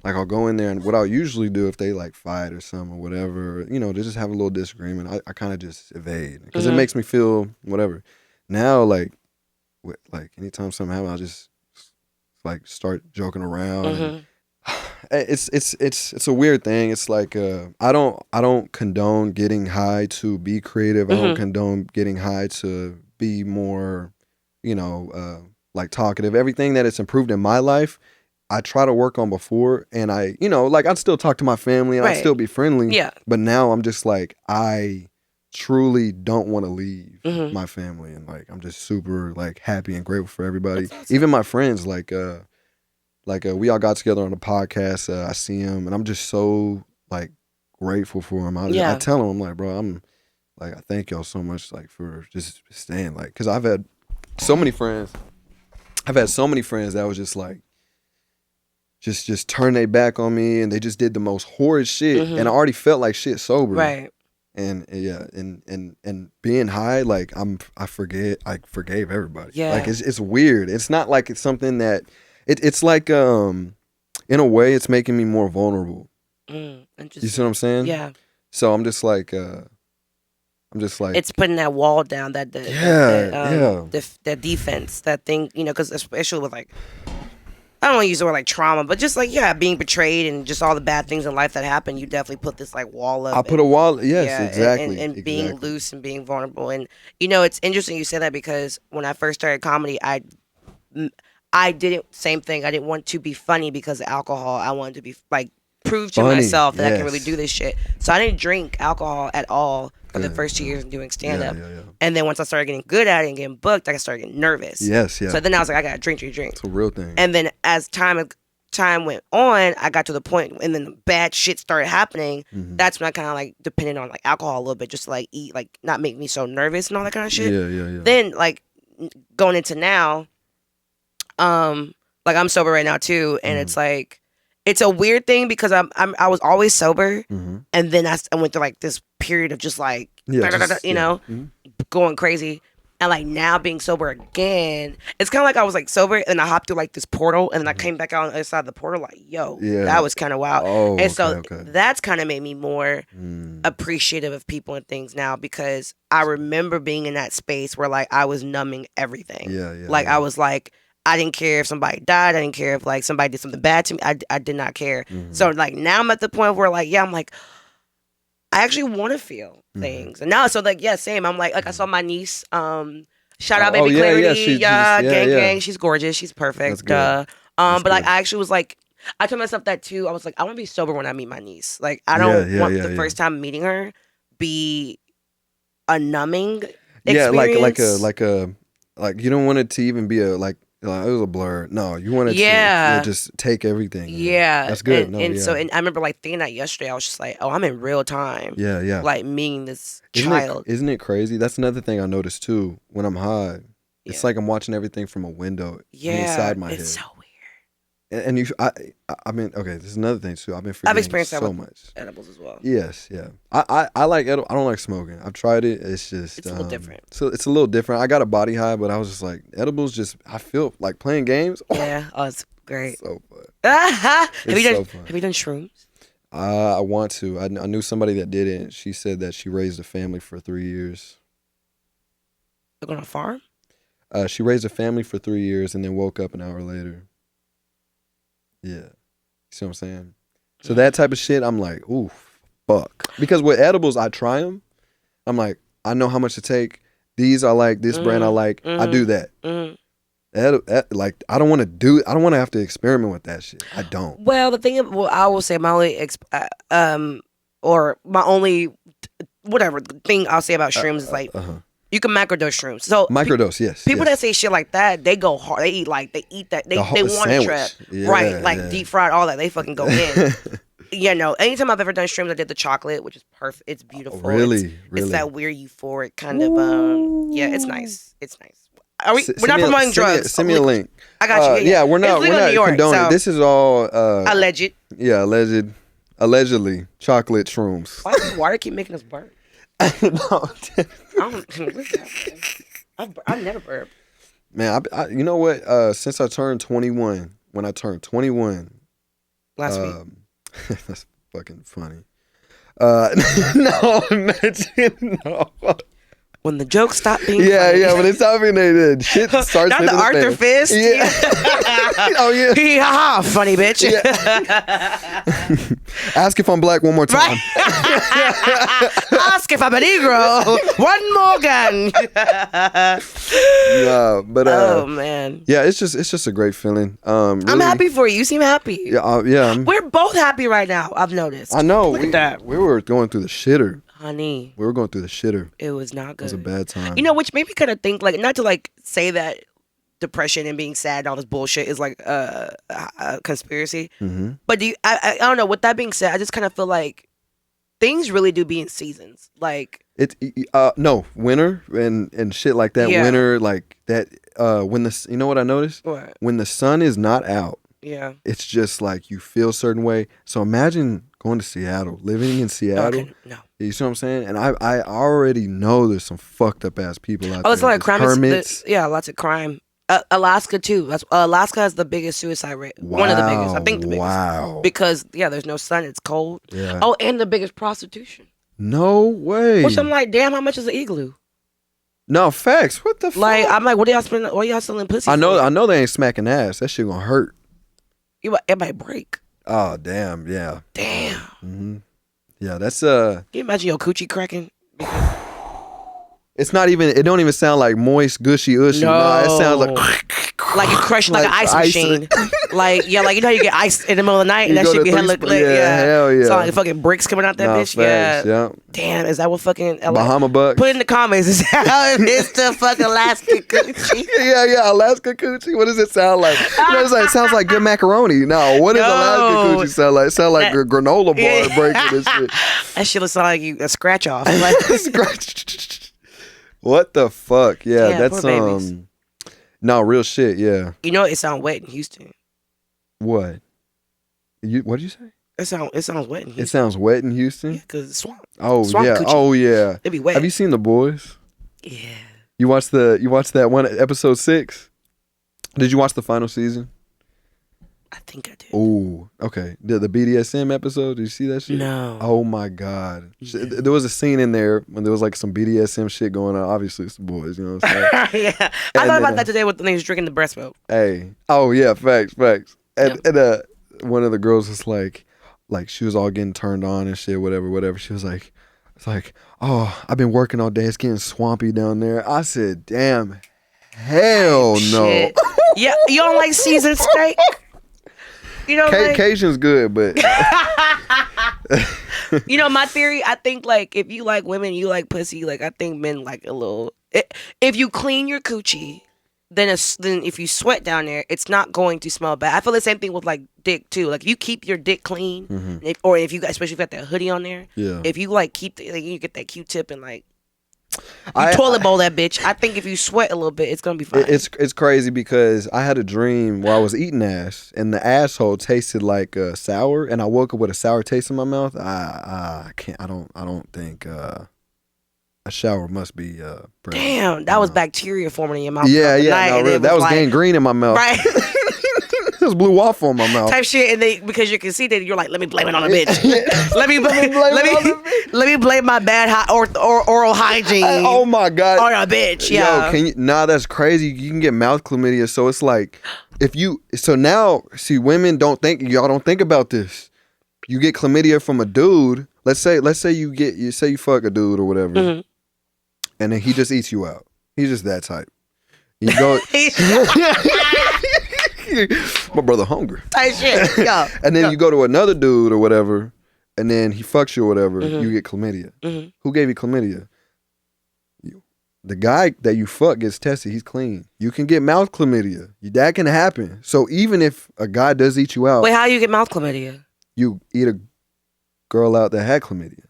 like I'll go in there, and what I'll usually do if they like fight or something or whatever, they just have a little disagreement. I kind of just evade because it makes me feel whatever. Now like anytime something happens, I'll just like start joking around. And it's a weird thing. It's like I don't condone getting high to be creative. I don't condone getting high to be more, like talkative. Everything that it's improved in my life, I try to work on before, and I'd still talk to my family and I'd still be friendly. Yeah. But now I'm just like, I truly don't want to leave my family, and like I'm just super like happy and grateful for everybody. Awesome. Even my friends, like we all got together on the podcast. I see them, and I'm just so like grateful for them. I tell them, I'm like, bro, I'm like, I thank y'all so much, like for just staying, like, because I've had so many friends that was just like, just turn their back on me, and they just did the most horrid shit, and I already felt like shit sober, right? And and being high, like I forgave everybody. Yeah, like it's weird. It's not like it's something that it's like in a way it's making me more vulnerable. You see what I'm saying? Yeah. So I'm just like it's putting that wall down, that defense, that thing, because especially with like, I don't want to use the word like trauma, but just like, being betrayed and just all the bad things in life that happen, you definitely put this like wall up. I put a wall, yes, exactly. And being loose and being vulnerable. And, it's interesting you say that, because when I first started comedy, I didn't, same thing. I didn't want to be funny because of alcohol. I wanted to be like, prove to myself that I can really do this shit. So I didn't drink alcohol at all for the first 2 years of doing stand-up. And then once I started getting good at it and getting booked, I started getting nervous. So then I was like, I gotta drink. It's a real thing. And then as time went on, I got to the point, and then the bad shit started happening. That's when I kind of like depended on like alcohol a little bit, just to like eat, like not make me so nervous and all that kind of shit. Then like going into now, like I'm sober right now too, and it's like, it's a weird thing because I was always sober, and then I went through like this period of just like going crazy, and like now being sober again, it's kind of like I was like sober and I hopped through like this portal, and then I came back out on the other side of the portal, like that was kind of wild. And so that's kind of made me more appreciative of people and things now, because I remember being in that space where like I was numbing everything. I was like, I didn't care if somebody died. I didn't care if like somebody did something bad to me. I did not care. So like now I'm at the point where like, I'm like, I actually want to feel things. And now, so like, same. I'm like I saw my niece, shout out baby Clarity. Gang. She's gorgeous. She's perfect. But like, I actually was like, I told myself that too. I was like, I want to be sober when I meet my niece. Like, I don't want the first time meeting her be a numbing experience. Like you don't want it to even be a like, it was a blur. No, you wanted to just take everything. Yeah. That's good. So I remember like thinking that yesterday. I was just like, oh, I'm in real time. Yeah. Like meeting this child. Isn't it crazy? That's another thing I noticed too when I'm high. It's like I'm watching everything from a window inside my head. It's so weird. And I mean, okay, this is another thing too. I've experienced so much. Edibles as well. Yes, yeah. I like edibles. I don't like smoking. I've tried it. It's just it's a little different. So it's a little different. I got a body high, but I was just like, edibles. I feel like playing games. Yeah, it's great. So fun. Have you done shrooms? I want to. I knew somebody that did it. And she said that she raised a family for 3 years. Like on a farm? She raised a family for 3 years and then woke up an hour later. Yeah. You see what I'm saying? So that type of shit, I'm like, ooh, fuck. Because with edibles, I try them. I'm like, I know how much to take. These I like, this brand I like. I do that. Like, I don't want to have to experiment with that shit. I don't. Well, I will say my only, whatever thing I'll say about shrooms is like, You can microdose shrooms. So Microdose, yes. People yes. that say shit like that, they go hard. They eat that. They want sandwich. a trip. Yeah, right. Like yeah. deep fried, all that. They fucking go in. You know, anytime I've ever done shrooms, I did the chocolate, which is perfect. It's beautiful. Really? It's that weird euphoric kind of yeah, it's nice. It's nice. We're not promoting drugs. Send me a link. I got you. Yeah, we're not condoning. So This is all alleged. Yeah, allegedly chocolate shrooms. Why does water keep making us burp? No. I never burp. Man, you know what? Since I turned 21, when I turned 21 last week. That's fucking funny. No, imagine no. When the jokes stop being funny. funny. When they stop being they shit starts not the Arthur Fist. Yeah. Oh yeah. Hee ha ha, funny bitch. Yeah. Ask if I'm black one more time. Right? Ask if I'm a Negro. One more gun. Yeah, but oh man. Yeah, it's just a great feeling. Really, I'm happy for you. You seem happy. Yeah, yeah. We're both happy right now. I've noticed. I know. Look at that. We were going through the shitter. Honey. We were going through the shitter. It was not good. It was a bad time. You know, which made me kind of think, like, not to like say that depression and being sad and all this bullshit is like a conspiracy. Mm-hmm. But I don't know. With that being said, I just kind of feel like things really do be in seasons. Like no, winter and shit like that. Yeah. Winter like that. When you know what I noticed? What? When the sun is not out. Yeah. It's just like you feel a certain way. So imagine going to Seattle, living in Seattle. Okay, no. You see what I'm saying? And I already know there's some fucked up ass people out there. Oh, it's like crime. Hermits. Yeah, lots of crime. Alaska too. Alaska has the biggest suicide rate. Wow, one of the biggest. I think the biggest. Wow. Because there's no sun. It's cold. Yeah. Oh, and the biggest prostitution. No way. Which I'm like, damn, how much is an igloo? No facts. What the fuck? Like, I'm like, what are y'all spending? What are y'all selling pussy? I know. for? I know they ain't smacking ass. That shit gonna hurt. It might break. Oh damn. Yeah. Damn. Mm-hmm. Yeah. That's Can you imagine your coochie cracking? It's not even. It don't even sound like moist, gushy, ushy. No, it sounds like you crush like an ice machine. Like you know how you get ice in the middle of the night and that shit be hella hell yeah. Sound like fucking bricks coming out that bitch. Facts, yeah. Damn, is that what fucking Bahama Bucks? Put in the comments. Is how it is to fucking Alaska coochie? yeah, Alaska coochie. What does it sound like? You know, it's like, it sounds like good macaroni. No, what does Alaska coochie sound like? It sound like a granola bar breaking and shit. That shit looks like a scratch off. Like, scratch. What the fuck? Yeah, that's no real shit. Yeah. You know it sounds wet in Houston. What? What did you say? It sounds wet in Houston. It sounds wet in Houston. Yeah, cause it's swamp. Oh swamp yeah. Coochie. Oh yeah. It be wet. Have you seen The Boys? Yeah. You watched that one episode 6? Did you watch the final season? I think I did. Oh, okay. The BDSM episode, did you see that shit? No. Oh my God. There was a scene in there when there was like some BDSM shit going on. Obviously it's The Boys, you know what I'm saying? Yeah. I thought about that today with the niggas drinking the breast milk. Hey. Oh yeah, facts. And one of the girls was like she was all getting turned on and shit, whatever. She was like, it's like, oh, I've been working all day. It's getting swampy down there. I said, damn, hell no. Shit. Yeah, you don't like seasoned steak? You know, Cajun's good, but you know, my theory, I think like if you like women, you like pussy. Like I think men like a little. If you clean your coochie, then if you sweat down there, it's not going to smell bad. I feel the same thing with like dick too. Like you keep your dick clean, or if you especially if you got that hoodie on there. Yeah. If you like keep you get that Q-tip and like. Toilet bowl that bitch. I think if you sweat a little bit, it's gonna be fine. It's crazy because I had a dream where I was eating ass and the asshole tasted like sour, and I woke up with a sour taste in my mouth. I can't. I don't think a shower must be. Damn, that was bacteria forming in your mouth. Yeah. No, really, that was gangrene in my mouth. Right. It just blew off on my mouth. Type shit, and then because you can see that you're like, let me blame it on the bitch. let me blame my bad oral hygiene. Oh my God. On a bitch. Yeah. Yo, that's crazy. You can get mouth chlamydia. So it's like, now women y'all don't think about this. You get chlamydia from a dude. Let's say you fuck a dude or whatever, and then he just eats you out. He's just that type. You go. My brother hungry. Type shit. Yeah. And then you go to another dude or whatever, and then he fucks you or whatever. You get chlamydia. Who gave you chlamydia? You. the guy that you fuck gets tested, he's clean. You can get mouth chlamydia. That can happen. So even if a guy does eat you out, Wait, how do you get mouth chlamydia? you eat a girl out that had chlamydia,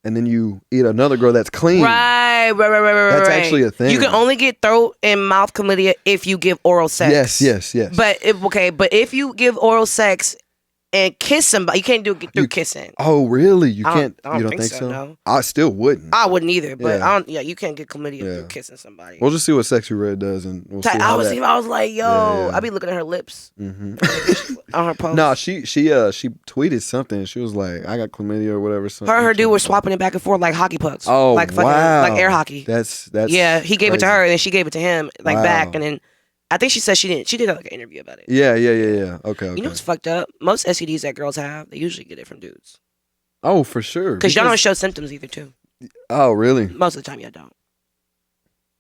and then you eat another girl that's clean. Right. That's actually a thing. You can only get throat and mouth chlamydia if you give oral sex. Yes. But if you give oral sex and kiss somebody, you can't do it through kissing. Oh, really? You can't? I don't you don't think so? No. I still wouldn't. I wouldn't either. But Yeah. you can't get chlamydia through kissing somebody. We'll just see what Sexy Red does, and we'll see how I was like, yo, Yeah. I be looking at her lips Mm-hmm. on her post. No, she tweeted something. She was like, "I got chlamydia" or whatever. Something. Her and her dude were swapping it back and forth like hockey pucks. Oh, like fucking, wow. like air hockey. That's yeah. He gave it to crazy. her, and then she gave it to him like Wow. back, and then I think she said she didn't. She did like an interview about it. Yeah. Okay. You know what's fucked up? Most STDs that girls have, they usually get it from dudes. Oh, for sure. Because y'all don't show symptoms either, too. Oh, really? Most of the time, y'all don't.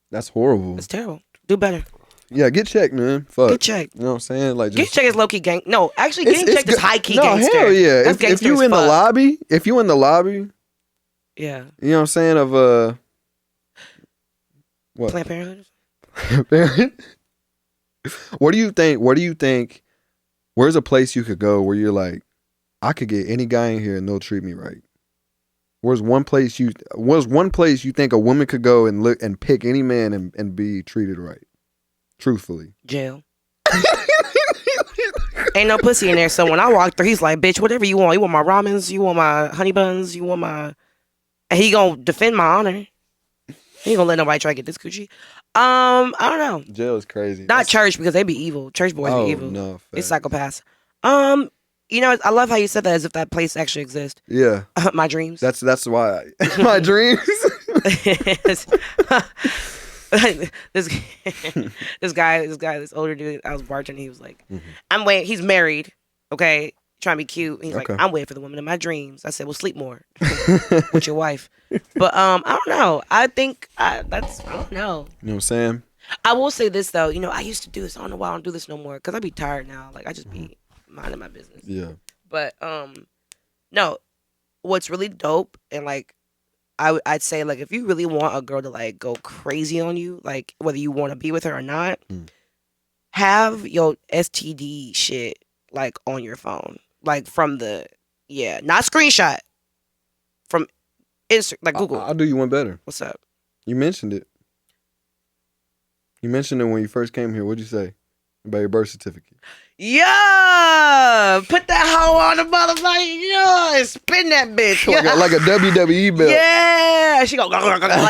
That's horrible. It's terrible. Do better. Yeah, get checked, man. Fuck. Get checked. You know what I'm saying? Like, Get just checked is low key gang. No, actually, getting checked is high key no, gangster. hell yeah. That's If gangster you as in the fuck. lobby, Yeah. you know what I'm saying? Of what? Planned Parenthood. What do you think? Where's a place you could go where you're like, I could get any guy in here and they'll treat me right? Where's one place you think a woman could go and look and pick any man and be treated right? Truthfully. Jail. Ain't no pussy in there. So when I walk through, he's like, bitch, whatever you want. You want my ramens? You want my honey buns? You want my... And he gonna defend my honor. He ain't gonna let nobody try to get this coochie. I don't know. Jail is crazy. Not church, because they be evil. Church boys be evil. No, It's facts. psychopaths. You know, I love how you said that as if that place actually exists. Yeah. My dreams. That's why my dreams. this older dude, I was bartending. He was like, I'm waiting. He's married, okay, trying to be cute. And he's Okay. like, I'm waiting for the woman in my dreams. I said, well, sleep more with your wife. But I don't know. I think I don't know. You know what I'm saying? I will say this though. You know, I used to do this. I don't know why I don't do this no more because I be tired now. Like I just be minding my business. Yeah. But no, what's really dope and like I'd say like if you really want a girl to like go crazy on you, like whether you want to be with her or not, have your STD shit like on your phone, like from the not screenshot from like Google. I'll do you one better. What's up? You mentioned it. You mentioned it when you first came here. What'd you say about your birth certificate? Yeah, put that hoe on the motherfucker, and spin that bitch. Like a WWE belt. Yeah, she go like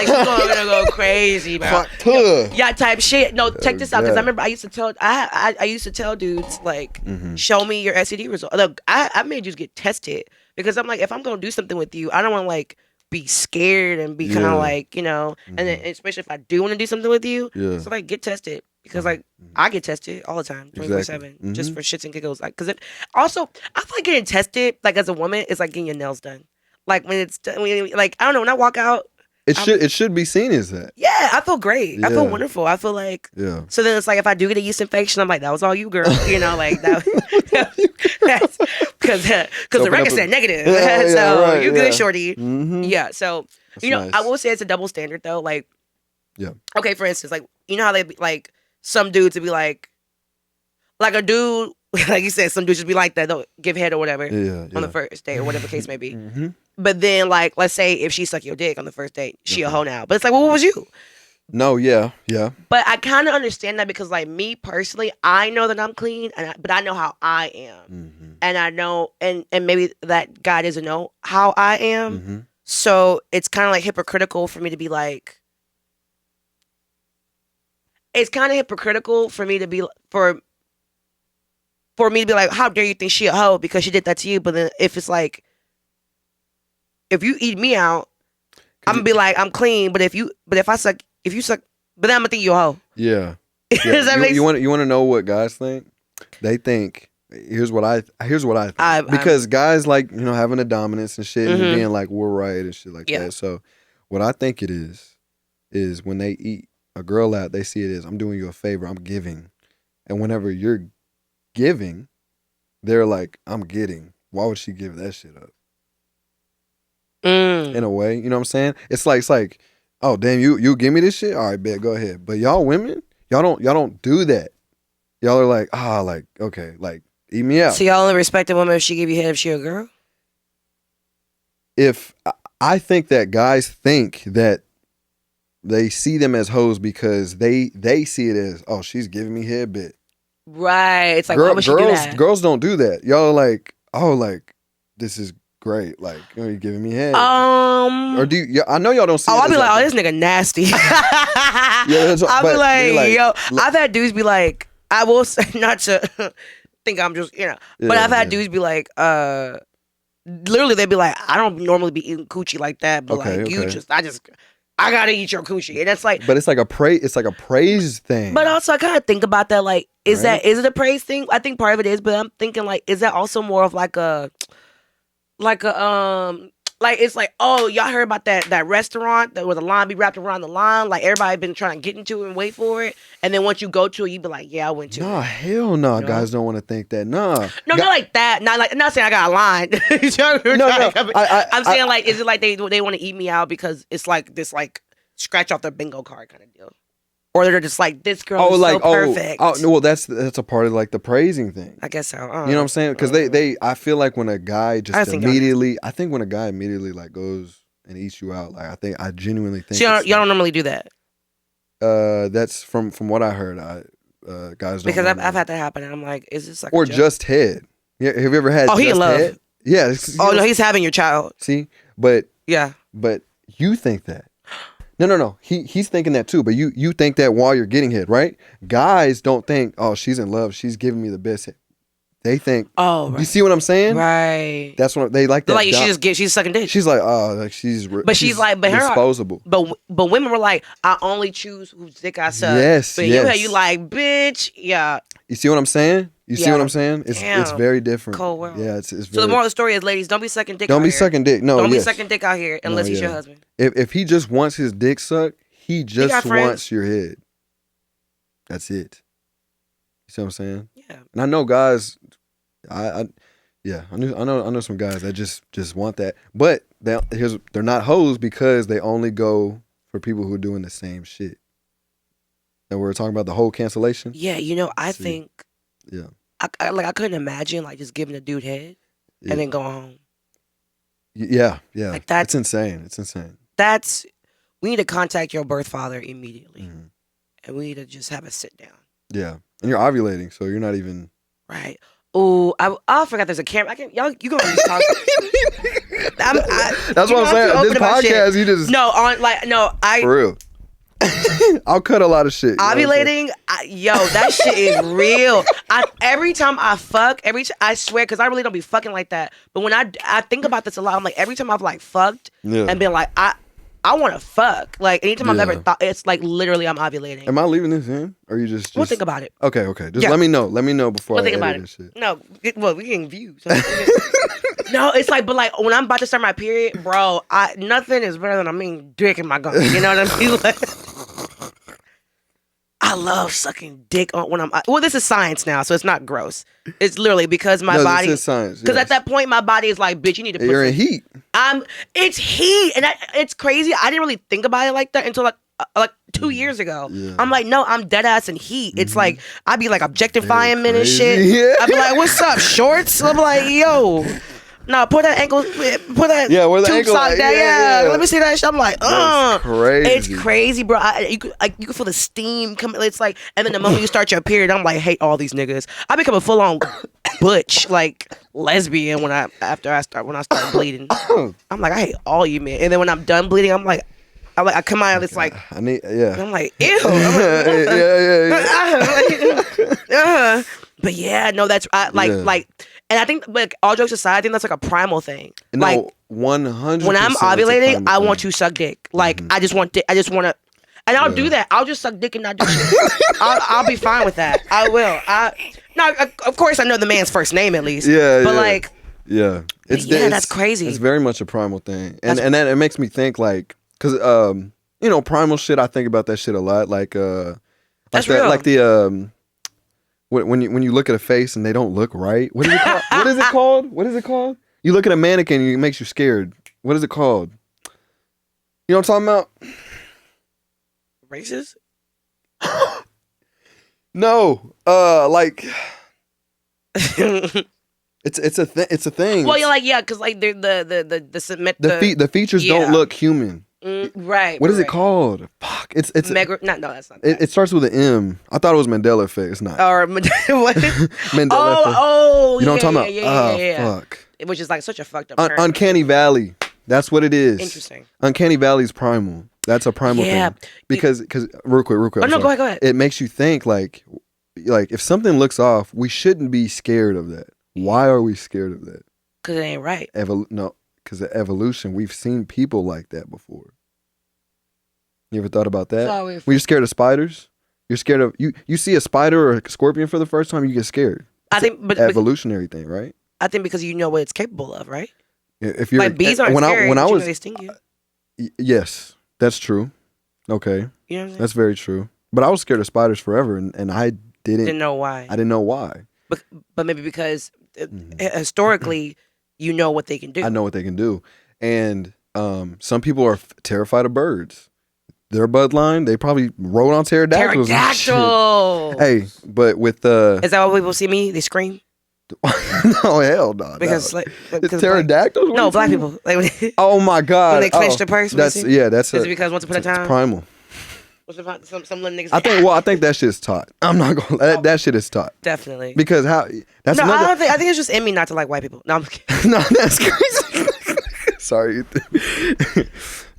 she's gonna go crazy, bro. Fuck her. Yeah, type shit. No, check this out because Yeah. I remember I used to tell dudes like, show me your STD result. Look, I made you get tested because I'm like, if I'm gonna do something with you, I don't want to like be scared and be kind of like, you know, and then especially if I do want to do something with you, so like get tested. Because like I get tested all the time, 24/7, just for shits and giggles. Like, because also I feel like getting tested, like as a woman, is like getting your nails done. Like when it's done, like I don't know, when I walk out, it should be seen as that. yeah, I feel great. I feel Yeah. wonderful. I feel like Yeah. So then it's like if I do get a yeast infection, I'm like that was all you, girl. You know, like that. Because the record said negative. Yeah, So right, you good, yeah. shorty. Mm-hmm. Yeah. So That's you know, nice. I will say it's a double standard though. Like, Yeah. okay, for instance, like you know how they be, like some dudes would be like a dude, like you said, some dudes just be like that, they'll give head or whatever Yeah. on the first date or whatever the case may be. Mm-hmm. But then, like, let's say if she suck your dick on the first date, she a hoe now. But it's like, well, what was you? No. Yeah. But I kind of understand that because, like, me personally, I know that I'm clean, but I know how I am, and I know, and maybe that guy doesn't know how I am. So it's kind of like hypocritical for me to be like. It's kind of hypocritical for me to be for me to be like, how dare you think she a hoe because she did that to you? But then if it's like, if you eat me out, I'm gonna be like, I'm clean. But if you suck, but then I'm gonna think you a hoe. Yeah. Does that make you want to know what guys think? They think here's what I think. Because guys like, you know, having a dominance and shit and being like we're right and shit like that. So what I think it is when they eat a girl out, they see it as I'm doing you a favor, I'm giving. And whenever you're giving, they're like, I'm getting. Why would she give that shit up? In a way, you know what I'm saying? It's like oh damn, you give me this shit? All right, bet, go ahead. But y'all women, y'all don't do that. Y'all are like, like, okay, like, eat me out. So y'all only respect a woman if she give you head if she a girl? If I think that guys think that they see them as hoes because they see it as, oh, she's giving me head, bit. Right. It's like, why would she do that? Girls don't do that. Y'all are like, oh, like, this is great. Like, you're giving me head. Or do you? I know y'all don't see. Oh, it I'll be like, that. oh, this nigga nasty. Yeah, I'll be like, yo, I've had dudes be like, I will say, not to think I'm just, but I've had dudes be like, literally they'd be like, I don't normally be eating coochie like that, but I gotta eat your coochie, and it's like, but it's like a praise thing. But also, I kind of think about that, like, is it a praise thing? I think part of it is, but I'm thinking like, is that also more of like it's like, oh, y'all heard about that restaurant that where the line be wrapped around the line, like everybody been trying to get into it and wait for it, and then once you go to it, you be like, yeah, I went to it. Nah, hell no, guys don't want to think that. Nah, no, not like that. I'm not saying I got a line. I'm saying like, is it like they want to eat me out because it's like this like scratch off their bingo card kind of deal, or they're just like, this girl is so perfect. Oh no, well that's a part of like the praising thing. I guess so. You know what I'm saying? Because I feel like when a guy just immediately, I think when a guy immediately like goes and eats you out, like I genuinely think. So y'all don't normally do that. That's from what I heard. Guys don't. Because I've had that happen, and I'm like, is this like or just head? Yeah, have you ever had? Oh, he in love. Head? Yeah. Oh no, he's having your child. See, but yeah, but you think that. No. He's thinking that too, but you think that while you're getting hit, right? Guys don't think, oh, she's in love, she's giving me the best hit. They think, oh, right. You see what I'm saying? Right. That's what they like. That like she's sucking dick. She's like, oh, like she's disposable. But women were like, I only choose whose dick I suck. Yes. But you like, bitch, yeah. You see what I'm saying? You see what I'm saying? It's very different. Cold world. Yeah, it's very. So the moral of the story is, ladies, don't be sucking dick. Don't be sucking dick. No, don't be sucking dick out here unless he's your husband. If he just wants his dick sucked, he just wants your head. That's it. You see what I'm saying? Yeah. And I know guys. I know some guys that just want that, but they're not hoes because they only go for people who are doing the same shit. And we're talking about the whole cancellation. Yeah, I think. Yeah. I couldn't imagine like just giving a dude head and then going home. Yeah. Like that's insane. It's insane. We need to contact your birth father immediately, and we need to just have a sit down. Yeah, and you're ovulating, so you're not even right. Oh, I forgot there's a camera. You gonna be talking. That's what I'm saying. This podcast, you just for real. I'll cut a lot of shit. Ovulating, that shit is real. Every time I fuck, I swear, because I really don't be fucking like that. But when I think about this a lot, I'm like, every time I've like fucked and been like, I want to fuck. Like anytime I've ever thought, it's like literally I'm ovulating. Am I leaving this in, or you just? We'll think about it. Okay. Just let me know. Let me know before I think about it. Shit. No, well, we getting views. No, it's like, but like when I'm about to start my period, bro, nothing is better than dick in my gum. You know what I mean? Like, I love sucking dick on when I'm. Well, this is science now, so it's not gross. It's literally because my body. This is science. Because at that point, my body is like, bitch, you need to. You're in heat. It's heat, and it's crazy. I didn't really think about it like that until like 2 years ago. Yeah. I'm like, no, I'm dead ass in heat. It's like I be like objectifying men and shit. Yeah. I be like, what's up, shorts? I'm like, yo. No, put that ankle, put that tube sock down. Yeah, let me see that shit. I'm like, crazy. It's crazy, bro. You can feel the steam coming. It's like, and then the moment you start your period, I'm like, hate all these niggas. I become a full on butch, like lesbian when I start bleeding. I'm like, I hate all you men. And then when I'm done bleeding, I'm like, I come out, it's like, I'm like, ew. Yeah. But yeah, no, that's like. And I think, like, all jokes aside, I think that's like a primal thing. No, like 100%. When I'm ovulating, I want to suck dick. Like, I just want dick. I just want to, and I'll do that. I'll just suck dick and not do shit. I'll be fine with that. I will. Now, of course, I know the man's first name at least. Yeah. But like, that's crazy. It's very much a primal thing, and then it makes me think like, cause primal shit. I think about that shit a lot. Like that's real. Like the When you look at a face and they don't look right, what is it called? What is it called? You look at a mannequin and it makes you scared. What is it called? You know what I'm talking about? racist? No, like it's a thing. Well, you're like, yeah, because like the submit the features don't look human. Right. What is right. it called? Fuck. It's no, that's not. it starts with an M. I thought it was Mandela effect. It's not. Or what? Mandela effect. Oh, You know what I'm talking about? Yeah. Fuck. Which is like such a fucked up term. Uncanny Valley. That's what it is. Interesting. Uncanny Valley's primal. That's a primal thing. Because real quick. Oh no, go ahead. It makes you think like if something looks off, we shouldn't be scared of that. Why are we scared of that? Because it ain't right. No, because of evolution. We've seen people like that before. You ever thought about that? When you're scared of spiders, you're scared of you see a spider or a scorpion for the first time, you get scared. I think, but evolutionary thing, right? I think because you know what it's capable of, right? If you're like bees aren't scary, when I was, they sting you. Yes, that's true. Okay, you know what I'm saying? That's very true. But I was scared of spiders forever, and I didn't know why. I didn't know why. But maybe because historically, you know what they can do. I know what they can do, and some people are terrified of birds. Their bloodline, they probably rode on pterodactyls. Pterodactyl. Hey, but with is that what people see me? They scream. No, hell no. Because pterodactyls. No, black people. Like, oh my god. When they clench the purse. That's is it because once upon a time. It's primal. Some little niggas. I think that shit's taught. I'm not gonna. That shit is taught. Definitely. Because how? That's no. I think it's just in me not to like white people. No, I'm kidding. No, that's crazy. Sorry.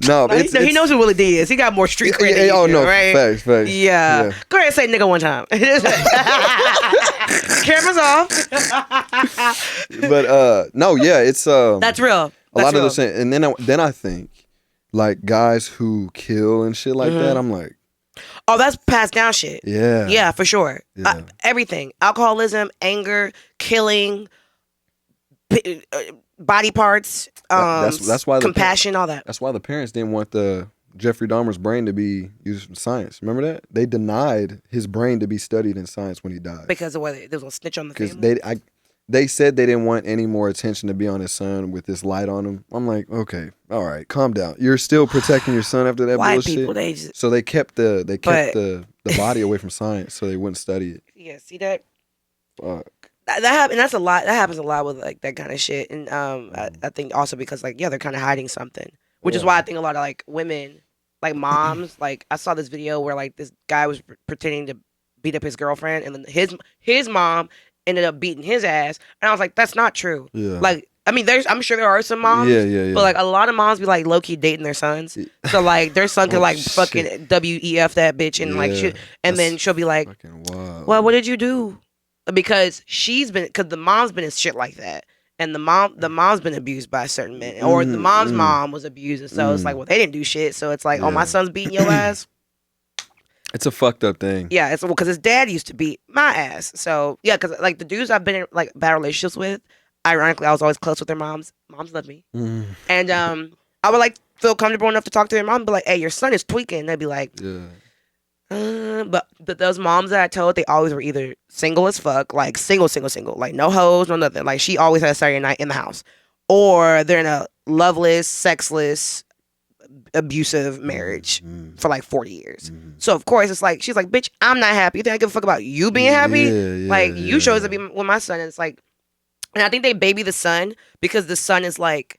No, he knows who Willie D is. He got more street cred. Right? Facts. Yeah. Go ahead and say nigga one time. Cameras off. But no, yeah, it's that's real. A lot of those things, and then I think like guys who kill and shit like that. I'm like, oh, that's passed down shit. Yeah, for sure. Yeah. Everything: alcoholism, anger, killing, body parts. That's why compassion, all that. That's why the parents didn't want the Jeffrey Dahmer's brain to be used in science. Remember that? They denied his brain to be studied in science when he died. Because of what they was gonna snitch on the family. Because they said they didn't want any more attention to be on his son with this light on him. I'm like, okay, all right, calm down. You're still protecting your son after that bullshit. People, so they kept the body away from science so they wouldn't study it. Yeah, see that? Fuck. That happens. That's a lot. That happens a lot with like that kind of shit, and I think also because like they're kind of hiding something, which is why I think a lot of like women, like moms, like I saw this video where like this guy was pretending to beat up his girlfriend, and then his mom ended up beating his ass, and I was like, that's not true. Yeah. Like I mean, I'm sure there are some moms, but like a lot of moms be like low key dating their sons, so like their son could like fucking WEF that bitch and like shit, and then she'll be like, well, what did you do? Because the mom's been in shit like that, and the mom's been abused by certain men, or the mom's mom was abused, and so it's like, well, they didn't do shit, so it's like, oh, my son's beating your ass. It's a fucked up thing. Yeah, it's because his dad used to beat my ass. So yeah, because like the dudes I've been in like bad relationships with, ironically, I was always close with their moms. Moms love me, and I would like feel comfortable enough to talk to their mom, and be like, hey, your son is tweaking. And they'd be like, but those moms that I told, they always were either single as fuck, like single, like no hoes, no nothing. Like she always had a Saturday night in the house, or they're in a loveless, sexless, abusive marriage for like 40 years. So of course it's like she's like, bitch, I'm not happy. You think I give a fuck about you being happy? Like you chose to be with my son, and it's like, and I think they baby the son because the son is like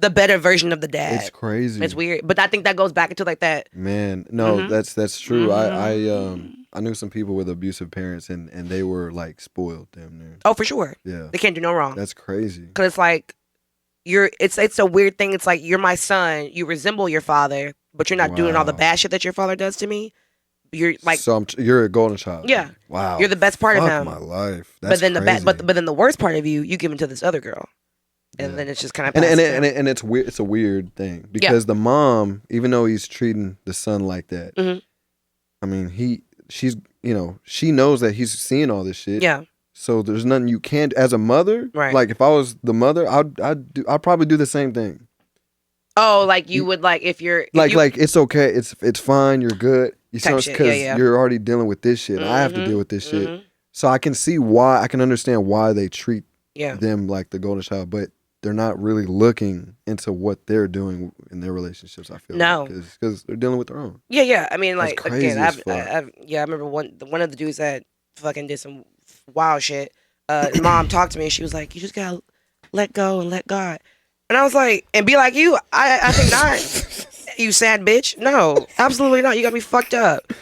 the better version of the dad. It's crazy. It's weird, but I think that goes back into like that. Man, no, that's true. I knew some people with abusive parents, and they were like spoiled damn near. Oh, for sure. Yeah, they can't do no wrong. That's crazy. Because it's like it's a weird thing. It's like you're my son, you resemble your father, but you're not doing all the bad shit that your father does to me. You're like, so you're a golden child. Yeah. Wow. You're the best part of him. My life. That's but then crazy. but then the worst part of you give him to this other girl. And then it's just kind of and it's weird. It's a weird thing because the mom, even though he's treating the son like that, I mean, she knows that he's seeing all this shit. Yeah. So there's nothing you can as a mother. Right. Like if I was the mother, I'd probably do the same thing. Oh, like you would like if you're like it's okay, it's fine, you're good. You know, because you're already dealing with this shit. I have to deal with this shit. So I can understand why they treat them like the golden child, but they're not really looking into what they're doing in their relationships. I feel No, because they're dealing with their own. Yeah. I mean, That's like crazy again, as fuck. I remember one of the dudes that fucking did some wild shit. Mom talked to me and she was like, "You just gotta let go and let God." And I was like, "And be like you." I think not. You sad bitch. No, absolutely not. You got me fucked up.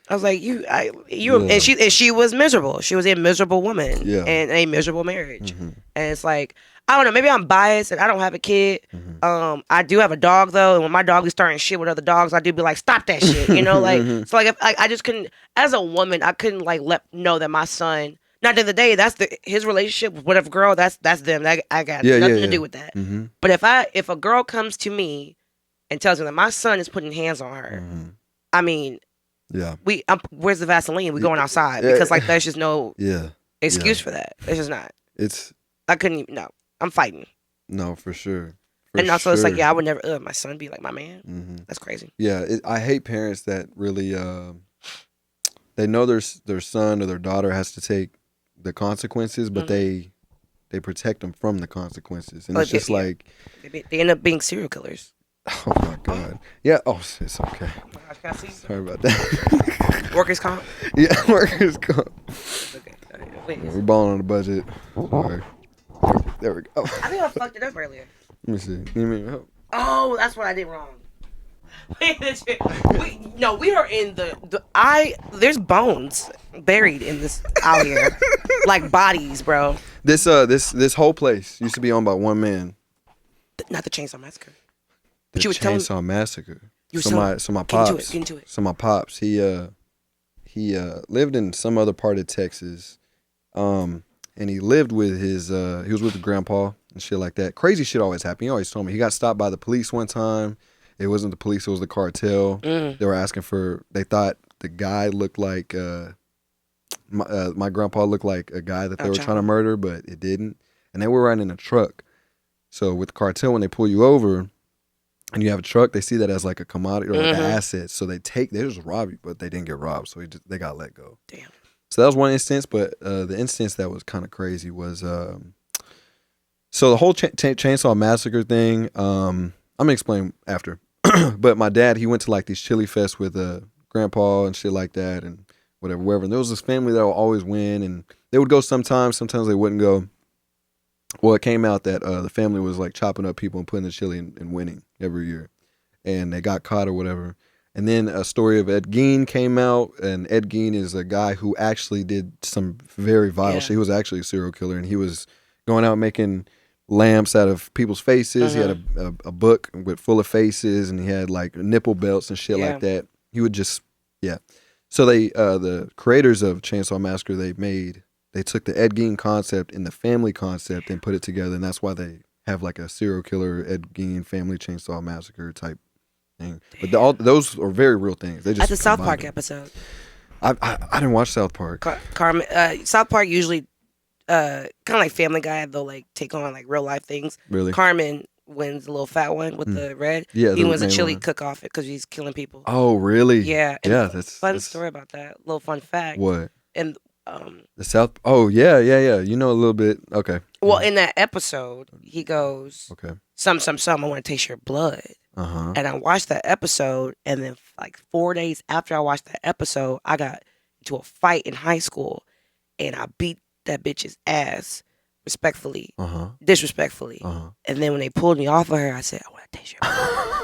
I was like, and she was miserable. She was a miserable woman in a miserable marriage. Mm-hmm. And it's like, I don't know, maybe I'm biased and I don't have a kid. Mm-hmm. I do have a dog though, and when my dog is starting shit with other dogs, I do be like, stop that shit, you know, like so like if I just couldn't, as a woman, I couldn't like know that my son. Not the end of the day, that's his relationship with whatever girl. That's them. I got nothing to do with that. Mm-hmm. But if a girl comes to me and tells me that my son is putting hands on her, I mean. Yeah. Where's the Vaseline? We going outside because like there's just no excuse for that. There's just not. I couldn't even. No, I'm fighting. No, for sure. And also it's like I would never. My son be like my man. Mm-hmm. That's crazy. Yeah, I hate parents that really they know their son or their daughter has to take the consequences, but they protect them from the consequences, and it's just like they end up being serial killers. Oh my God. Yeah. Oh, it's okay. Sorry about that. Workers' comp? Yeah, workers' comp. Okay. Wait, We're balling on the budget. Sorry. There we go. I think I fucked it up earlier. Let me see. You mean help? Oh, that's what I did wrong. We are in there's bones buried in this out here. Like bodies, bro. This whole place used to be owned by one man. Not the Chainsaw Massacre. The Chainsaw Massacre. So my pops. Get into it. So my pops, he lived in some other part of Texas, and he lived with his he was with the grandpa and shit like that. Crazy shit always happened. He always told me he got stopped by the police one time. It wasn't the police; it was the cartel. They were asking for. They thought the guy looked like my grandpa looked like a guy that they were trying to murder, but it didn't. And they were riding in a truck. So with the cartel, when they pull you over and you have a truck, they see that as like a commodity or like an asset. So they just rob you, but they didn't get robbed. So they got let go. Damn. So that was one instance. But the instance that was kind of crazy was so the whole Chainsaw Massacre thing. I'm gonna explain after. But my dad, he went to like these chili fests with grandpa and shit like that, and wherever. And there was this family that would always win, and they would go sometimes they wouldn't go. Well, it came out that the family was like chopping up people and putting the chili and winning every year, and they got caught or whatever. And then a story of Ed Gein came out, and Ed Gein is a guy who actually did some very vile shit. He was actually a serial killer, and he was going out making lamps out of people's faces. He had a book full of faces, and he had like nipple belts and shit like that. He would just So they the creators of Chainsaw Massacre, they took the Ed Gein concept and the family concept and put it together, and that's why they have like a serial killer Ed Gein family Chainsaw Massacre type thing. But all those are very real things. They just That's a South Park episode. I didn't watch South Park. South Park usually kind of like Family Guy. They'll like take on like real life things. Really? Carmen wins the little fat one with the red. Yeah, he wins a main chili one. cook-off because he's killing people. Oh, really? Yeah. Yeah, that's fun story about that. Little fun fact. What? And the South. Oh yeah. You know a little bit. Okay. Well, in that episode, he goes, okay, some. I want to taste your blood. And I watched that episode, and then like 4 days after I watched that episode, I got into a fight in high school, and I beat that bitch's ass respectfully, disrespectfully. And then when they pulled me off of her, I said, I want to taste your blood.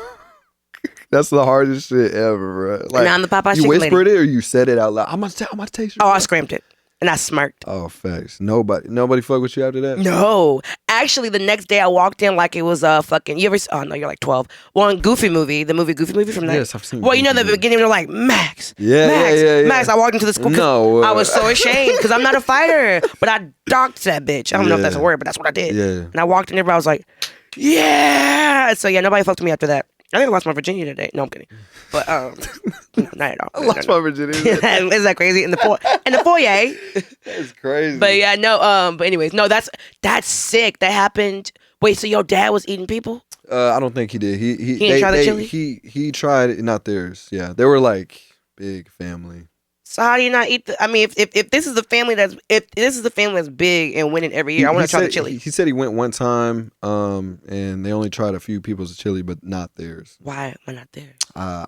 That's the hardest shit ever, bro. Like, and I'm the Popeye you chicken whispered lady. it or you said it out loud? I'm gonna taste your blood. I screamed it. And I smirked. Oh, facts. Nobody fuck with you after that? No. Actually, the next day I walked in like it was fucking. You ever? Oh no, you're like 12. One Goofy movie, the movie Goofy movie from that. Yes, I've seen. Well, you know, Goofy the movie. beginning they're like Max. Yeah. Max. I walked into the school. No, I was so ashamed because I'm not a fighter, but I docked that bitch. I don't know if that's a word, but that's what I did. Yeah. And I walked in there, but I was like, yeah. So yeah, nobody fucked with me after that. I think I lost my virginity today. No, I'm kidding. But no, not at all. I lost my virginity. Is that crazy? In the foyer. That's crazy. But yeah, no. But anyways, no. That's sick. That happened. Wait, so your dad was eating people? I don't think he did. He didn't try the chili? He tried it, not theirs. Yeah, they were like big family. So how do you not eat the? I mean, if this is the family that's big and winning every year, I want to try the chili. He said he went one time, and they only tried a few people's chili, but not theirs. Why not theirs? My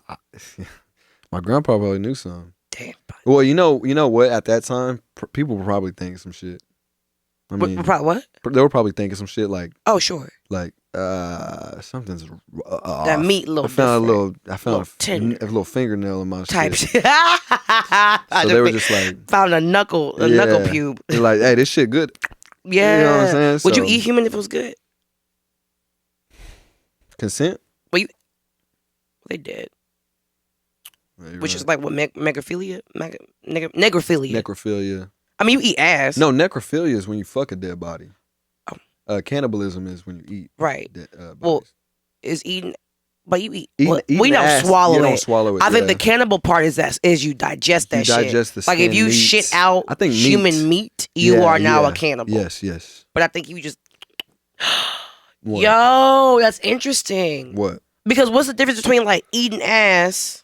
grandpa probably knew some. Damn. Well, you know what? At that time, people were probably thinking some shit. I mean, what? They were probably thinking some shit like, oh sure, like something's that meat a little. I found a little fingernail in my type shit. So they were just like found a knuckle pube. They're like, hey, this shit good. Yeah, you know what I'm saying? Would you eat human if it was good? Consent? Well, they did. Which is like what necrophilia. Necrophilia. I mean, you eat ass. No, necrophilia is when you fuck a dead body. Cannibalism is when you eat. Right. Bodies. Well, is eating, but you eat. Eating we don't swallow it. You don't swallow it. I think the cannibal part is you digest that shit. Digest the like if you meats. shit out I think human meat, you are now a cannibal. Yes. But I think you just. Yo, that's interesting. What? Because what's the difference between like eating ass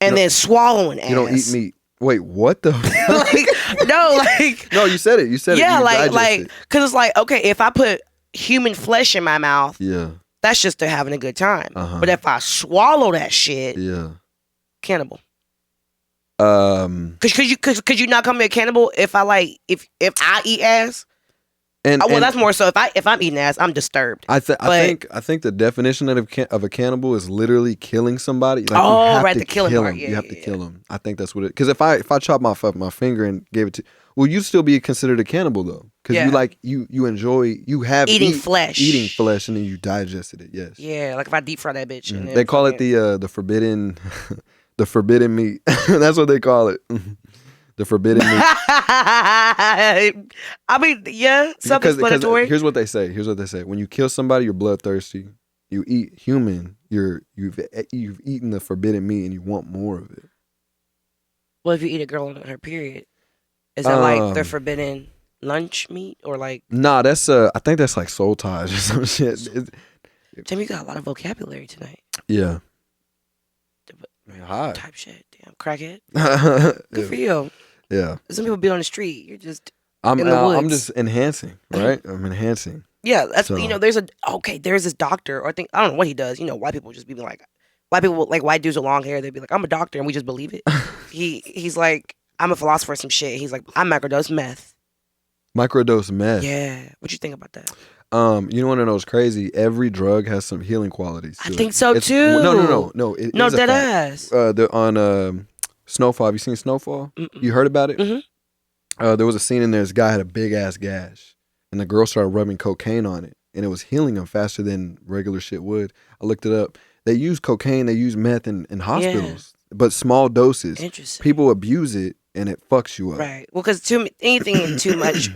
and then swallowing ass? You don't eat meat. Wait, what the? No, you said it. You said it. Yeah, because it's like, okay, if I put human flesh in my mouth, yeah, that's just to having a good time. But if I swallow that shit, yeah, cannibal. Could you not call me a cannibal if I I eat ass? And that's more so if I'm eating ass, I'm disturbed. I think the definition of a cannibal is literally killing somebody. Like, the killing part. You have to kill him. I think that's what it. Because if I chop my finger and gave it to, well, you'd still be considered a cannibal though, because you enjoy eating flesh, and then you digested it. Yes. Yeah, like if I deep fry that bitch. Mm-hmm. They call it the forbidden the forbidden meat. That's what they call it. The forbidden meat. I mean, yeah, something explanatory. Here's what they say. When you kill somebody, you're bloodthirsty. You eat human. You've eaten the forbidden meat, and you want more of it. Well, if you eat a girl on her period, is that like the forbidden lunch meat or like? Nah, that's I think that's like soul ties or some shit. Tim, you got a lot of vocabulary tonight. Yeah. Hot type shit. Damn, crackhead. Good for you. Yeah. Some people be on the street. You're just I'm in the woods. I'm just enhancing, right? I'm enhancing. Yeah, that's there's this doctor, or I don't know what he does. White people just be like, white dudes with long hair, they'd be like, I'm a doctor, and we just believe it. He's like, I'm a philosopher or some shit. He's like, I microdose meth. Microdose meth. Yeah. What you think about that? You want to know what's crazy? Every drug has some healing qualities. I think so too. No. No, dead ass. On Snowfall. Have you seen Snowfall? Mm-mm. You heard about it? Mm-hmm. There was a scene in there. This guy had a big ass gash, and the girl started rubbing cocaine on it, and it was healing him faster than regular shit would. I looked it up. They use cocaine. They use meth in hospitals, but small doses. Interesting. People abuse it, and it fucks you up. Right. Well, because anything too much,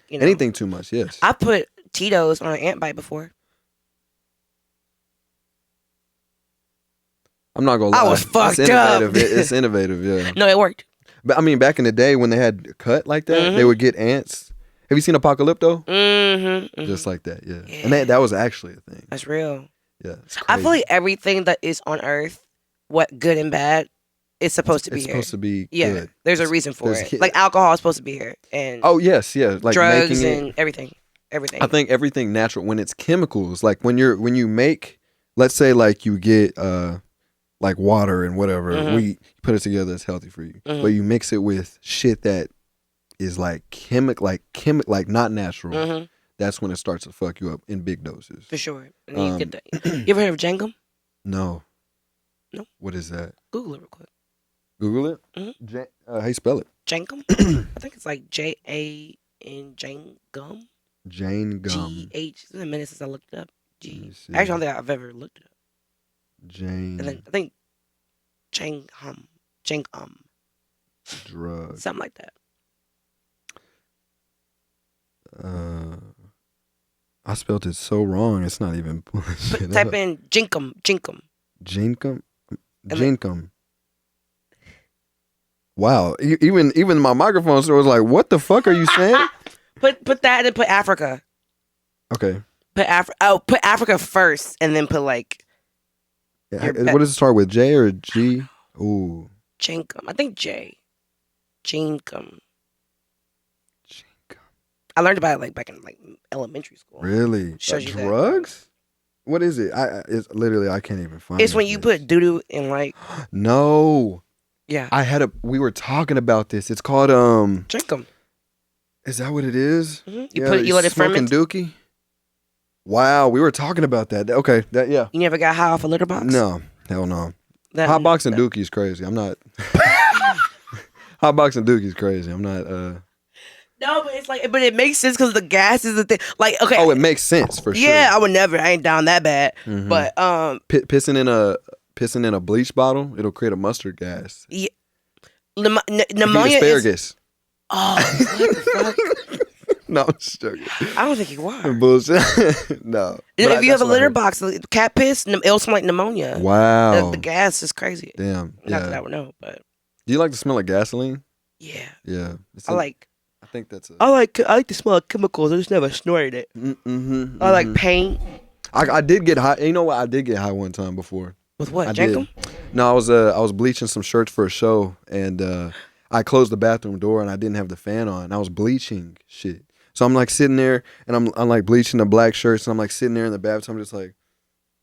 anything too much. Yes. I put Tito's on an ant bite before. I'm not gonna lie. I was fucked up. It's innovative, yeah. No, it worked. But I mean, back in the day when they had cut like that, they would get ants. Have you seen Apocalypto? Mm-hmm. Just like that, yeah. And that was actually a thing. That's real. Yeah, it's crazy. I feel like everything that is on Earth, what good and bad, is supposed to be here. It's supposed to be good. There's a reason for it. Like alcohol is supposed to be here, and like drugs and everything. I think everything natural when it's chemicals, like when you make, let's say like you get like water and whatever, we put it together, it's healthy for you. But you mix it with shit that is like chemic not natural. That's when it starts to fuck you up in big doses. For sure. And you get that. You ever heard of Jangum? No. No. What is that? Google it real quick. Google it. Mm-hmm. How you spell it? Jangum. I think it's like Jan Jangum. Jane Gum. G-H. It's been a minute since I looked it up. Actually, I don't think I've ever looked it up. Jane. And then I think Jangum. Drug. Something like that. I spelled it so wrong. It's not even. Type in Jinkum. Jinkum. Wow. Even my microphone store was like, "What the fuck are you saying?" Put that and put Africa. Okay. Put Africa first, and then put like. Yeah, what does it start with? J or G? Ooh. Jinkum. I think J. chewing gum. I learned about it like back in like elementary school. Really? Shows you that. Drugs? What is it? It's literally I can't even find. It's when you put doo doo in like. No. Yeah. We were talking about this. It's called Drink them. Is that what it is? Mm-hmm. You let it smoking ferment. dookie. Wow, we were talking about that. Okay, yeah. You never got high off a litter box? No, hell no. Hotboxing dookie is crazy. I'm not. Hotboxing dookie is crazy. I'm not. No, but it's like, but it makes sense because the gas is the thing. Like, okay. Oh, it makes sense for sure. Yeah, I would never. I ain't down that bad. Mm-hmm. But pissing in a bleach bottle, it'll create a mustard gas. Yeah. If Pneumonia. Asparagus. Oh, what the fuck? No, I'm just joking. I don't think you are. Bullshit. No. If you have a litter box, cat piss, it'll smell like pneumonia. Wow. The gas is crazy. Damn. Not that I would know, but. Do you like the smell of gasoline? Yeah. Yeah. I think that's I like the smell of chemicals. I just never snorted it. Mm-hmm. I like paint. I did get high. You know what? I did get high one time before. With what? I Jenkum? did. No, I was bleaching some shirts for a show, and I closed the bathroom door, and I didn't have the fan on. I was bleaching shit. So I'm like sitting there, and I'm like bleaching the black shirts, and I'm like sitting there in the bathtub. I'm just like,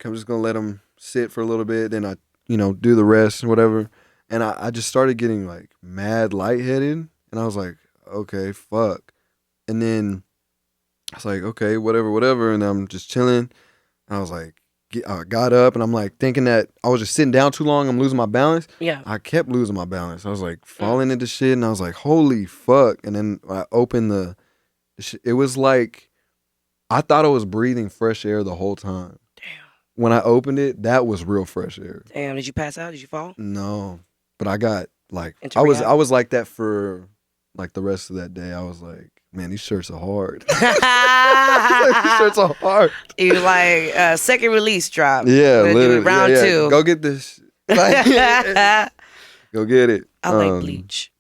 I'm just gonna let them sit for a little bit, then I, do the rest and whatever. And I just started getting like mad lightheaded, and I was like, okay, fuck. And then I was like, okay, whatever. And I'm just chilling. And I was like, I got up, and I'm like thinking that I was just sitting down too long. I'm losing my balance. Yeah. I kept losing my balance. I was like falling into shit, and I was like, holy fuck. And then I opened the shit. It was like, I thought I was breathing fresh air the whole time. Damn. When I opened it, that was real fresh air. Damn, did you pass out? Did you fall? No. But I got like, Into I rehab? was like that for like the rest of that day. I was like, man, these shirts are hard. These shirts are hard. You like second release drop. Yeah, literally. Round two. Go get this. Like, go get it. I like bleach.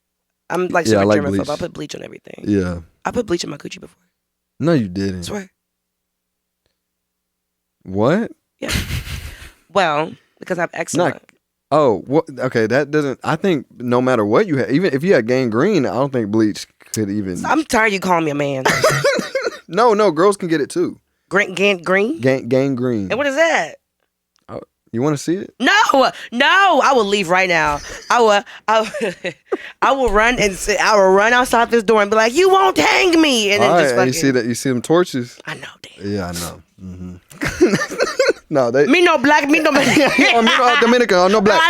I'm like super I like germaphobe. bleach. I put bleach on everything. Yeah. I put bleach in my coochie before. No, you didn't. I swear. What? Yeah. Well, because I have eczema. Okay, that doesn't. I think no matter what you have, even if you had gangrene, I don't think bleach could even. I'm tired of you calling me a man. No, girls can get it too. Green? Gangrene. And what is that? You want to see it? No, I will leave right now. I will run I will run outside this door and be like, "You won't hang me!" And then just fucking. You see that? You see them torches? I know, damn. Yeah, I know. Mm-hmm. No, they. Me no black, me no Dominican, no black.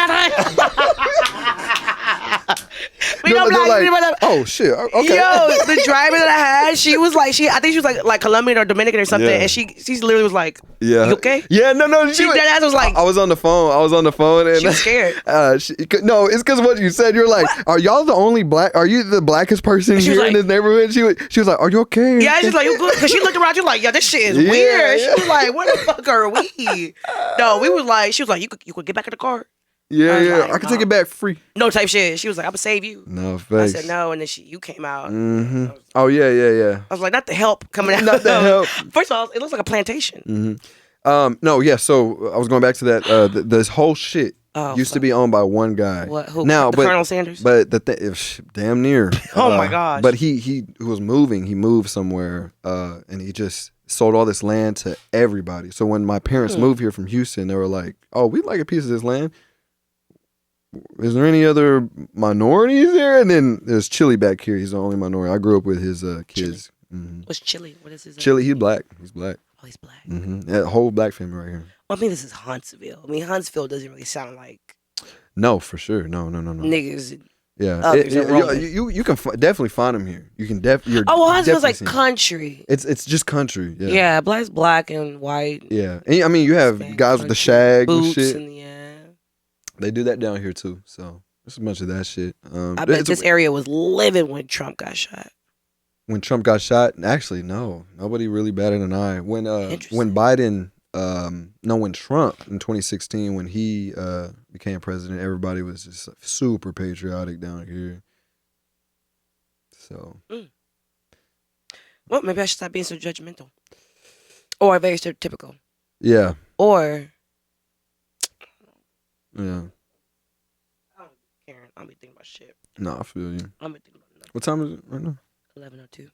Me no black, like, me no black. Oh shit! Okay. Yo, the driver that I had, she was like, I think she was like Colombian or Dominican or something, and she literally was like, yeah, you okay? Yeah, no. She dead ass was like, I was on the phone, and she was scared. No, it's because what you said. You're like, are y'all the only black? Are you the blackest person here in this neighborhood? She was like, are you okay? Yeah, she's like, you good? Because she looked around, she was like, yeah, this shit is weird. Yeah. She was like, where the fuck are we? No, we was like, she was like, you could get back in the car. Yeah, I can take it back free. No type shit. She was like, I'm gonna save you. No, thanks. I said no, and then you came out. Mm-hmm. Oh yeah. I was like, not the help coming out. Not the help. First of all, it looks like a plantation. Mm-hmm. No, yeah. So I was going back to that. This whole shit used to be owned by one guy. What? Who? Now, Colonel Sanders. But damn near. Oh my gosh. But he was moving. He moved somewhere, and he just sold all this land to everybody. So when my parents moved here from Houston, they were like, "Oh, we'd like a piece of this land. Is there any other minorities here?" And then there's Chili back here. He's the only minority. I grew up with his kids. Mm-hmm. What's Chili? What is his name? Chili, he's black. He's black. Oh, he's black. Mm-hmm. That whole black family right here. Well, I mean, this is Huntsville. I mean, Huntsville doesn't really sound like No, for sure. No. niggas. Yeah, you can definitely find them here. You can Huntsville's like country. It's just country. Yeah. Yeah, black and white. Yeah, and I mean you have guys with the shag boots and shit. And they do that down here too. So there's a bunch of that shit. I bet this area was living when Trump got shot. When Trump got shot, actually no, nobody really batted an eye. When Biden, when Trump in 2016 when he became president, everybody was just super patriotic down here. So, well, maybe I should stop being so judgmental, or very stereotypical. Yeah. Or. Yeah. I don't be caring. I don't be thinking about shit. No, I feel you. I'm gonna think about it. What time is it right now? 11:02.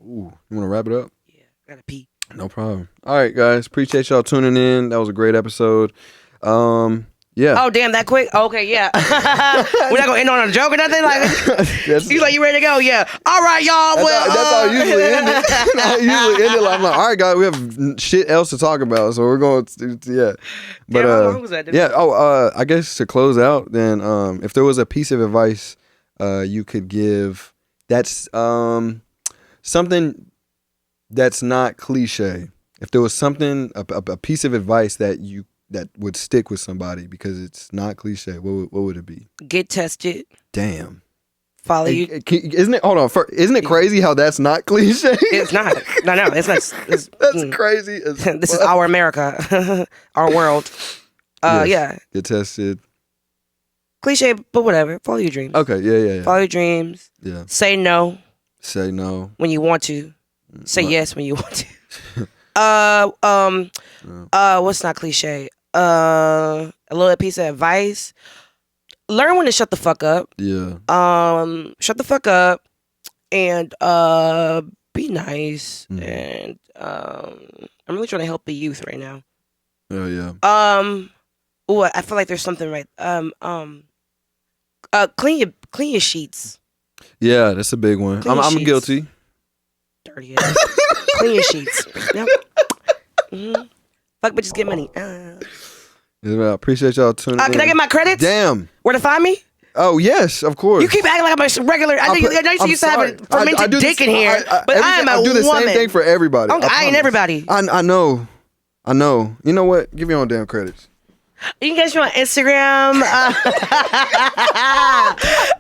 Ooh, you want to wrap it up? Yeah, I gotta pee. No problem. All right, guys. Appreciate y'all tuning in. That was a great episode. Yeah. Oh damn, that quick? Okay, yeah. We're not gonna end on a joke or nothing. Like, you like you ready to go? Yeah. All right, y'all. That's how I usually end it. I usually end it like, I'm like, all right, guys, we have shit else to talk about, so we're going to, yeah. But Damn, how long was that? yeah. Oh, I guess to close out, then, if there was a piece of advice, you could give, that's something that's not cliche. If there was something, a piece of advice that would stick with somebody because it's not cliche, what would it be? Get tested. Damn. Follow you. Isn't it? Hold on. Isn't it crazy how that's not cliche? It's not. No, it's not. That's crazy. This is our America, our world. Yes. Yeah. Get tested. Cliche, but whatever. Follow your dreams. Okay. Yeah. Follow your dreams. Yeah. Say no Say no. when you want to. Say yes when you want to. What's not cliche? A little piece of advice. Learn when to shut the fuck up. Yeah. Shut the fuck up and be nice. And I'm really trying to help the youth right now. Oh yeah. Oh, I feel like there's something right. Clean your sheets. Yeah, that's a big one. Clean your I'm sheets. guilty. Dirty ass. Clean your sheets. Yep. Mm-hmm. Fuck bitches, get money. Yeah, I appreciate y'all tuning in. Can I get my credits? Damn. Where to find me? Oh yes, of course. You keep acting like I'm a regular. I know you used to have a fermented dick in here, but I am a I do the woman. same thing for everybody. I ain't everybody. I know. You know what? Give your own damn credits. You can catch me on Instagram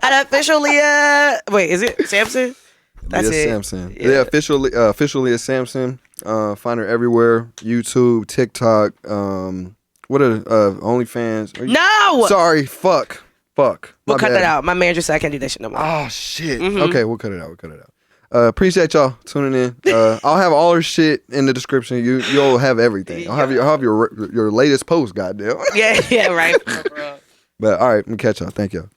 at official Leah. Wait, is it Samson? That's Leah it. Sampson. Yeah, officially Leah Sampson. Find her everywhere. YouTube, TikTok. What are OnlyFans? No. Sorry. Fuck. We'll My cut bad. that out. My manager said I can't do that shit no more. Oh shit. Mm-hmm. Okay, we'll cut it out. Appreciate y'all tuning in. I'll have all her shit in the description. You'll have everything. I'll have your latest post. Goddamn. Yeah, right. But all right, I'm catch y'all. Thank you.